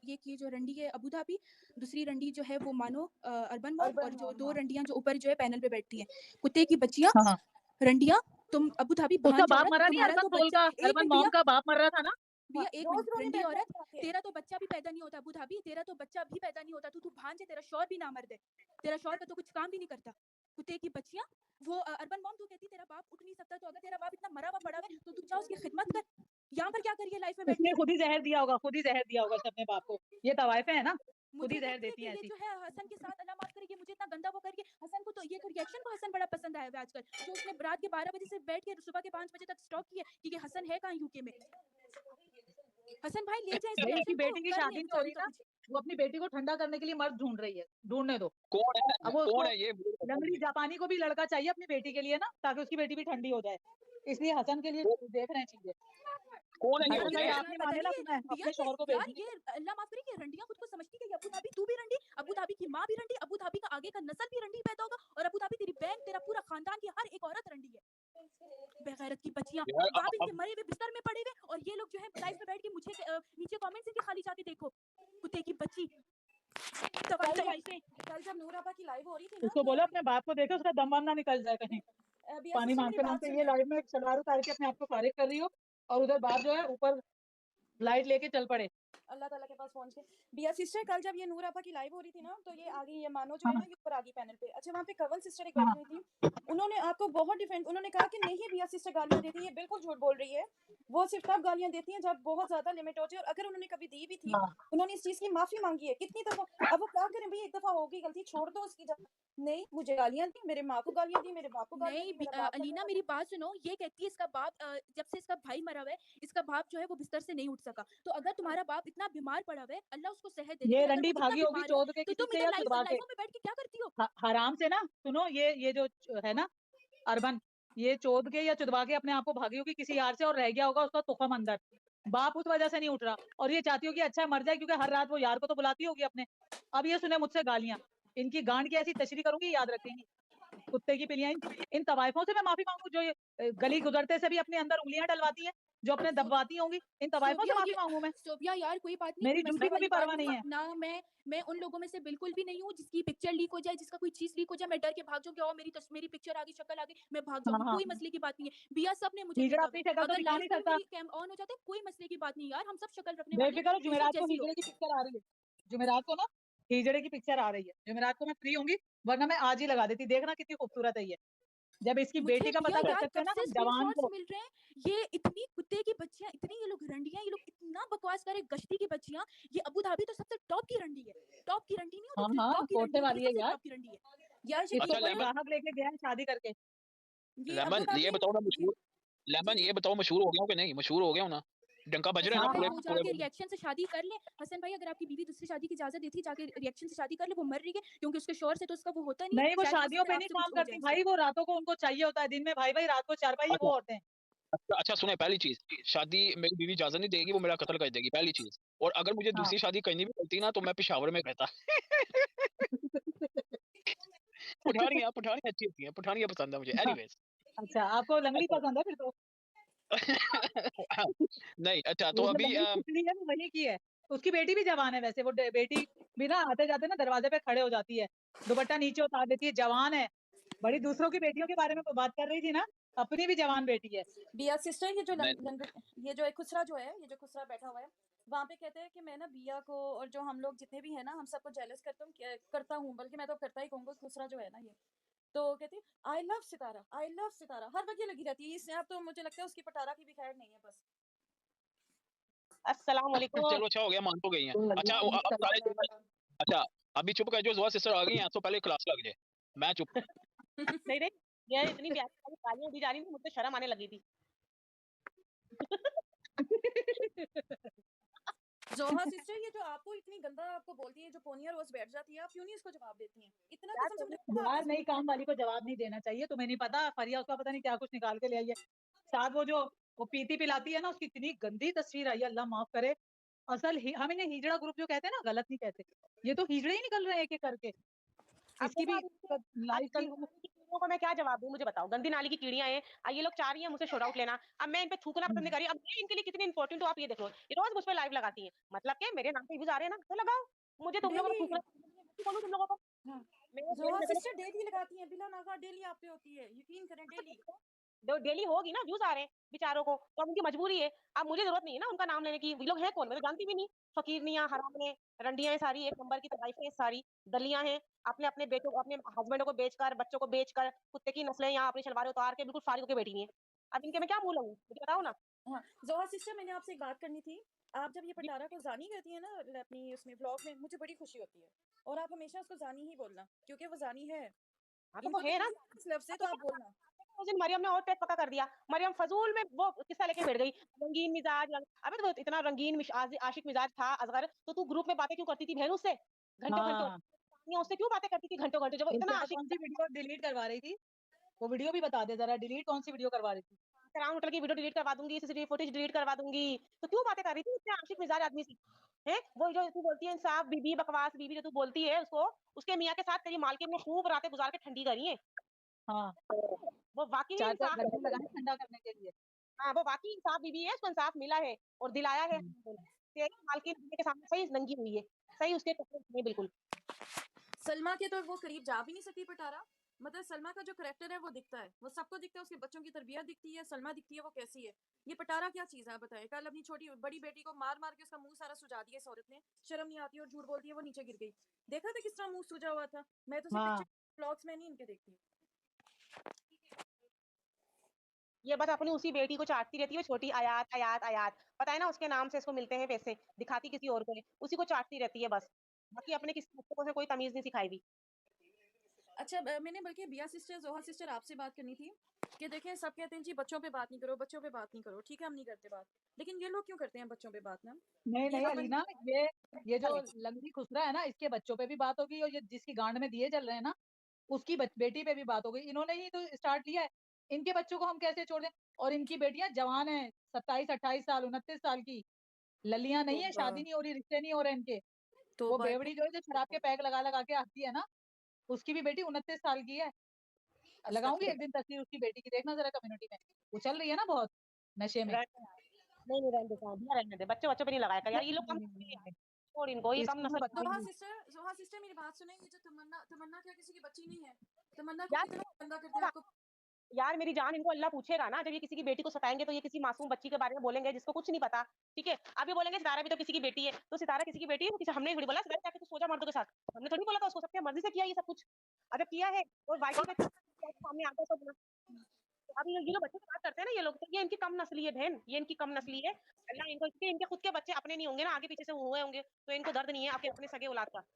[SPEAKER 5] एक ये जो रंडी है अबू धाबी, दूसरी रंडी जो है वो मानो अर्बन मॉम, और जो दो रंडियां जो ऊपर जो है पैनल पे बैठती हैं, कुत्ते की बच्चियां। रंडियां तुम अबू धाबी
[SPEAKER 3] उसका बाप मरा नहीं, अर्बन मॉम का बाप मर रहा था ना।
[SPEAKER 5] भैया एक
[SPEAKER 7] रोज
[SPEAKER 5] मिनट,
[SPEAKER 7] रोने
[SPEAKER 5] रंडी
[SPEAKER 7] बैठ
[SPEAKER 5] औरत,
[SPEAKER 7] जाते आके।
[SPEAKER 5] तेरा तो बच्चा भी पैदा नहीं होता अबू धाबी, तेरा तो बच्चा भी पैदा नहीं होता, तू भांज है, तेरा शौहर भी ना मर्द है, तेरा शौहर का तो कुछ काम भी नहीं करता, कुत्ते की बच्चियां। वो अर्बन मॉम तू कहती तेरा बाप उठ नहीं सकता, तो अगर तेरा बाप इतना मरा हुआ पड़ा है तो तू जा उसकी खिदमत कर। यहाँ पर क्या करिए लाइफ में बैठ
[SPEAKER 3] उसने
[SPEAKER 5] के?
[SPEAKER 3] खुद ही जहर दिया होगा, खुद ही जहर दिया होगा उसने अपने बाप को। ये तवाइफे है ना, खुद
[SPEAKER 5] मुझे
[SPEAKER 3] ही जहर
[SPEAKER 5] कहती है
[SPEAKER 3] देती
[SPEAKER 5] कि
[SPEAKER 3] हैं
[SPEAKER 5] ये
[SPEAKER 3] ऐसी।
[SPEAKER 5] जो है हसन के साथ अल्लाह माफ करे, ये मुझे इतना गंदा वो करके हसन को, तो ये रिएक्शन को हसन बड़ा पसंद आया हुआ है आजकल, जो उसने रात के 12 बजे से बैठ के सुबह के 5 बजे तक स्टॉक किया कि ये हसन है कहाँ यूके में। हसन भाई ले जाए इस
[SPEAKER 3] भाई उसकी
[SPEAKER 5] रिएक्शन को,
[SPEAKER 3] बेटी की
[SPEAKER 5] कर
[SPEAKER 3] शादी
[SPEAKER 5] ले
[SPEAKER 3] नहीं हो रही
[SPEAKER 5] बेचारी का
[SPEAKER 3] ना,
[SPEAKER 5] कुछ।
[SPEAKER 3] वो अपनी बेटी को ठंडा करने के लिए मर्द ढूंढ रही है, ढूंढने दो।
[SPEAKER 10] कौन है,
[SPEAKER 3] अब वो
[SPEAKER 10] कौन
[SPEAKER 3] उसको
[SPEAKER 10] है ये मुझे बताओ
[SPEAKER 3] लंगड़ी
[SPEAKER 10] ये।
[SPEAKER 3] जापानी को भी लड़का चाहिए अपनी बेटी के लिए ना, ताकि उसकी बेटी भी ठंडी हो जाए, इसलिए हसन के लिए
[SPEAKER 10] कौ-
[SPEAKER 3] देख रहे हैं चीजें।
[SPEAKER 10] कौन है ये
[SPEAKER 3] हसन
[SPEAKER 5] ये
[SPEAKER 3] भाई
[SPEAKER 10] मुझे?
[SPEAKER 3] आपने
[SPEAKER 5] पता
[SPEAKER 3] माने ना
[SPEAKER 5] नहीं
[SPEAKER 3] तो मैं
[SPEAKER 5] भैया,
[SPEAKER 3] अपने शौहर को
[SPEAKER 5] ये यार
[SPEAKER 3] भेजूंगी।
[SPEAKER 5] ये अल्लाह माफ करे, ये रंडियां खुद को समझती है कि अबू धाबी तू भी रंडी, अबू धाबी की माँ भी रंडी, अबू धाबी का आगे का नस्ल भी रंडी पैदा होगा, और अबू धाबी तेरी बहन, तेरा पूरा खानदान की हर एक औरत रंडी है। बेगैरत की बच्चियां,
[SPEAKER 10] यार
[SPEAKER 5] बाप इनके
[SPEAKER 10] अब
[SPEAKER 5] मरे हुए बिस्तर में पड़े हुए, और ये लोग जो है लाइफ में बैठ के मुझे नीचे कमेंट्स इनके खाली जाके देखो, कुत्ते की बच्ची।
[SPEAKER 7] कल जब
[SPEAKER 5] ऐसे
[SPEAKER 7] कल जब नूर आपा की लाइव हो रही थी ना,
[SPEAKER 3] उसको
[SPEAKER 7] तो
[SPEAKER 3] बोलो अपने बाप को देखे, उसका दम वम ना निकल जाए कहीं।
[SPEAKER 7] बिया
[SPEAKER 3] पानी
[SPEAKER 7] सिस्टर मेरी
[SPEAKER 3] मांगते
[SPEAKER 7] बात
[SPEAKER 3] मांगते
[SPEAKER 7] सुन।
[SPEAKER 3] ये लाइव में सलवार उतार के अपने आप को फारिग कर रही हो, और उधर बाप जो है ऊपर लाइट लेके चल पड़े।
[SPEAKER 7] अल्लाह ताला के पास पहुंच के। बिया सिस्टर कल जब ये नूर आपा की लाइव हो रही थी ना, तो ये आ गई, ये मानो जो है
[SPEAKER 3] हाँ
[SPEAKER 7] ना, ये ऊपर आ गई पैनल पे। अच्छा, वहाँ पे कवन सिस्टर एक
[SPEAKER 3] हाँ
[SPEAKER 7] बैठी हुई थी, उन्होंने आपको बहुत डिफेंड, उन्होंने कहा कि नहीं बिया सिस्टर गालियां देती है, ये बिल्कुल झूठ बोल रही है, वो सिर्फ तब गालियां देती हैं जब बहुत ज्यादा लिमिट हो जाए, और अगर उन्होंने कभी दी भी थी,
[SPEAKER 3] हाँ।
[SPEAKER 7] उन्होंने इस चीज की माफी मांगी है कितनी दफा। अब वो क्या करें भैया, एक दफा हो गई गलती, छोड़ दो उसकी जगह। नहीं, मुझे गालियां दी, मेरे माँ को गालियां दी, मेरे बाप को गालियां
[SPEAKER 5] नहीं
[SPEAKER 7] दी, मेरा बाप
[SPEAKER 5] अलीना मेरी बात सुनो, ये कहती है इसका बाप जब से इसका भाई मरा हुआ है, इसका बाप जो है वो बिस्तर से नहीं उठ सका, तो अगर तुम्हारा बाप इतना बीमार पड़ा हुआ है, अल्लाह उसको सेहत दे,
[SPEAKER 3] ये
[SPEAKER 5] लेकिन अगर
[SPEAKER 3] रंडी
[SPEAKER 5] वो इतना
[SPEAKER 3] भागी होगी
[SPEAKER 5] बीमार है
[SPEAKER 3] चौध के
[SPEAKER 5] तो
[SPEAKER 3] किसी
[SPEAKER 5] तुम
[SPEAKER 3] से
[SPEAKER 5] इधर
[SPEAKER 3] या चुदवा के।
[SPEAKER 5] लाइफों में बैठ के क्या करती हो?
[SPEAKER 3] हराम से ना सुनो, ये जो है ना अरबन, ये चोद के या चुदवा के अपने आप को भागी होगी किसी यार से, और रह गया होगा उसका तुखम अंदर, बाप उस वजह से नहीं उठ रहा, और ये चाहती होगी अच्छा मर जाए, क्योंकि हर रात वो यार को तो बुलाती होगी अपने। अब ये सुने मुझसे गालियां, इनकी गांड की ऐसी तशरी करूंगी, याद रखेंगी कुत्ते की पिलियां। इन तवाइफों से मैं माफी मांगू जो ये गली गुजरते से भी अपने अंदर उंगलियां डलवाती हैं, जो अपने दबवाती होंगी, इन तवाइफों से
[SPEAKER 5] सोबिया
[SPEAKER 3] माफी
[SPEAKER 5] ये
[SPEAKER 3] मांगू मैं?
[SPEAKER 5] सोबिया यार कोई बात नहीं,
[SPEAKER 3] मेरी
[SPEAKER 5] कोई मसले
[SPEAKER 3] ड्यूटी को भी
[SPEAKER 5] वाली बात
[SPEAKER 3] परवाह नहीं
[SPEAKER 5] नहीं
[SPEAKER 3] है।
[SPEAKER 5] ना, मैं उन लोगों में से बिल्कुल भी नहीं हूँ जिसकी पिक्चर लीक हो जाए, जिसका कोई चीज लीक हो जाए मैं डर के भाग जाऊँ कि मेरी पिक्चर आ गई, शक्ल आ गई, मैं भाग
[SPEAKER 3] हाँ
[SPEAKER 5] जाऊंगी,
[SPEAKER 3] हाँ,
[SPEAKER 5] कोई मसले की बात नहीं है। बिया सब ने मुझे
[SPEAKER 3] हिजड़ा
[SPEAKER 5] देखा
[SPEAKER 3] अपनी
[SPEAKER 5] हुआ है,
[SPEAKER 3] शक्ल तो
[SPEAKER 5] अगर
[SPEAKER 3] दिखा
[SPEAKER 5] लाइव
[SPEAKER 3] नहीं
[SPEAKER 5] भी
[SPEAKER 3] सकता।
[SPEAKER 5] मेरी कैम ऑन हो जाता है कोई मसले की बात नहीं यार, हम सब शक्ल रखने वाले हैं,
[SPEAKER 3] बेफिक्र हो,
[SPEAKER 5] बेशक
[SPEAKER 3] जुमेरात को
[SPEAKER 5] जैसी हो।
[SPEAKER 3] हिजड़े की पिक्चर आ रही है, जुमेरात को ना हिजड़े की पिक्चर आ रही है, जुमेरात को मैं फ्री होंगी, वरना मैं आज ही लगा देती, देखना कितनी खूबसूरत है ये। जब इसकी
[SPEAKER 5] मुझे
[SPEAKER 3] बेटी का
[SPEAKER 5] बिया
[SPEAKER 3] पता कर
[SPEAKER 5] यार
[SPEAKER 3] सकते हैं
[SPEAKER 5] कब
[SPEAKER 3] ना
[SPEAKER 5] से
[SPEAKER 3] हम जवान
[SPEAKER 5] स्क्रीनशॉट्स
[SPEAKER 3] को।
[SPEAKER 5] मिल रहे हैं, ये इतनी कुत्ते की बच्चियां, इतनी ये लोग रंडियां, ये लोग इतना बकवास करे, गश्ती की बच्चियां। ये अबू धाबी तो सबसे टॉप की रंडी है, टॉप की रंडी नहीं
[SPEAKER 3] हाँ
[SPEAKER 5] होती,
[SPEAKER 3] हाँ,
[SPEAKER 5] टॉप की
[SPEAKER 3] कोटे
[SPEAKER 5] रंडी होती
[SPEAKER 3] वाली
[SPEAKER 5] है,
[SPEAKER 3] है
[SPEAKER 5] सबसे
[SPEAKER 3] यार,
[SPEAKER 5] टॉप की रंडी है यार। ये
[SPEAKER 3] इसको
[SPEAKER 10] अच्छा
[SPEAKER 3] कोई
[SPEAKER 5] बोलो
[SPEAKER 3] ग्राहक लेके गया है शादी करके।
[SPEAKER 7] ये अबू
[SPEAKER 10] लेमन, ये
[SPEAKER 7] धाबी
[SPEAKER 10] बताओ ना
[SPEAKER 7] ये
[SPEAKER 10] मशहूर, लेमन
[SPEAKER 7] जी
[SPEAKER 10] ये बताओ मशहूर हो गया हूँ कि नहीं? मशहूर हो गया हूँ ना? डंका बज रहा है
[SPEAKER 5] हाँ
[SPEAKER 10] ना
[SPEAKER 3] हाँ
[SPEAKER 5] भाई,
[SPEAKER 10] पूरे
[SPEAKER 3] हाँ,
[SPEAKER 5] वो
[SPEAKER 10] पूरे
[SPEAKER 5] जाके
[SPEAKER 10] world में?
[SPEAKER 5] रिएक्शन से शादी कर ले हसन भाई, अगर आपकी बीवी दूसरी शादी की इजाजत देती, जाके रिएक्शन से शादी कर ले, वो मर रही है क्योंकि उसके शोर से तो उसका वो होता नहीं है,
[SPEAKER 3] नहीं वो
[SPEAKER 5] शायद हो
[SPEAKER 3] शादियों
[SPEAKER 5] सकता
[SPEAKER 3] पे
[SPEAKER 5] है
[SPEAKER 3] नहीं
[SPEAKER 5] आपसे
[SPEAKER 3] काम
[SPEAKER 5] कुछ हो
[SPEAKER 3] करती
[SPEAKER 5] जाए
[SPEAKER 3] भाई,
[SPEAKER 5] उसको।
[SPEAKER 3] वो रातों को उनको चाहिए होता है, दिन में भाई भाई, रात को चारपाई वो
[SPEAKER 10] अच्छा
[SPEAKER 3] औरतें।
[SPEAKER 10] अच्छा अच्छा, सुने, पहली चीज, शादी मेरी बीवी इजाजत नहीं देगी, वो मेरा कत्ल कर देगी, पहली चीज। और अगर मुझे
[SPEAKER 3] हाँ
[SPEAKER 10] दूसरी शादी करनी भी पड़ती ना, तो मैं पेशावर में करता। पुठानियां अच्छी होती हैं, पुठानियां पसंद है मुझे। एनीवेज,
[SPEAKER 3] अच्छा, आपको लंगड़ी
[SPEAKER 10] अच्छा
[SPEAKER 3] पसंद है फिर तो।
[SPEAKER 10] नहीं अच्छा, तो
[SPEAKER 3] वो जो
[SPEAKER 10] अभी
[SPEAKER 3] लंगड़ी खिचड़ी है वो वही की है, उसकी बेटी भी जवान है वैसे, वो बेटी भी ना आते जाते ना दरवाजे पे खड़े हो जाती है, दुपट्टा नीचे उतार देती है, जवान है बड़ी। दूसरों की बेटियों के बारे में बात कर रही थी ना, अपनी भी जवान बेटी है।
[SPEAKER 7] बिया सिस्टर, ये जो
[SPEAKER 10] नहीं,
[SPEAKER 7] ये जो एक खुसरा जो है, ये जो खुसरा बैठा हुआ है वहाँ पे, कहते हैं कि मैं ना बिया को और जो हम लोग जितने भी है ना, हम सबको जेलस करता हूँ, बल्कि मैं तो करता ही कहूँगा। खुसरा जो है ना ये, तो कहती है I love Sitara, I love सितारा, हर वक्त ये लगी रहती है इससे। अब तो मुझे लगता है उसकी पटारा की भी खैर नहीं है बस।
[SPEAKER 8] अस्सलाम वालेकुम।
[SPEAKER 10] चलो अच्छा हो गया, मान तो गई हैं। अच्छा अब सारे, अच्छा अभी चुप कर जो, जुआ सिस्टर आ गई हैं तो पहले क्लास लग जाए, मैं चुप।
[SPEAKER 8] नहीं नहीं, ये इतनी प्यारी गालियां दी जा रही थी, मुझे शर्म आने लगी थी।
[SPEAKER 7] जोहा सिस्टर, ये जो आपको इतनी गंदा आपको बोलती है, जो पोनिया रोज बैठ जाती है, आप क्यों नहीं इसको जवाब देती हैं? इतना
[SPEAKER 8] यार
[SPEAKER 7] कसम से
[SPEAKER 8] तुमने
[SPEAKER 7] मुझे
[SPEAKER 3] यार नई काम वाली को जवाब नहीं देना चाहिए, तुम्हें नहीं पता फरिया उसका पता नहीं क्या कुछ निकाल के ले आई है साथ, वो जो वो पीती पिलाती है ना, उसकी इतनी गंदी तस्वीर आई है, अल्लाह माफ करे। हम इन्हें हिजड़ा ग्रुप जो कहते हैं ना, गलत नहीं कहते, ये तो हिजड़े ही निकल रहे हैं एक एक करके।
[SPEAKER 8] अब
[SPEAKER 3] इसकी भी
[SPEAKER 8] देखो, अब
[SPEAKER 3] लाइफ
[SPEAKER 8] गंदी नाली की कीड़ियों को मैं क्या जवाब दूं? मुझे बताओ, गंदी नाली की कीड़ियां हैं, ये लोग चाह रही हैं मुझसे शोर आउट लेना, अब मैं इन पे थूकना पसंद नहीं कर रही। अब मैं इनके लिए कितनी इंपॉर्टेंट हूँ आप ये देख लो, ये रोज मुझ पे लाइव लगाती हैं, मतलब क्या मेरे नाम पे व्यूज आ रहे हैं ना, तो लगाओ। मुझे तुम लोगों को
[SPEAKER 7] डेली।
[SPEAKER 8] थूकना बोलूं तुम लोगों को?
[SPEAKER 7] हाँ।
[SPEAKER 8] मेरे
[SPEAKER 7] जोहा
[SPEAKER 8] नजर में
[SPEAKER 7] सिस्टर डेली लगाती हैं, बिला नागा डेली आप पे होती है, यकीन करें डेली।
[SPEAKER 8] डेली होगी ना, व्यूज आ रहे हैं बेचारों को, तो अब उनकी मजबूरी है। अब मुझे जरूरत नहीं है ना उनका नाम लेने की, ये लोग हैं कौन, मैं तो जानती भी नहीं। फकीरनियां, हराम रंडियां हैं सारी, एक नंबर की तवाइफें हैं सारी, दलियां हैं, अपने अपने बेटों को, अपने हस्बैंडों को बेचकर, बच्चों को बेचकर, कुत्ते की नस्लें यहाँ अपनी शलवारें उतार के बिल्कुल फारिग होकर बैठी हुई हैं। अब इनके मैं क्या मुंह लगाऊं, मुझे बताओ ना।
[SPEAKER 7] हाँ, ज़ोहा सिस्टर, मैंने आपसे एक बात करनी थी। आप जब ये पटारा को ज़ानी कहती हैं ना अपनी उसमें व्लॉग में, मुझे बड़ी खुशी होती है। और आप हमेशा उसको ज़ानी ही बोलना, क्योंकि वो ज़ानी है।
[SPEAKER 8] हाँ तो
[SPEAKER 7] इनको
[SPEAKER 8] है
[SPEAKER 7] तो
[SPEAKER 8] ना,
[SPEAKER 7] इस लफ्ज़ से तो आप बोलना।
[SPEAKER 8] उस दिन मरियम ने और पेट पका कर दिया। मरियम फजूल में वो किस्सा लेके बैठ गई, रंगीन मिजाज अबे तो इतना रंगीन आशिक मिजाज था असगर, तो तू ग्रुप में बातें क्यों करती थी बहन उससे घंटों घंटों,
[SPEAKER 3] हाँ,
[SPEAKER 8] उससे क्यों बातें करती थी घंटों घंटों, जब वो इतना
[SPEAKER 3] क्या
[SPEAKER 8] आशिक
[SPEAKER 3] कौन सी वीडियो डिलीट करवा रही थी? वो वीडियो भी बता दे जरा, डिलीट कौन सी वीडियो करवा रही थी?
[SPEAKER 8] क्राउन होटल की वीडियो डिलीट करवा दूंगी, सीसीटीवी फुटेज डिलीट करवा दूंगी, तो क्यों बातें कर रही थी इतने आशिक मिजाज आदमी से? है वो जो तू बोलती है इंसाफ बीबी, बकवास बीबी जो तू बोलती है उसको, उसके मियाँ के साथ तेरी मालकिन ने खूब रातें गुजार के ठंडी करी है।
[SPEAKER 3] हाँ,
[SPEAKER 8] वो वाकई
[SPEAKER 3] 4-4
[SPEAKER 8] इंसाफ,
[SPEAKER 3] घंटे लगाए ठंडा करने के लिए।
[SPEAKER 8] हाँ वो वाकई इंसाफ बीबी है, उसको इंसाफ मिला है और दिलाया है। तेरी मालकिन के सामने सही नंगी हुई है, सही उसके कपड़े नहीं बिल्कुल।
[SPEAKER 7] सलमा के तो वो करीब जा भी नहीं सकती पटारा। मतलब सलमा का जो करेक्टर है वो दिखता है, वो सबको दिखता है, उसके बच्चों की तरबियत दिखती है, सलमा दिखती है वो कैसी है। ये पटारा क्या चीज़ है आप बताएं। कल अपनी छोटी बड़ी बेटी को मार मार के उसका मुंह सारा सुजा दिया इस औरत ने, शर्म नहीं आती और झूठ बोलती है, वो नीचे गिर गई। देखा था किस तरह मुंह सुजा हुआ था। मैं तो सिर्फ
[SPEAKER 3] हाँ,
[SPEAKER 7] पिक्चर ब्लॉग्स में नहीं इनके देखती।
[SPEAKER 8] ये बस अपनी उसी बेटी को चाटती रहती है, छोटी आयात आयात आयात, पता है ना उसके नाम से इसको मिलते हैं पैसे, दिखाती किसी और को है, उसी को चाटती रहती है बस, बाकी अपने किसी बच्चे को कोई तमीज नहीं सिखाई भी।
[SPEAKER 7] अच्छा, मैंने बल्कि बिया सिस्टर, जोहा सिस्टर आपसे बात करनी थी कि देखें सब कहते हैं जी बच्चों पे बात नहीं करो, बच्चों पे बात नहीं करो, ठीक है हम नहीं करते बात, लेकिन ये लोग क्यों करते हैं बच्चों पे बात ना?
[SPEAKER 3] नहीं
[SPEAKER 7] ये
[SPEAKER 3] नहीं
[SPEAKER 7] अपन
[SPEAKER 3] अलीना, ये जो लंगड़ी खुसरा है ना, इसके बच्चों पे भी बात होगी, और ये जिसकी गांड में दिए जल रहे हैं ना, उसकी बेटी पे भी बात हो गई। इन्होंने ही तो स्टार्ट किया है। इनके बच्चों को हम कैसे छोड़ दें? और इनकी बेटियां जवान हैं, 27-28 साल, 29 साल की ललियां नहीं है,
[SPEAKER 7] तोबा
[SPEAKER 3] शादी नहीं हो रही, रिश्ते नहीं हो रहे इनके। वो
[SPEAKER 7] तोबा
[SPEAKER 3] बेवड़ी जो है, जो शराब के पैक लगा लगा के आती है ना, उसकी भी बेटी 29 साल की है। लगाऊंगी एक दिन तस्वीर उसकी बेटी की, देखना जरा कम्युनिटी में, वो चल रही है ना बहुत नशे में।
[SPEAKER 8] नहीं नहीं रहने दे साहब, रहने दे, बच्चों बच्चों पे नहीं लगाया कर यार, ये लोग कम नस्ल के हैं यार, छोड़ इनको, ये कम
[SPEAKER 3] इसको मैं
[SPEAKER 8] नस्ल के हैं।
[SPEAKER 3] बताऊंगी।
[SPEAKER 7] जोहा सिस्टर मेरी बात सुने, ये जो तमन्ना तमन्ना क्या किसी की बच्ची नहीं है? तमन्ना को
[SPEAKER 8] यार
[SPEAKER 7] कितना गंदा करते हैं आपको।
[SPEAKER 8] यार मेरी जान, इनको अल्लाह पूछेगा ना, जब ये किसी की बेटी को सताएंगे तो ये किसी मासूम बच्ची के बारे में बोलेंगे जिसको कुछ नहीं पता, ठीक है? अब ये बोलेंगे सितारा भी तो किसी की बेटी है, तो सितारा किसी की बेटी है, किसी हमने थोड़ी बोला सितारा जाके तू सो जा मर्दों के साथ, हमने थोड़ी बोला था उसको, सबके मर्जी से किया ये सब कुछ, अगर किया है और वाईटी पे सामने आता है तो बोला। तो अब ये लोग बच्चों से बात करते हैं ना ये लोग, तो ये इनकी कम नस्ली है बहन, ये इनकी कम नस्ली है। अल्लाह इनको, इनके खुद के बच्चे अपने नहीं होंगे ना, आगे पीछे से हुए होंगे, तो इनको दर्द नहीं है आपके अपने सगे औलाद का।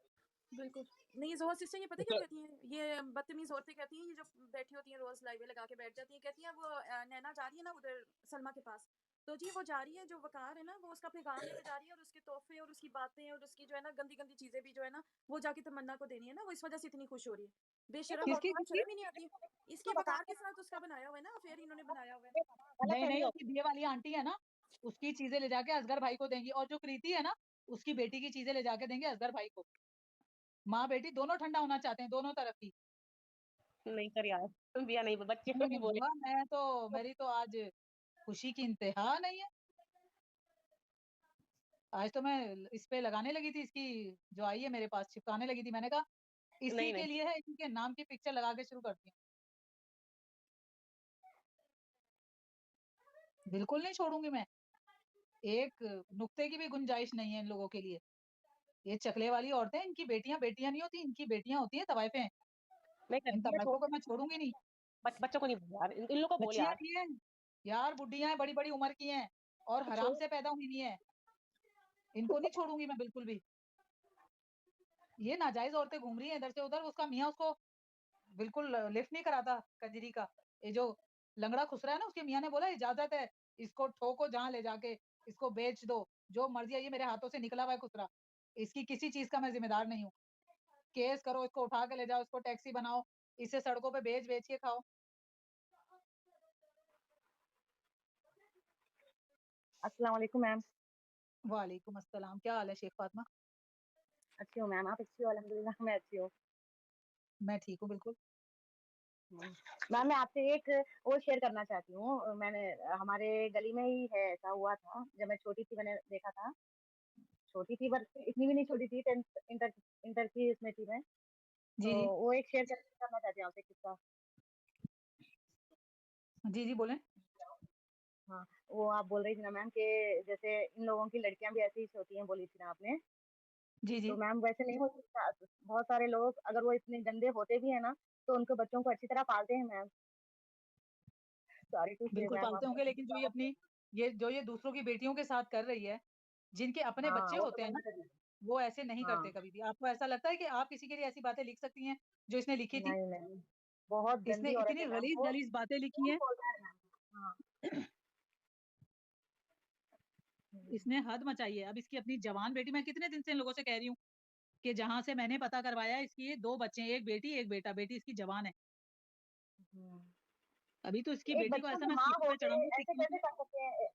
[SPEAKER 7] बिल्कुल नहीं। जोहा सिस्टर ये पता है क्या कहती हैं, ये बदतमीज औरतें कहती हैं, ये जो बैठी होती हैं रोज लाइव लगा के बैठ जाती हैं, कहती हैं वो नैना जा रही है ना उधर सलमा के पास, तो जी वो जा रही है, जो वकार है ना वो उसका अपने गांव लेके जा रही है, और उसके तोहफे और उसकी बातें और उसकी जो है ना गंदी गंदी चीजें भी जो है ना वो जाके तमन्ना को देनी है ना, वो इस वजह से इतनी खुश हो रही है। बेशरम
[SPEAKER 3] किसकी
[SPEAKER 7] औरतों को
[SPEAKER 3] किसकी?
[SPEAKER 7] शर्म ही नहीं आती। इसकी वकार के साथ उसका बनाया हुआ है ना, अफेयर इन्होंने बनाया हुआ है।
[SPEAKER 8] गलत
[SPEAKER 3] नहीं नहीं,
[SPEAKER 8] फहमी
[SPEAKER 3] उसकी बीए वाली आंटी है ना, उसकी चीजें ले जाके असगर भाई को देंगी, और जो कृति है ना, उसकी बेटी की चीजें ले जाके देंगे असगर भाई को। माँ बेटी दोनों ठंडा होना चाहते हैं, दोनों तरफ ही।
[SPEAKER 8] नहीं कर यार, तुम भी नहीं, बच्चे को
[SPEAKER 3] नहीं
[SPEAKER 8] नहीं
[SPEAKER 3] नहीं
[SPEAKER 8] बोले।
[SPEAKER 3] हुआ, मैं तो, मेरी तो आज खुशी की इंतहा नहीं है। आज तो मैं इस पे लगाने लगी थी, इसकी जो आई है मेरे पास चिपकाने लगी थी, मैंने कहा इसी
[SPEAKER 8] नहीं
[SPEAKER 3] के
[SPEAKER 8] नहीं
[SPEAKER 3] लिए है, इसी के नाम की पिक्चर लगा के शुरू करती हूँ। बिल्कुल नहीं छोड़ूंगी मैं, एक नुक्ते की भी गुंजाइश नहीं है इन लोगों के लिए। ये चकले वाली औरतें, इनकी बेटियां बेटियां नहीं होती, इनकी बेटियां होती हैं तवाइफें।
[SPEAKER 8] नहीं
[SPEAKER 3] इन
[SPEAKER 8] करती है, छोड़
[SPEAKER 3] तवाइफों को मैं छोड़ूंगी नहीं।
[SPEAKER 8] बच्चों को नहीं बोल यार, इन लोग को बोल
[SPEAKER 3] बच्चियां
[SPEAKER 8] यार,
[SPEAKER 3] नहीं है यार, बुढ़ियां हैं, बड़ी बड़ी उम्र की हैं, और
[SPEAKER 8] तो
[SPEAKER 3] हराम
[SPEAKER 8] छोड़।
[SPEAKER 3] से पैदा हुई नहीं है। इनको नहीं छोड़ूंगी मैं बिल्कुल भी। ये नाजायज औरतें घूम रही हैं इधर से उधर, उसका मियाँ उसको बिल्कुल लिफ्ट नहीं कराता कंजरी का। ये जो लंगड़ा खुसरा है ना, उसके मियाँ ने बोला इजाजत है, इसको ठोको जहाँ ले जाके, इसको बेच दो, जो मर्जी है, ये मेरे हाथों से निकला हुआ है खुसरा, इसकी किसी चीज का मैं जिम्मेदार नहीं हूँ। केस करो, इसको उठा के ले जाओ, इसको टैक्सी बनाओ, इसे सड़कों पे बेच बेच के खाओ।
[SPEAKER 8] अस्सलाम वालेकुम मैम।
[SPEAKER 3] वालेकुम अस्सलाम, क्या हाल है शेख फातिमा?
[SPEAKER 8] अच्छी हो मैम, आप अच्छी हो? अल्हम्दुलिल्लाह मैं अच्छी हूँ।
[SPEAKER 3] मैं ठीक हूँ बिल्कुल।
[SPEAKER 8] मैम मैं आपसे एक वो शेयर करना चाहती हूँ, मैंने हमारे गली में ही है, ऐसा हुआ था जब मैं छोटी थी, मैंने देखा था, छोटी थी बट इतनी भी नहीं छोटी थी, 10th इंटर इंटर की इसमें थी मैं,
[SPEAKER 3] जी
[SPEAKER 8] तो
[SPEAKER 3] जी।
[SPEAKER 8] वो एक शेयर करना चाहती हूँ आपसे किस्सा।
[SPEAKER 3] जी जी बोलें।
[SPEAKER 12] हाँ, वो आप बोल रही थी ना मैम कि जैसे इन लोगों की लड़कियां भी ऐसी ही होती हैं, बोली थी ना आपने।
[SPEAKER 3] जी
[SPEAKER 12] तो
[SPEAKER 3] जी
[SPEAKER 12] मैम वैसे नहीं होती, बहुत सारे लोग अगर वो इतने गंदे होते भी है ना, तो उनके बच्चों को अच्छी तरह पालते हैं मैम। सॉरी टू से
[SPEAKER 3] बिल्कुल
[SPEAKER 12] मैम
[SPEAKER 3] पालते
[SPEAKER 12] आपको
[SPEAKER 3] होंगे,
[SPEAKER 12] ऐसे
[SPEAKER 3] लेकिन
[SPEAKER 12] बुरा लगे।
[SPEAKER 3] जो ये दूसरों की बेटियों के साथ कर रही है, जिनके अपने
[SPEAKER 12] हाँ
[SPEAKER 3] बच्चे
[SPEAKER 12] वो तो
[SPEAKER 3] होते हैं ना,
[SPEAKER 12] गंदी लगी।
[SPEAKER 3] वो ऐसे नहीं
[SPEAKER 12] हाँ
[SPEAKER 3] करते कभी भी। आपको ऐसा लगता है कि आप किसी के लिए ऐसी बातें लिख सकती हैं जो इसने लिखी थी?
[SPEAKER 12] नहीं नहीं, बहुत
[SPEAKER 3] इसने
[SPEAKER 12] गंदी औरत
[SPEAKER 3] इतनी
[SPEAKER 12] है मैम
[SPEAKER 3] गलीज
[SPEAKER 12] वो,
[SPEAKER 3] गलीज बातें लिखी
[SPEAKER 12] झूठ
[SPEAKER 3] हैं,
[SPEAKER 12] बोल रहा है मैम। हाँ।
[SPEAKER 3] इसने हद मचाई है। अब इसकी अपनी जवान बेटी, मैं कितने दिन से इन लोगों से कह रही हूँ कि जहां से मैंने पता करवाया, इसकी ये 2 बच्चे हैं, एक बेटी एक बेटा। बेटी इसकी जवान है।
[SPEAKER 12] हम्म।
[SPEAKER 3] अभी तो इसकी
[SPEAKER 12] एक
[SPEAKER 3] बेटी को
[SPEAKER 12] बच्चों
[SPEAKER 3] ऐसा
[SPEAKER 12] की
[SPEAKER 3] मैं
[SPEAKER 12] माँ
[SPEAKER 3] सीट पे
[SPEAKER 12] होके
[SPEAKER 3] चढ़ाऊंगी,
[SPEAKER 12] ऐसे
[SPEAKER 3] सीट
[SPEAKER 12] कैसे कर सकते हैं?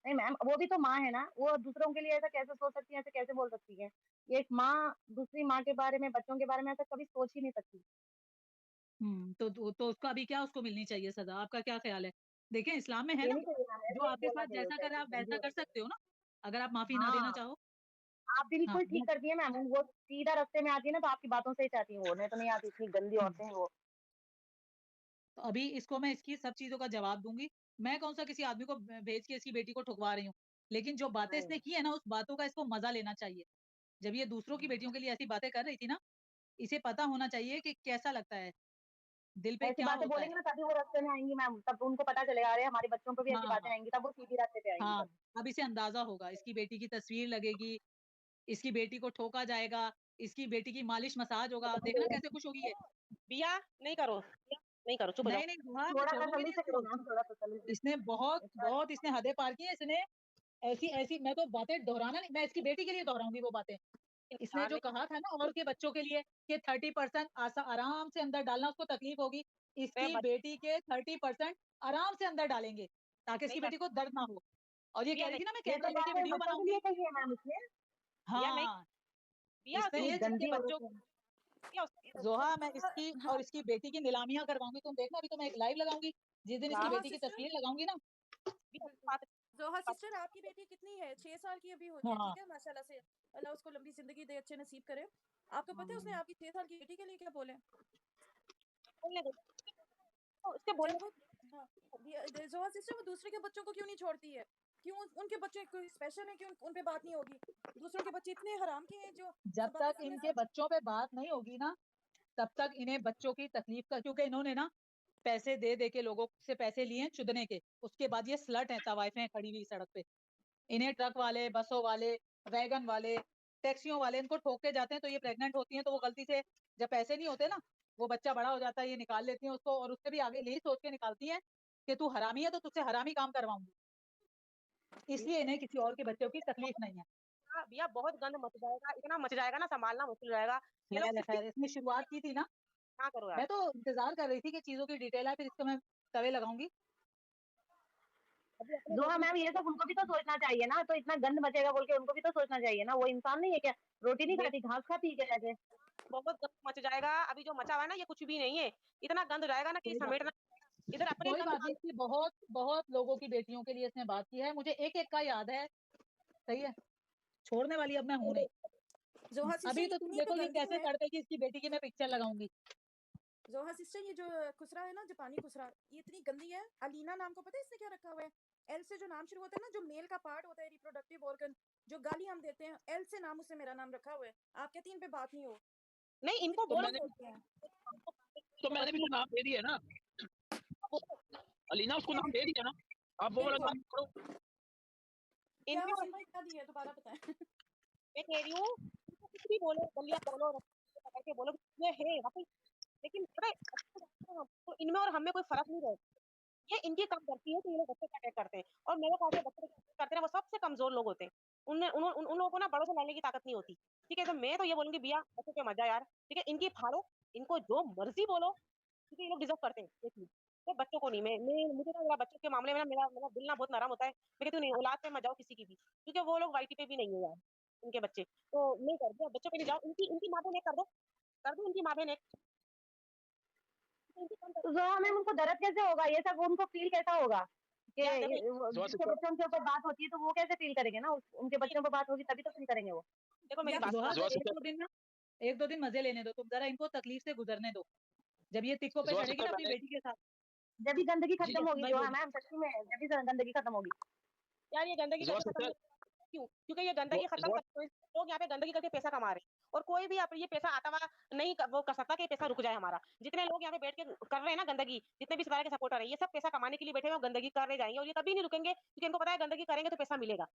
[SPEAKER 12] नहीं मैम, वो भी तो माँ है ना, वो दूसरों के लिए ऐसा कैसे सोच सकती है, ऐसे कैसे बोल सकती है? एक माँ दूसरी माँ के बारे में, बच्चों के बारे में ऐसा कभी सोच ही नहीं सकती।
[SPEAKER 3] तो उसका अभी क्या, उसको मिलनी चाहिए सजा? आपका क्या ख्याल है? देखें, इस्लाम में है
[SPEAKER 12] ये
[SPEAKER 3] ना,
[SPEAKER 12] नहीं चाहिए मैम,
[SPEAKER 3] जो
[SPEAKER 12] ऐसे ही
[SPEAKER 3] आपके
[SPEAKER 12] बोलना
[SPEAKER 3] साथ
[SPEAKER 12] चाहिए
[SPEAKER 3] जैसा
[SPEAKER 12] उसे,
[SPEAKER 3] करे
[SPEAKER 12] ऐसी
[SPEAKER 3] आप
[SPEAKER 12] गंदी
[SPEAKER 3] वैसा कर
[SPEAKER 12] औरत है।
[SPEAKER 3] सकते हो ना, अगर आप माफी ना देना
[SPEAKER 12] हाँ,
[SPEAKER 3] चाहो।
[SPEAKER 12] आप
[SPEAKER 3] हाँ
[SPEAKER 12] बिल्कुल ठीक कर दिए मैम, वो सीधा रास्ते में आती है ना, तो आपकी बातों से ही चाहती है वो, नहीं तो नहीं आती, इतनी गंदी औरतें हैं वो।
[SPEAKER 3] तो अभी इसको मैं इसकी सब चीजों का जवाब दूंगी। मैं कौन सा किसी आदमी को भेज के इसकी बेटी को ठुकवा रही हूँ, लेकिन जो बातें
[SPEAKER 12] नहीं
[SPEAKER 3] इसने की है ना, उस बातों का इसको मजा लेना चाहिए। जब ये दूसरों की बेटियों के लिए ऐसी बातें कर रही थी ना, इसे पता होना चाहिए कि कैसा लगता है, दिल पे
[SPEAKER 12] ऐसी
[SPEAKER 3] क्या
[SPEAKER 12] बातें
[SPEAKER 3] होता है।
[SPEAKER 12] बोलेंगे ना तभी वो रास्ते में आएंगी मैम, तब उनको पता चलेगा, अरे हमारे बच्चों को भी ऐसी बातें
[SPEAKER 3] हाँ
[SPEAKER 12] आएंगी, तब वो सीधी रास्ते पे आएंगी
[SPEAKER 3] हाँ,
[SPEAKER 12] बस।
[SPEAKER 3] अब इसे अंदाजा होगा। इसकी बेटी की तस्वीर लगेगी, इसकी बेटी को ठोका जाएगा, इसकी बेटी की मालिश मसाज होगा, देखना कैसे खुश होगी ये।
[SPEAKER 8] बिया नहीं करो, नहीं करो, चुप हो जाओ।
[SPEAKER 3] नहीं नहीं दुआ, मैं
[SPEAKER 12] थोड़ा
[SPEAKER 3] छोड़ूंगी
[SPEAKER 12] तसल्ली
[SPEAKER 3] नहीं
[SPEAKER 12] से करो
[SPEAKER 3] इसको।
[SPEAKER 12] मैम, थोड़ा तसल्ली से।
[SPEAKER 3] इसने बहुत
[SPEAKER 12] इतना
[SPEAKER 3] बहुत इसने हदें पार की है। इसने ऐसी ऐसी, मैं तो बातें दोहराना नहीं, मैं इसकी बेटी के लिए दोहराऊंगी वो बातें। इसने
[SPEAKER 8] इंसान
[SPEAKER 3] जो
[SPEAKER 8] नहीं
[SPEAKER 3] कहा था ना, और के बच्चों के लिए कि 30% आराम से अंदर डालना, उसको तकलीफ होगी।
[SPEAKER 8] मैं
[SPEAKER 3] इसकी बेटी के 30% आराम से अंदर डालेंगे, ताकि
[SPEAKER 8] नहीं
[SPEAKER 3] इसकी
[SPEAKER 8] कर
[SPEAKER 3] बेटी को दर्द ना हो। और ये कह
[SPEAKER 8] बिया
[SPEAKER 3] रही
[SPEAKER 8] नहीं,
[SPEAKER 3] थी ना, मैं
[SPEAKER 12] ये तो
[SPEAKER 3] कैंची लेके
[SPEAKER 12] बातें
[SPEAKER 3] वीडियो
[SPEAKER 12] बच्चों के
[SPEAKER 3] बनाऊंगी।
[SPEAKER 12] लिए कही है मैम उसने।
[SPEAKER 8] बिया नहीं,
[SPEAKER 3] हाँ,
[SPEAKER 8] बिया
[SPEAKER 3] इसने
[SPEAKER 8] तू
[SPEAKER 12] इतनी
[SPEAKER 3] ये
[SPEAKER 8] उसके
[SPEAKER 12] गंदी
[SPEAKER 8] बच्चों,
[SPEAKER 12] औरत है।
[SPEAKER 8] बिया उसके
[SPEAKER 3] जोहा, मैं इसकी
[SPEAKER 7] हाँ
[SPEAKER 3] और इसकी बेटी की नीलामियां करवाऊंगी। तुम देखना, अभी तो मैं एक लाइव लगाऊंगी, जिस दिन इसकी
[SPEAKER 7] जोहा
[SPEAKER 3] बेटी की
[SPEAKER 7] सिस्टर,
[SPEAKER 3] तस्वीर लगाऊंगी ना।
[SPEAKER 8] बिया
[SPEAKER 7] बिल्कुल।
[SPEAKER 8] बात
[SPEAKER 7] जोहा
[SPEAKER 8] बात
[SPEAKER 7] सिस्टर, आपकी बेटी कितनी है? 6 साल की अभी हुई है,
[SPEAKER 3] हाँ
[SPEAKER 7] ठीक है, माशाल्लाह से। अल्लाह उसको लंबी जिंदगी दे, अच्छे नसीब करे। आपको पता है उसने
[SPEAKER 3] हाँ।
[SPEAKER 7] आपकी 6 साल की बेटी के लिए क्या बोले?
[SPEAKER 8] बोलने दो, उसके
[SPEAKER 7] जब
[SPEAKER 8] बोलने
[SPEAKER 7] वो, हाँ, जोहा सिस्टर, वो दूसरे के बच्चों को क्यों नहीं छोड़ती है? क्यों उनके बच्चे कोई स्पेशल है? क्यों उन पे बात नहीं होगी? दूसरों के बच्चे इतने हराम के हैं जो
[SPEAKER 3] जब
[SPEAKER 7] बातें
[SPEAKER 3] तक
[SPEAKER 7] सुनने
[SPEAKER 3] इनके
[SPEAKER 7] से।
[SPEAKER 3] बच्चों पे बात नहीं होगी ना, तब तक इन्हें बच्चों की तकलीफ का, क्योंकि इन्होंने ना पैसे दे दे के लोगों से पैसे लिए हैं चुदने के। उसके बाद ये स्लट हैं, तवाइफें खड़ी हुई सड़क पे। इन्हें ट्रक वाले, बसों वाले, वैगन वाले, टैक्सियों वाले इनको ठोक के जाते हैं, तो ये प्रेग्नेंट होती हैं। तो वो गलती से, जब पैसे नहीं होते ना, वो बच्चा बड़ा हो जाता है, ये निकाल लेती हैं उसको, और उससे भी आगे यही सोच के निकालती हैं कि तू हरामी है तो तुझसे हरामी काम करवाऊंगी। इसलिए इन्हें किसी और के बच्चों की तकलीफ नहीं है।
[SPEAKER 8] बिया बहुत गंद मच जाएगा, इतना मच जाएगा ना, संभालना मुश्किल हो जाएगा। ये लोग
[SPEAKER 3] खैर है,
[SPEAKER 8] सिर्फ
[SPEAKER 3] खैर, इसने शुरुआत की थी ना।
[SPEAKER 8] क्या करो यार।
[SPEAKER 3] मैं तो इंतजार कर रही थी कि चीजों की डिटेल है, फिर इसको मैं तवे लगाऊंगी।
[SPEAKER 8] अभी अपने
[SPEAKER 12] जो हाँ
[SPEAKER 8] रोटी
[SPEAKER 12] मैम, ये सब उनको भी तो सोचना चाहिए ना, तो इतना गंद बचेगा बोल के उनको भी तो सोचना चाहिए ना, वो इंसान नहीं है क्या? रोटी नहीं
[SPEAKER 8] में
[SPEAKER 12] खाती, घास खाती है क्या जाके?
[SPEAKER 8] बहुत गंद मच जाएगा। अभी जो मचा हुआ है ना, ये कुछ भी नहीं है, इतना गंद हो जाएगा ना कि
[SPEAKER 3] कोई बात
[SPEAKER 8] समेटना
[SPEAKER 3] नहीं,
[SPEAKER 8] इधर अपने
[SPEAKER 3] कोई
[SPEAKER 8] गंद
[SPEAKER 3] बात नहीं। इसकी बहुत बहुत लोगों की बेटियों के लिए इसने बात की है, मुझे एक एक का याद है। सही है, छोड़ने वाली अब मैं हूं नहीं।
[SPEAKER 7] जोहा सिस्टर,
[SPEAKER 3] अभी
[SPEAKER 7] ये
[SPEAKER 3] तो तुम
[SPEAKER 7] इतनी तो
[SPEAKER 3] देखो ये
[SPEAKER 7] गंदी
[SPEAKER 3] कैसे
[SPEAKER 7] है।
[SPEAKER 3] तड़पेगी इसकी बेटी की, मैं पिक्चर लगाऊंगी।
[SPEAKER 7] जोहा सिस्टर, ये जो खुसरा है ना, जापानी खुसरा, ये इतनी गंदी है। अलीना नाम को पता है इसने क्या रखा हुआ है? एल से जो नाम शुरू होता है ना, जो मेल का पार्ट होता है, रिप्रोडक्टिव ऑर्गन, जो गाली हम देते हैं, एल से नाम उसने मेरा नाम रखा हुआ है। आप कहती हैं इन पे बात नहीं हो?
[SPEAKER 8] नहीं,
[SPEAKER 7] इतनी
[SPEAKER 8] इनको
[SPEAKER 10] तो
[SPEAKER 8] बोलो
[SPEAKER 7] गंदी
[SPEAKER 10] मैंने
[SPEAKER 7] होती है।
[SPEAKER 10] तो मैंने भी तो नाम दे दिया ना, अलीना, उसको नाम दे दिया ना। आप वो वाला
[SPEAKER 7] बिल्कुल।
[SPEAKER 10] काम करो।
[SPEAKER 7] क्या
[SPEAKER 8] इनके
[SPEAKER 7] सुनना क्या दी है, दोबारा बताएं।
[SPEAKER 8] मैं कह रही हूँ, इनको कुछ भी बोलो, गलिया बोलो, रस्ते पकड़ के बोलो कि ये है वाकई, लेकिन पता है, तो इनमें और हमें कोई फर्क नहीं रहेगा। ये इनकी काम करती है कि ये लोग बच्चे को अटैक करते हैं, और मेरे ख्याल से बच्चे को करते हैं वो सबसे कमजोर लोग होते हैं। उन लोगों को ना बड़ों से लड़ने की ताकत नहीं होती। ठीक है, तो मैं तो ये बोलूंगी, बिया बच्चों के मजा यार, ठीक है, इनकी फाड़ो, इनको जो मर्जी बोलो, क्योंकि ये लोग डिजर्व करते हैं ये चीज। तो बच्चों को नहीं, मैं मुझे ना मेरा बच्चों के मामले में ना मेरा मेरा दिल ना बहुत नरम होता है। मैं कहती हूँ नहीं, औलाद पे मत जाओ किसी की भी, क्योंकि वो लोग वाईटी पे भी नहीं है यार, उनके बच्चे तो नहीं कर दो, बच्चों पे नहीं जाओ, इनकी इनकी माँ पे नहीं कर दो इनकी माँ पे नहीं।
[SPEAKER 12] तो जो हाँ मैम, उनको दर्द कैसे होगा, ये सब उनको फील कैसा होगा कि
[SPEAKER 8] यार देखो,
[SPEAKER 10] जोहा
[SPEAKER 12] जिसके
[SPEAKER 10] सिस्टर,
[SPEAKER 12] बच्चों के ऊपर बात होती है तो वो कैसे फील करेंगे ना, उनके बच्चों पर बात होगी तभी तो फील करेंगे वो।
[SPEAKER 8] देखो मेरी
[SPEAKER 7] या
[SPEAKER 8] बात
[SPEAKER 3] जोहा,
[SPEAKER 8] सुनो।
[SPEAKER 3] तो
[SPEAKER 10] जोहा
[SPEAKER 3] एक
[SPEAKER 10] सिस्टर,
[SPEAKER 3] दो दिन ना, एक दो दिन मजे लेने दो तुम, जरा इनको तकलीफ से गुजरने दो। जब ये तिक्कों पे
[SPEAKER 10] जोहा
[SPEAKER 3] चढ़ेगी
[SPEAKER 10] सिस्टर,
[SPEAKER 3] ना अपनी
[SPEAKER 10] मैंने
[SPEAKER 3] बेटी के साथ,
[SPEAKER 12] जब भी गंदगी
[SPEAKER 10] जी
[SPEAKER 12] खत्म होगी
[SPEAKER 7] वही
[SPEAKER 12] जो है
[SPEAKER 7] बोल
[SPEAKER 12] मैम, सच्ची में जब भी गंदगी खत्म होगी।
[SPEAKER 8] यार ये गंदगी
[SPEAKER 10] ज़ोया
[SPEAKER 8] कैसे खत्म
[SPEAKER 10] सिस्टर
[SPEAKER 8] क्यों? क्योंकि ये गंदगी खत्म कर तो लोग यहाँ पे गंदगी करके पैसा कमा रहे हैं और कोई भी आप ये पैसा आता हुआ नहीं वो कर सकता कि पैसा रुक जाए हमारा। जितने लोग यहाँ पे बैठ के कर रहे हैं ना गंदगी, जितने भी सितारे के सपोर्टर है, ये सब पैसा कमाने के लिए बैठे हुए और गंदगी कर रहे जाएंगे और ये कभी नहीं रुकेंगे क्योंकि इनको पता है गंदगी करेंगे तो पैसा मिलेगा।